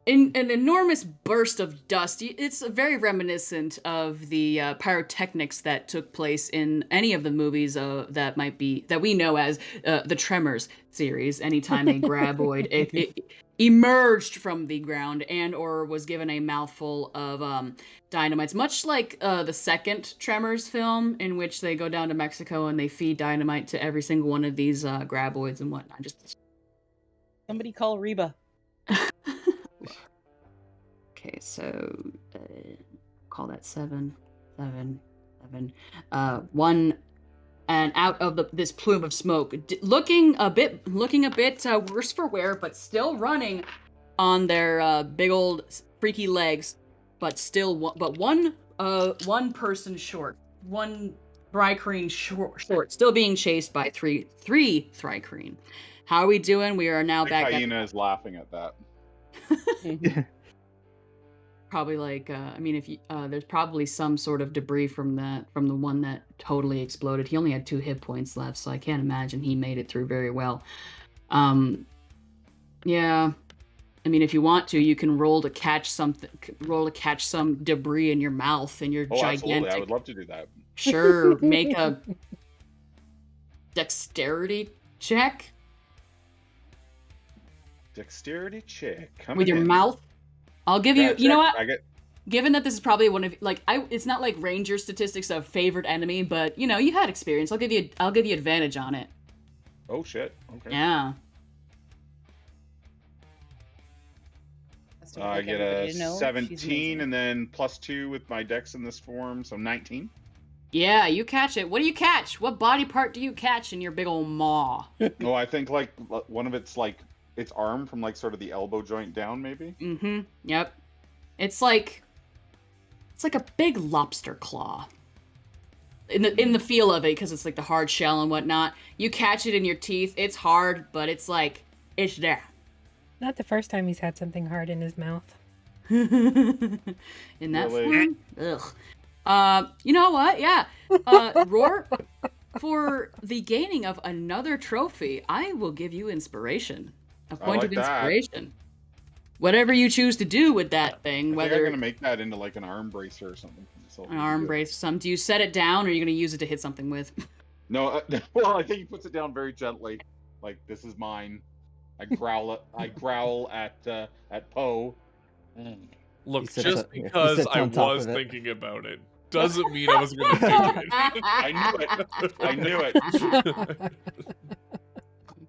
An enormous burst of dust. It's very reminiscent of the pyrotechnics that took place in any of the movies that we know as the Tremors series. Anytime a graboid it emerged from the ground and or was given a mouthful of dynamites, much like the second Tremors film, in which they go down to Mexico and they feed dynamite to every single one of these graboids and whatnot. Just Somebody call Reba. Okay, so call that 7, 1, and out of this plume of smoke, looking a bit worse for wear, but still running on their big old freaky legs, but one person short, one Thri-Kreen short, still being chased by three Thri-Kreen. How are we doing? We are now back. Hyena is laughing at that. Probably like if you there's probably some sort of debris from the one that totally exploded. He only had 2 hit points left, so I can't imagine he made it through very well. Yeah, if you want to, you can roll to catch some debris in your mouth and your gigantic. Absolutely. I would love to do that. Sure, make a dexterity check Dexterity check with your mouth. I'll give you. You know what? I get... Given that this is probably one of it's not like Ranger statistics of favored enemy, but you had experience. I'll give you advantage on it. Oh shit! Okay. Yeah. I get a 17 and then +2 with my dex in this form, so 19. Yeah, you catch it. What do you catch? What body part do you catch in your big old maw? Oh, I think like one of its its arm from sort of the elbow joint down, maybe. Mm-hmm. Yep. It's like a big lobster claw. In the feel of it, because it's like the hard shell and whatnot. You catch it in your teeth. It's hard, but it's there. Not the first time he's had something hard in his mouth. In that form? Ugh. You know what? Yeah. Rhorr, for the gaining of another trophy, I will give you inspiration. A point of inspiration. Whatever you choose to do with that thing, whether I'm gonna make that into an arm bracer or something. An arm brace. Do you set it down, or are you gonna use it to hit something with? No. Well, I think he puts it down very gently, this is mine. I growl at Poe. Look, just because I was thinking about it doesn't mean I was going to do it. I knew it.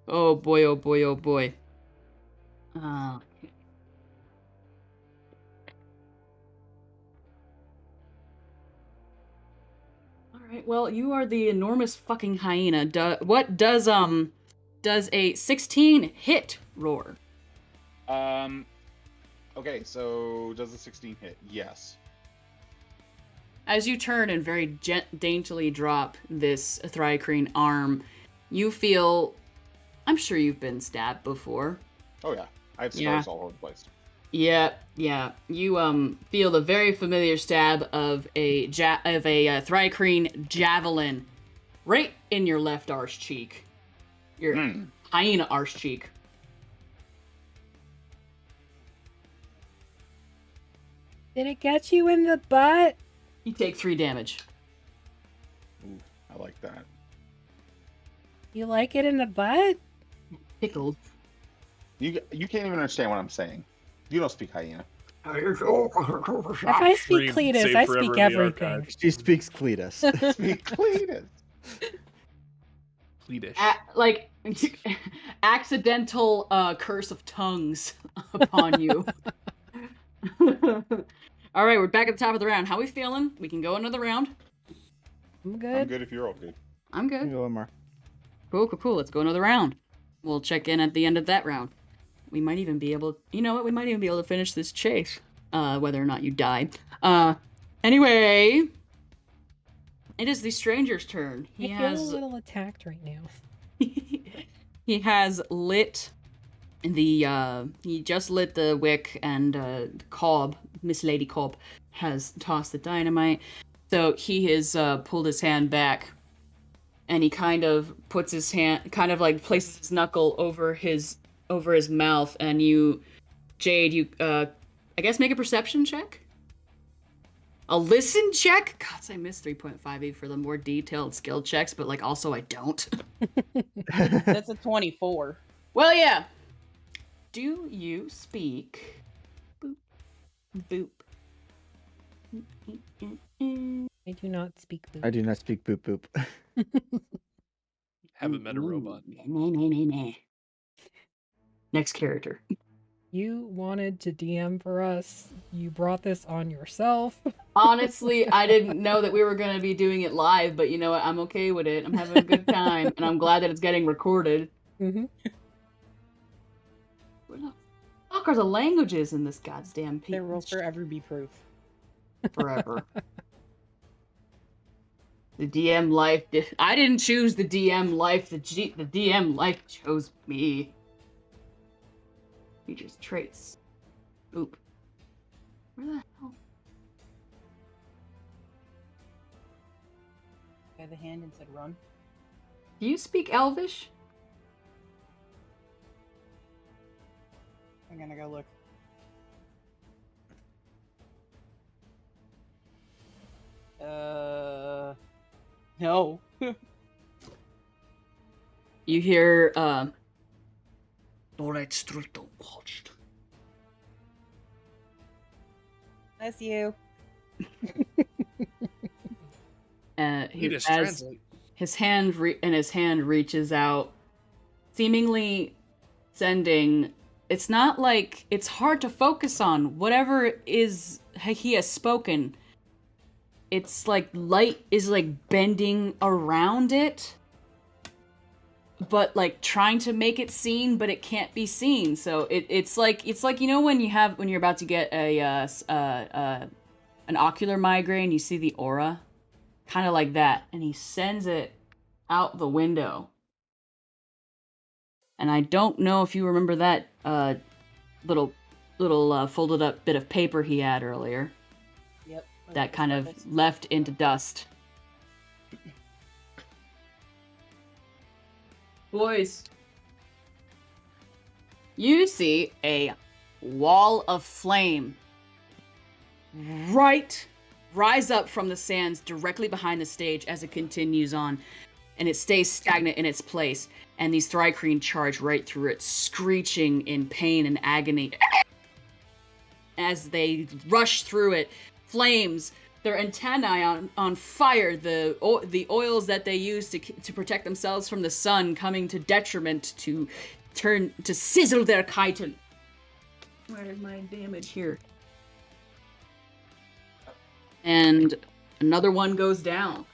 Oh boy, oh boy, oh boy. All right, well, you are the enormous fucking hyena. What does a 16 hit Rhorr? Okay, so does a 16 hit? Yes. As you turn and very daintily drop this Thri-Kreen arm, you feel... I'm sure you've been stabbed before. Oh yeah, I have scars all over the place. Yeah. You feel the very familiar stab of a Thri-Kreen javelin right in your left arse cheek. Your hyena arse cheek. Did it get you in the butt? You take 3 damage. Ooh, I like that. You like it in the butt? Pickled. You can't even understand what I'm saying. You don't speak hyena. If I speak Kleetus, I speak everything. She speaks Kleetus. Speak Kleetus. Kleetus. Accidental curse of tongues upon you. All right, we're back at the top of the round. How we feeling? We can go another round. I'm good. I'm good if you're all good. I'm good. Go one more. Cool. Let's go another round. We'll check in at the end of that round. We might even be able... You know what? We might even be able to finish this chase. Whether or not you die. Anyway, it is the stranger's turn. I feel a little attacked right now. He has lit he just lit the wick, and Kobb, Miss Lady Kobb, has tossed the dynamite. So he has pulled his hand back, and he kind of puts his hand, kind of like places his knuckle over his mouth, and Jade, you I guess make a perception check? A listen check? God, I miss 3.5e for the more detailed skill checks, but like also I don't. That's a 24. Well, yeah. Do you speak? Boop. Boop. I do not speak boop. I do not speak boop boop. Haven't met a robot. Next character. You wanted to DM for us. You brought this on yourself. Honestly, I didn't know that we were going to be doing it live, but you know what? I'm okay with it. I'm having a good time, and I'm glad that it's getting recorded. Mm-hmm. Where the fuck are the languages in this goddamn piece? There will forever be proof. Forever. The DM life. I didn't choose the DM life. The DM life chose me. Features traits. Oop. Where the hell? By the hand and said run. Do you speak Elvish? I'm gonna go look. No. You hear, Bless you. He just translate. his hand reaches out, seemingly sending. It's not like it's hard to focus on whatever is he has spoken. It's like light is like bending around it, but like trying to make it seen, but it can't be seen. So it's like you know when you're about to get an ocular migraine, you see the aura, kind of like that, and he sends it out the window. And I don't know if you remember that little folded up bit of paper he had earlier. Yep. That kind of left into dust. Boys, you see a wall of flame rise up from the sands directly behind the stage as it continues on, and it stays stagnant in its place, and these Thri-Kreen charge right through it, screeching in pain and agony. As they rush through it, flames, their antennae on fire, the oils that they use to protect themselves from the sun coming to detriment to sizzle their chitin. Where is my damage here? And another one goes down.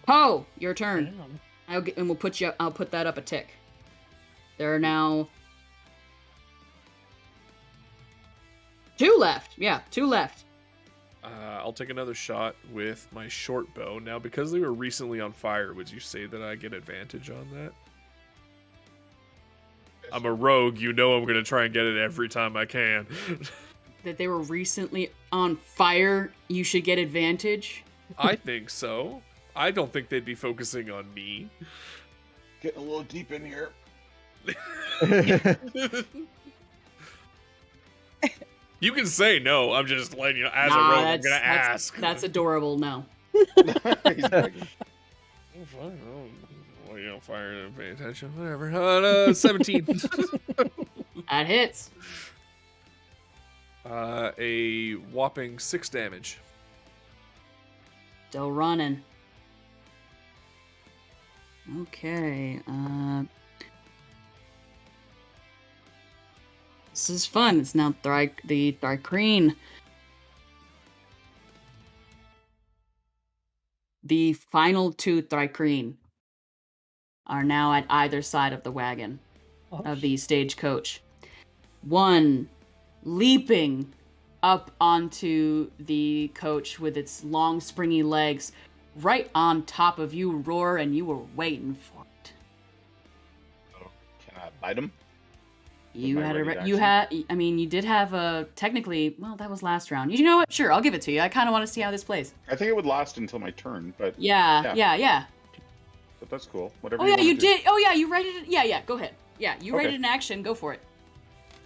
Poe, your turn. Damn. I'll put that up a tick. There are now 2 left. Yeah, 2 left. I'll take another shot with my short bow. Now, because they were recently on fire, would you say that I get advantage on that? I'm a rogue. You know I'm going to try and get it every time I can. That they were recently on fire, you should get advantage? I think so. I don't think they'd be focusing on me. Getting a little deep in here. You can say no. I'm just letting you know, as a rogue, I'm going to ask. That's adorable, no. Well, you don't fire and pay attention. Whatever. 17. That hits. A whopping 6 damage. Still running. Okay. This is fun. It's now the Thri-Kreen. The final 2 Thri-Kreen are now at either side of the wagon, of the stagecoach. One leaping up onto the coach with its long, springy legs, right on top of you, Rhorr, and you were waiting for it. Can I bite him? You my had ready you action? had. I mean, you did have a technically. Well, that was last round. You know what? Sure, I'll give it to you. I kind of want to see how this plays. I think it would last until my turn, but Yeah. but that's cool. Whatever. Oh yeah, wanna you do. did. Oh yeah, you rated it. Yeah. Go ahead. Yeah, you Okay. rated an action. Go for it.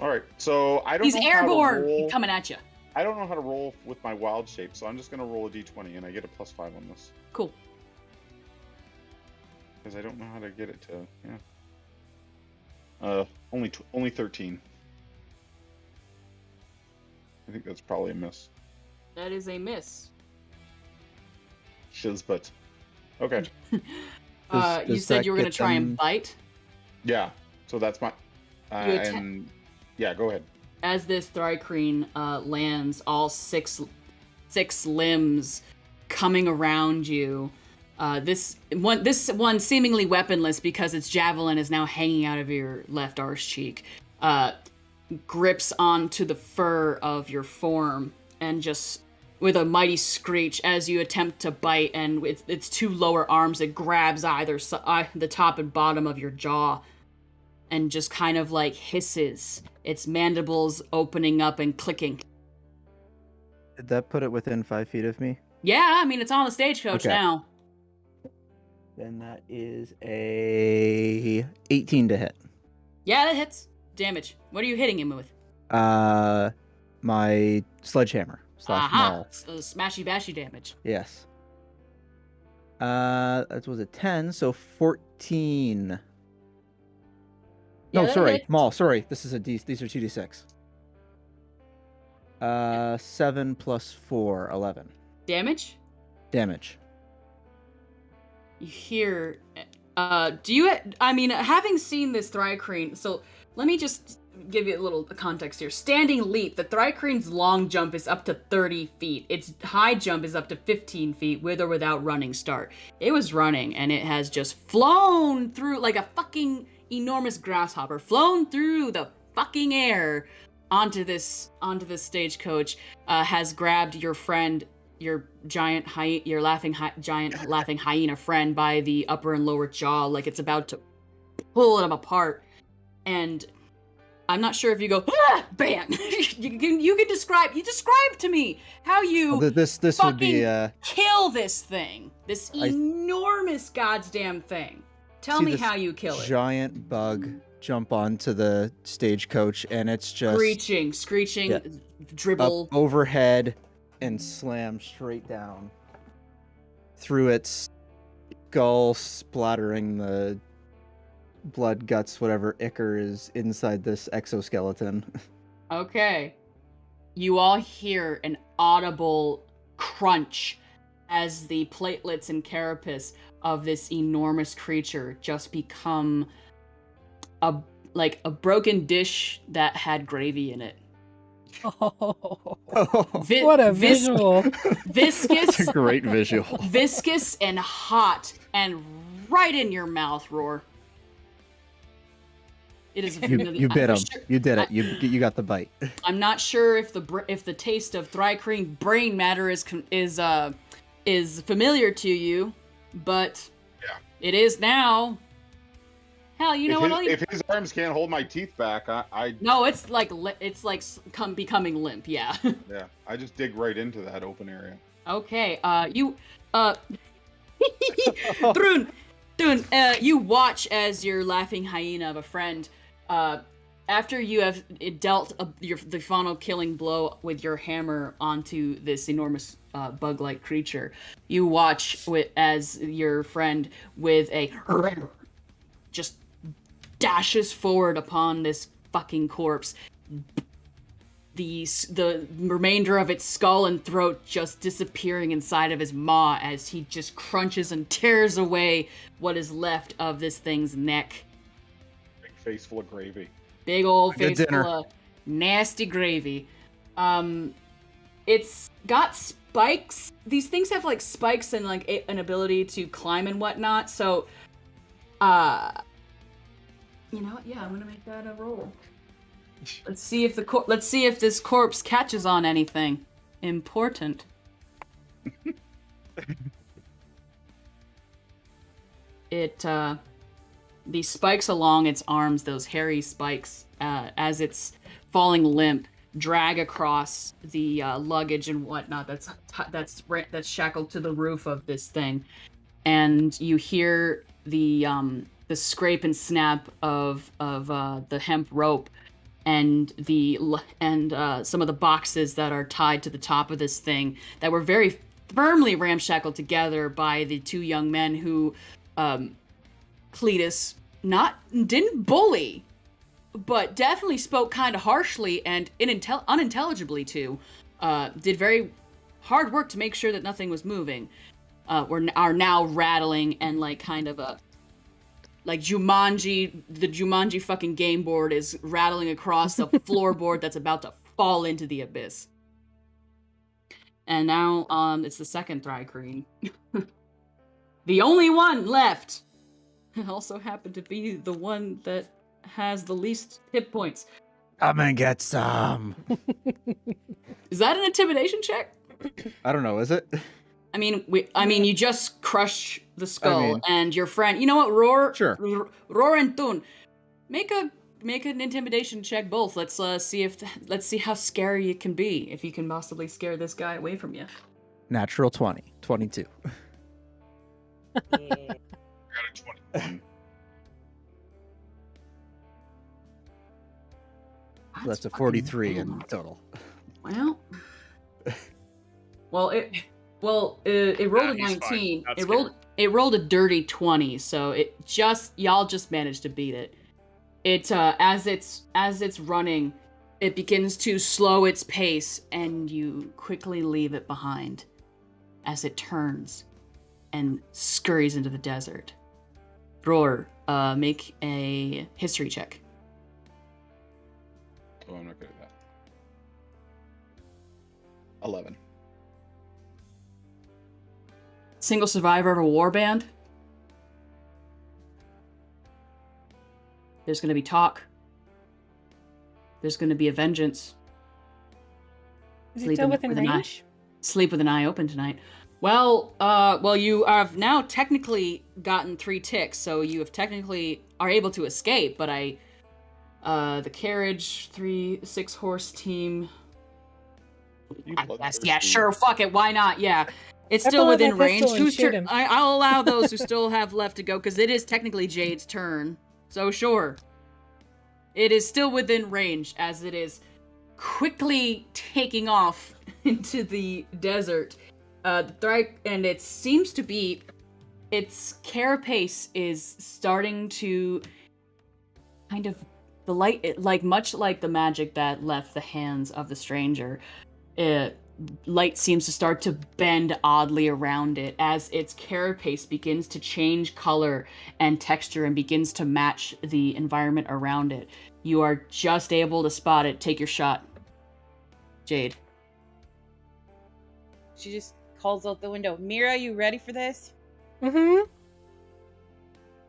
All right. So I don't He's know how to airborne. roll. He's coming at you. I don't know how to roll with my wild shape, so I'm just gonna roll a d20 and I get a +5 on this Cool. because I don't know how to get it to. Only 13. I think that's probably a miss. That is a miss. Shizbut. Okay. You does said that you were gonna get try them- and bite. Yeah. So that's my. You atta- And yeah, go ahead. As this Thri-Kreen lands, all six limbs coming around you. This one seemingly weaponless because its javelin is now hanging out of your left arse cheek. Grips onto the fur of your form and just with a mighty screech as you attempt to bite, and with its two lower arms it grabs either the top and bottom of your jaw and just kind of like hisses, its mandibles opening up and clicking. Did that put it within 5 feet of me? Yeah, I mean, it's on the stagecoach Okay. now. Then that is a 18 to hit. Yeah, that hits. Damage. What are you hitting him with? My sledgehammer / maul. Smashy bashy damage. Yes. That was a 10, so 14. Yeah, No, that sorry, hits. maul. Sorry, these are 2d6. 7 plus 4, 11 Damage? damage. You hear... having seen this Thri-Kreen... So, let me just give you a little context here. Standing leap, the Thri-Kreen's long jump is up to 30 feet. Its high jump is up to 15 feet, with or without running start. It was running, and it has just flown through like a fucking enormous grasshopper, flown through the fucking air onto this stagecoach, has grabbed your friend, your giant giant laughing hyena friend by the upper and lower jaw, like it's about to pull them apart. And I'm not sure if you go, bam. you can describe to me how you This would be kill this thing, this enormous goddamn thing. Tell see me this how you kill it. giant bug jump onto the stagecoach, and it's just Screeching, yeah, dribble. up overhead and slam straight down through its skull, splattering the blood, guts, whatever ichor is inside this exoskeleton. Okay. You all hear an audible crunch as the platelets and carapace of this enormous creature just become a broken dish that had gravy in it. Oh, That's what a visual. Viscous, a great visual. viscous and hot and right in your mouth, Rhorr. It is. You bit him. You did it. You got the bite. I'm not sure if the taste of Thri-Kreen brain matter is familiar to you, but Yeah. it is now. Hell, you know what? If his arms can't hold my teeth back, I No, it's like becoming limp. Yeah. yeah, I just dig right into that open area. Okay. Thrun, you watch as your laughing hyena of a friend, after you have dealt the final killing blow with your hammer onto this enormous bug-like creature, you watch as your friend with a just dashes forward upon this fucking corpse. The remainder of its skull and throat just disappearing inside of his maw as he just crunches and tears away what is left of this thing's neck. Big face full of gravy. Big old Good face dinner. full of nasty gravy. It's got spikes. These things have like spikes and like an ability to climb and whatnot. So, you know what? Yeah, I'm gonna make that a roll. Let's see if this corpse catches on anything important. The spikes along its arms, those hairy spikes, as it's falling limp, drag across the luggage and whatnot that's shackled to the roof of this thing, and you hear the scrape and snap of the hemp rope, and some of the boxes that are tied to the top of this thing that were very firmly ramshackled together by the two young men who Kleetus didn't bully, but definitely spoke kind of harshly and unintelligibly to. Did very hard work to make sure that nothing was moving. Are now rattling and like kind of like Jumanji, the Jumanji fucking game board is rattling across the floorboard that's about to fall into the abyss. And now it's the second Thri-Kreen. The only one left. It also happened to be the one that has the least hit points. Come and get some. Is that an intimidation check? I don't know, is it? I mean, you just crushed the skull, and your friend. You know what, Rhorr? Sure. Rhorr and Thun, make an intimidation check both. Let's see how scary it can be. If you can possibly scare this guy away from you. Natural 20, 22. I got a 21. That's a 43 in total. Well, it rolled a 19. It rolled a dirty 20, so y'all just managed to beat it. As it's running, it begins to slow its pace, and you quickly leave it behind as it turns and scurries into the desert. Rhorr, make a history check. Oh, I'm not good at that. 11. Single survivor of a warband. There's going to be talk. There's going to be a vengeance. Is it still within range? Sleep with an eye open tonight. Well, you have now technically gotten 3 ticks, so you have technically are able to escape. But the carriage 6 horse team. Yeah, sure, fuck it, why not? Yeah, it's still within range. I'll allow those who still have left to go because it is technically Jade's turn. So sure, it is still within range as it is quickly taking off into the desert. And it seems to be its carapace is starting to kind of the light, much like the magic that left the hands of the stranger. Light seems to start to bend oddly around it as its carapace begins to change color and texture and begins to match the environment around it. You are just able to spot it. Take your shot, Jade. She just calls out the window. Mira, you ready for this? Mm-hmm.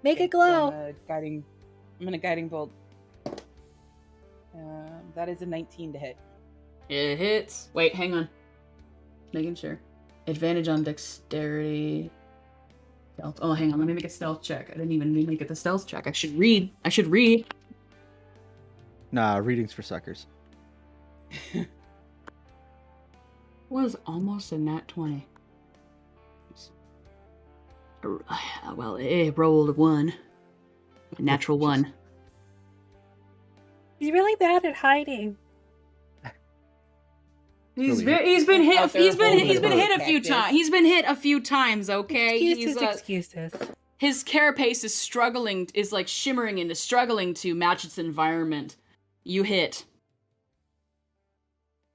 Make it glow. I'm gonna guiding bolt. That is a 19 to hit. It hits. Wait, hang on. Making sure. Advantage on dexterity. Stealth. Oh, hang on. Let me make a stealth check. I didn't even make it the stealth check. I should read. Nah, reading's for suckers. Was almost a nat 20. Well, it rolled a 1. A natural 1. He's really bad at hiding. He's been hit a few times. He's been hit a few times, okay? Excuses. His carapace is struggling, is like shimmering and is struggling to match its environment. You hit.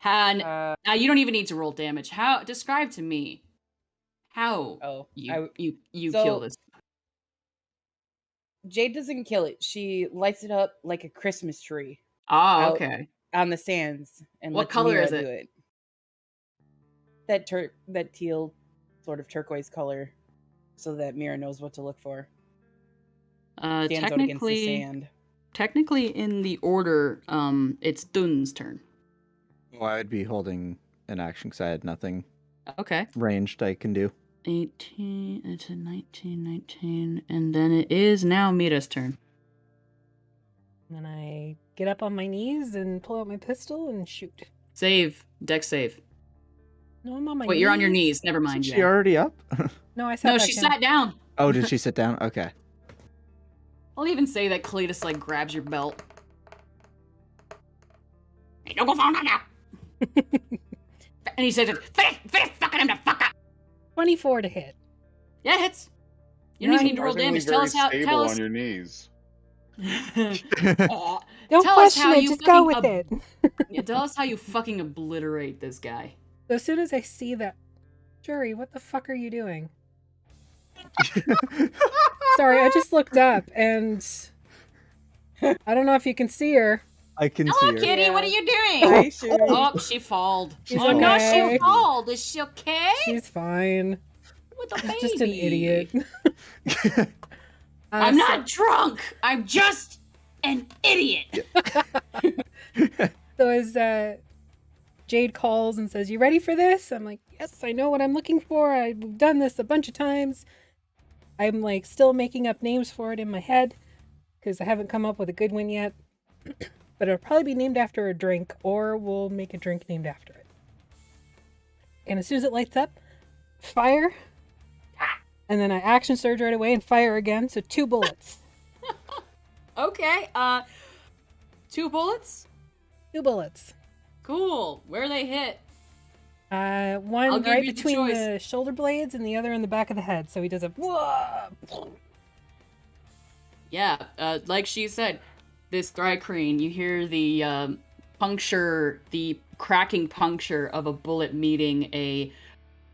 Now you don't even need to roll damage. How? Describe to me how you kill this. Jade doesn't kill it. She lights it up like a Christmas tree. Ah, okay. On the sands. And what color Mira is it? do it. That teal sort of turquoise color, so that Mira knows what to look for. Stands out against the sand. technically in the order, it's Thun's turn. Well, I'd be holding an action because I had nothing Okay. ranged I can do. 18, it's a 19, and then it is now Mira's turn. And then I get up on my knees and pull out my pistol and shoot. Save. Dex save. No, I'm on my knees. Wait, you're on your knees. Never mind. Is she already up? No, I sat No, back she down. sat down. Oh, did she sit down? Okay. I'll even say that Kleetus, like, grabs your belt. Hey, don't go falling down now. And he says, Finish fucking him the fuck up. 24 to hit. yeah, it hits. You don't even Nine. need to roll Surprisingly damage. Tell us how. stable Tell on us. your knees. Aw. Don't Tell us question how it, you just go fucking with it. Yeah, tell us how you fucking obliterate this guy. So as soon as I see that, Jury, what the fuck are you doing? Sorry, I just looked up and I don't know if you can see her. I can see Hello, her. kitty. What are you doing? Hi, Shuri. Oh, she falled. She's Oh, Oh, no, no, okay. she called. Is she okay? She's fine. With the She's baby. just an idiot. I'm so- not drunk. I'm just an idiot. So as Jade calls and says, "You ready for this?" I'm like, "Yes, I know what I'm looking for. I've done this a bunch of times." I'm like still making up names for it in my head because I haven't come up with a good one yet. But it'll probably be named after a drink, or we'll make a drink named after it. And as soon as it lights up, fire, and then I action surge right away and fire again. So 2 bullets. Okay, 2 bullets? 2 bullets. Cool. Where they hit? I'll One give right you the between choice. the shoulder blades and the other in the back of the head. So he does a whoa. Yeah, like she said, this Thri-Kreen, you hear the puncture, the cracking puncture of a bullet meeting a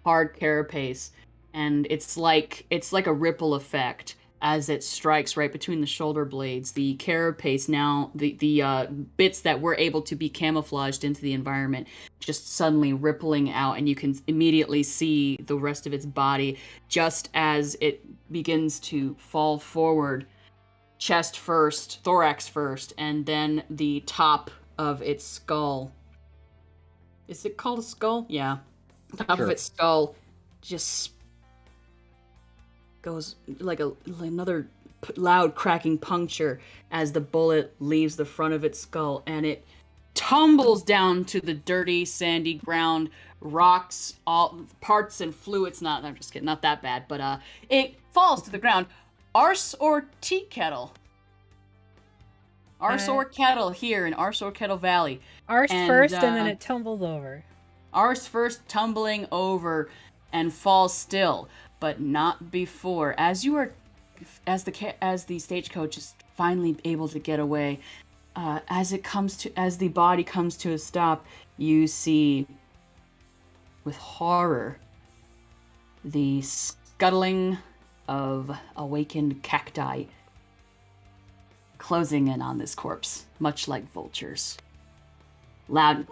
hard carapace, and it's like a ripple effect as it strikes right between the shoulder blades. The carapace now, the bits that were able to be camouflaged into the environment, just suddenly rippling out, and you can immediately see the rest of its body just as it begins to fall forward. Chest first, thorax first, and then the top of its skull. Is it called a skull? Yeah. Top Sure. of its skull just goes like another loud cracking puncture as the bullet leaves the front of its skull, and it tumbles down to the dirty, sandy ground, rocks, all parts and fluids. I'm just kidding, not that bad, but it falls to the ground. AssO'rKettle. AssO'rKettle here in AssO'rKettle Valley. Arse And, first, and then it tumbles over. Arse first tumbling over and falls still, but not before. As the stagecoach is finally able to get away, as the body comes to a stop, you see with horror the scuttling of awakened cacti closing in on this corpse, much like vultures. Loud.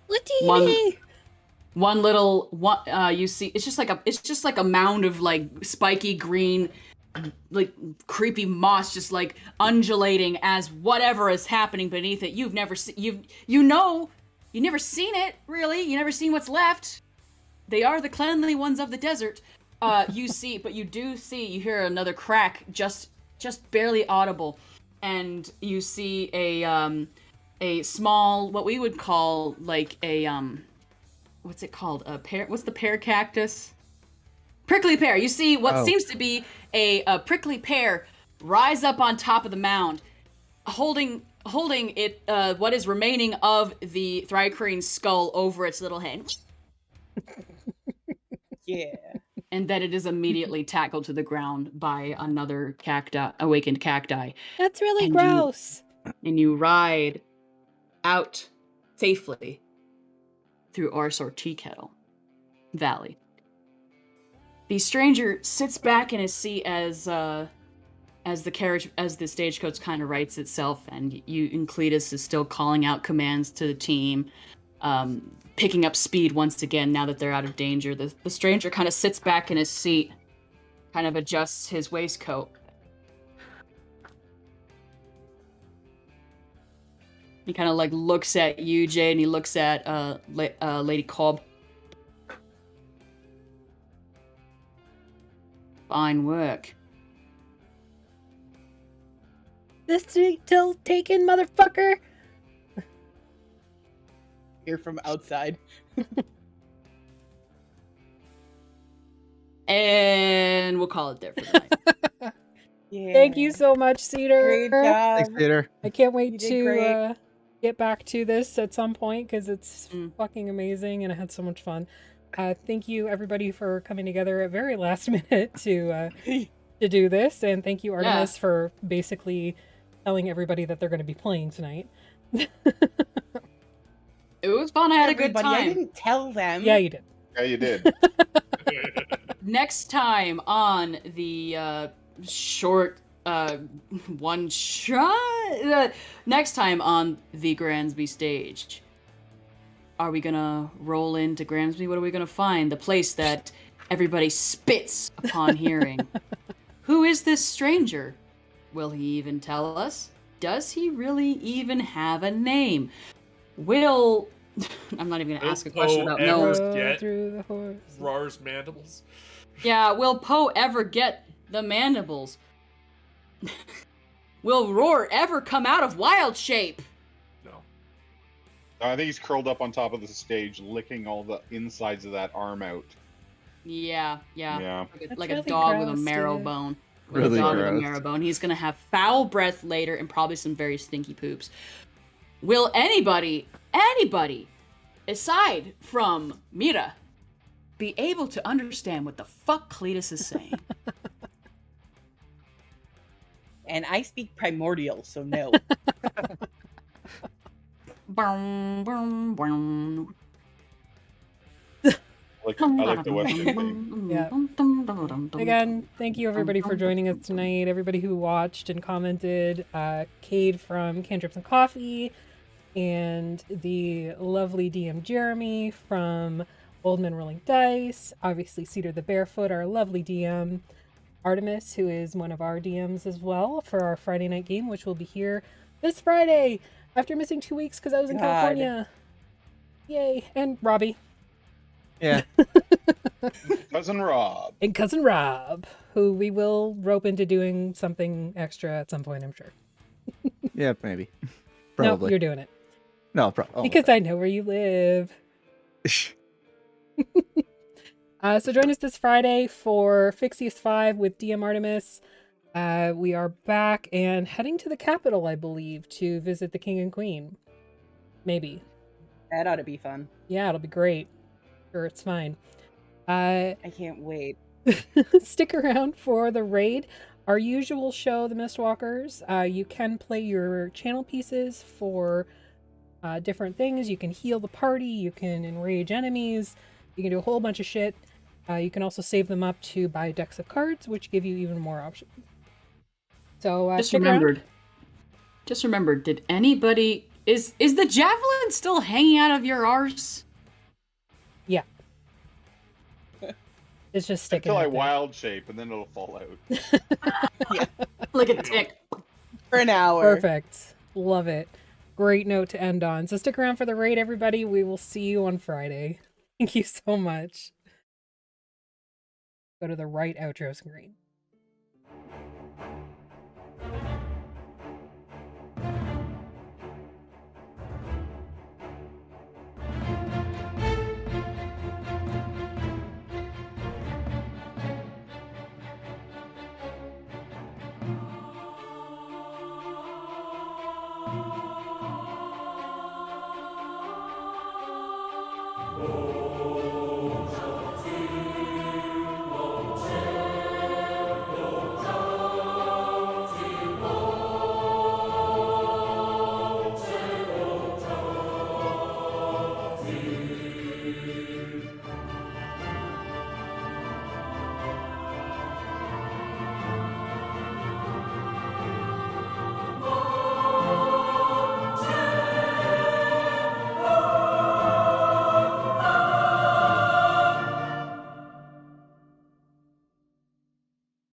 You see, it's just like a mound of like spiky green, like creepy moss, just like undulating as whatever is happening beneath it. You've never seen, you've never seen it really. You never seen what's left. They are the cleanly ones of the desert. You hear another crack, just barely audible, and you see a small, what we would call like a what's it called? A pear? What's the pear cactus? Prickly pear. You see what seems to be a prickly pear rise up on top of the mound, holding it what is remaining of the Thri-Kreen skull over its little head. Yeah. And then it is immediately tackled to the ground by another awakened cacti. That's really And gross. And you ride out safely through AssO'rKettle Valley. The stranger sits back in his seat as the stagecoach kind of rights itself, and Kleetus is still calling out commands to the team, picking up speed once again now that they're out of danger. The stranger kind of sits back in his seat, kind of adjusts his waistcoat. He kind of like looks at you, Jade, and he looks at Lady Kobb. Fine work. This till taken, motherfucker. Hear from outside. And we'll call it there for the night. Yeah. Thank you so much, Cedar. Great job. Thanks, Peter. I can't You wait did to great. get back to this at some point because it's Mm. fucking amazing and I had so much fun. Thank you everybody for coming together at very last minute to do this, and thank you Artemis for basically telling everybody that they're going to be playing tonight. It was fun. I had a good Everybody, I time. didn't tell them. Yeah, you did. Yeah, you did. Next time on the short one shot. Next time on the Gramsby stage. Are we gonna roll into Gramsby? What are we gonna find? The place that everybody spits upon hearing. Who is this stranger? Will he even tell us? Does he really even have a name? Will... I'm not even gonna ask a question about ever Noah's. Roll get through the horse. Rhar's mandibles. Yeah, will Poe ever get the mandibles? Will Rhorr ever come out of wild shape? No. I think he's curled up on top of the stage, licking all the insides of that arm out. Yeah. Yeah. That's Like really a dog with a gross, marrow dude. bone. Really a dog with a gross. marrow bone. He's gonna have foul breath later and probably some very stinky poops. Will anybody, aside from Mira, be able to understand what the fuck Kleetus is saying? And I speak primordial, so no. Boom, boom, boom. I like the Western thing. Yeah. Again, thank you everybody for joining us tonight. Everybody who watched and commented. Cade from Cantrips and Coffee, and the lovely DM Jeremy from Old Men Rolling Dice. Obviously, Cedar the Barefoot, our lovely DM. Artemis, who is one of our DMs as well for our Friday night game, which will be here this Friday after missing 2 weeks because I was in God. California. Yay! And Robbie. Yeah. Cousin Rob. And Cousin Rob, who we will rope into doing something extra at some point, I'm sure. Yeah, maybe. No, Probably. you're doing it. No, Because I know where you live. So join us this Friday for Fixius 5 with DM Artemis. We are back and heading to the capital, I believe, to visit the King and Queen. Maybe. That ought to be fun. Yeah, it'll be great. Sure, it's fine. I can't wait. Stick around for the raid. Our usual show, The Mistwalkers. You can play your channel pieces for different things. You can heal the party. You can enrage enemies. You can do a whole bunch of shit. You can also save them up to buy decks of cards, which give you even more options. So Just stick around. remembered, did anybody... Is the javelin still hanging out of your arse? Yeah. It's just sticking Until I out there. wild shape, and then it'll fall out. Like a tick. For an hour. Perfect. Love it. Great note to end on. So stick around for the raid, everybody. We will see you on Friday. Thank you so much. Go to the right outro screen.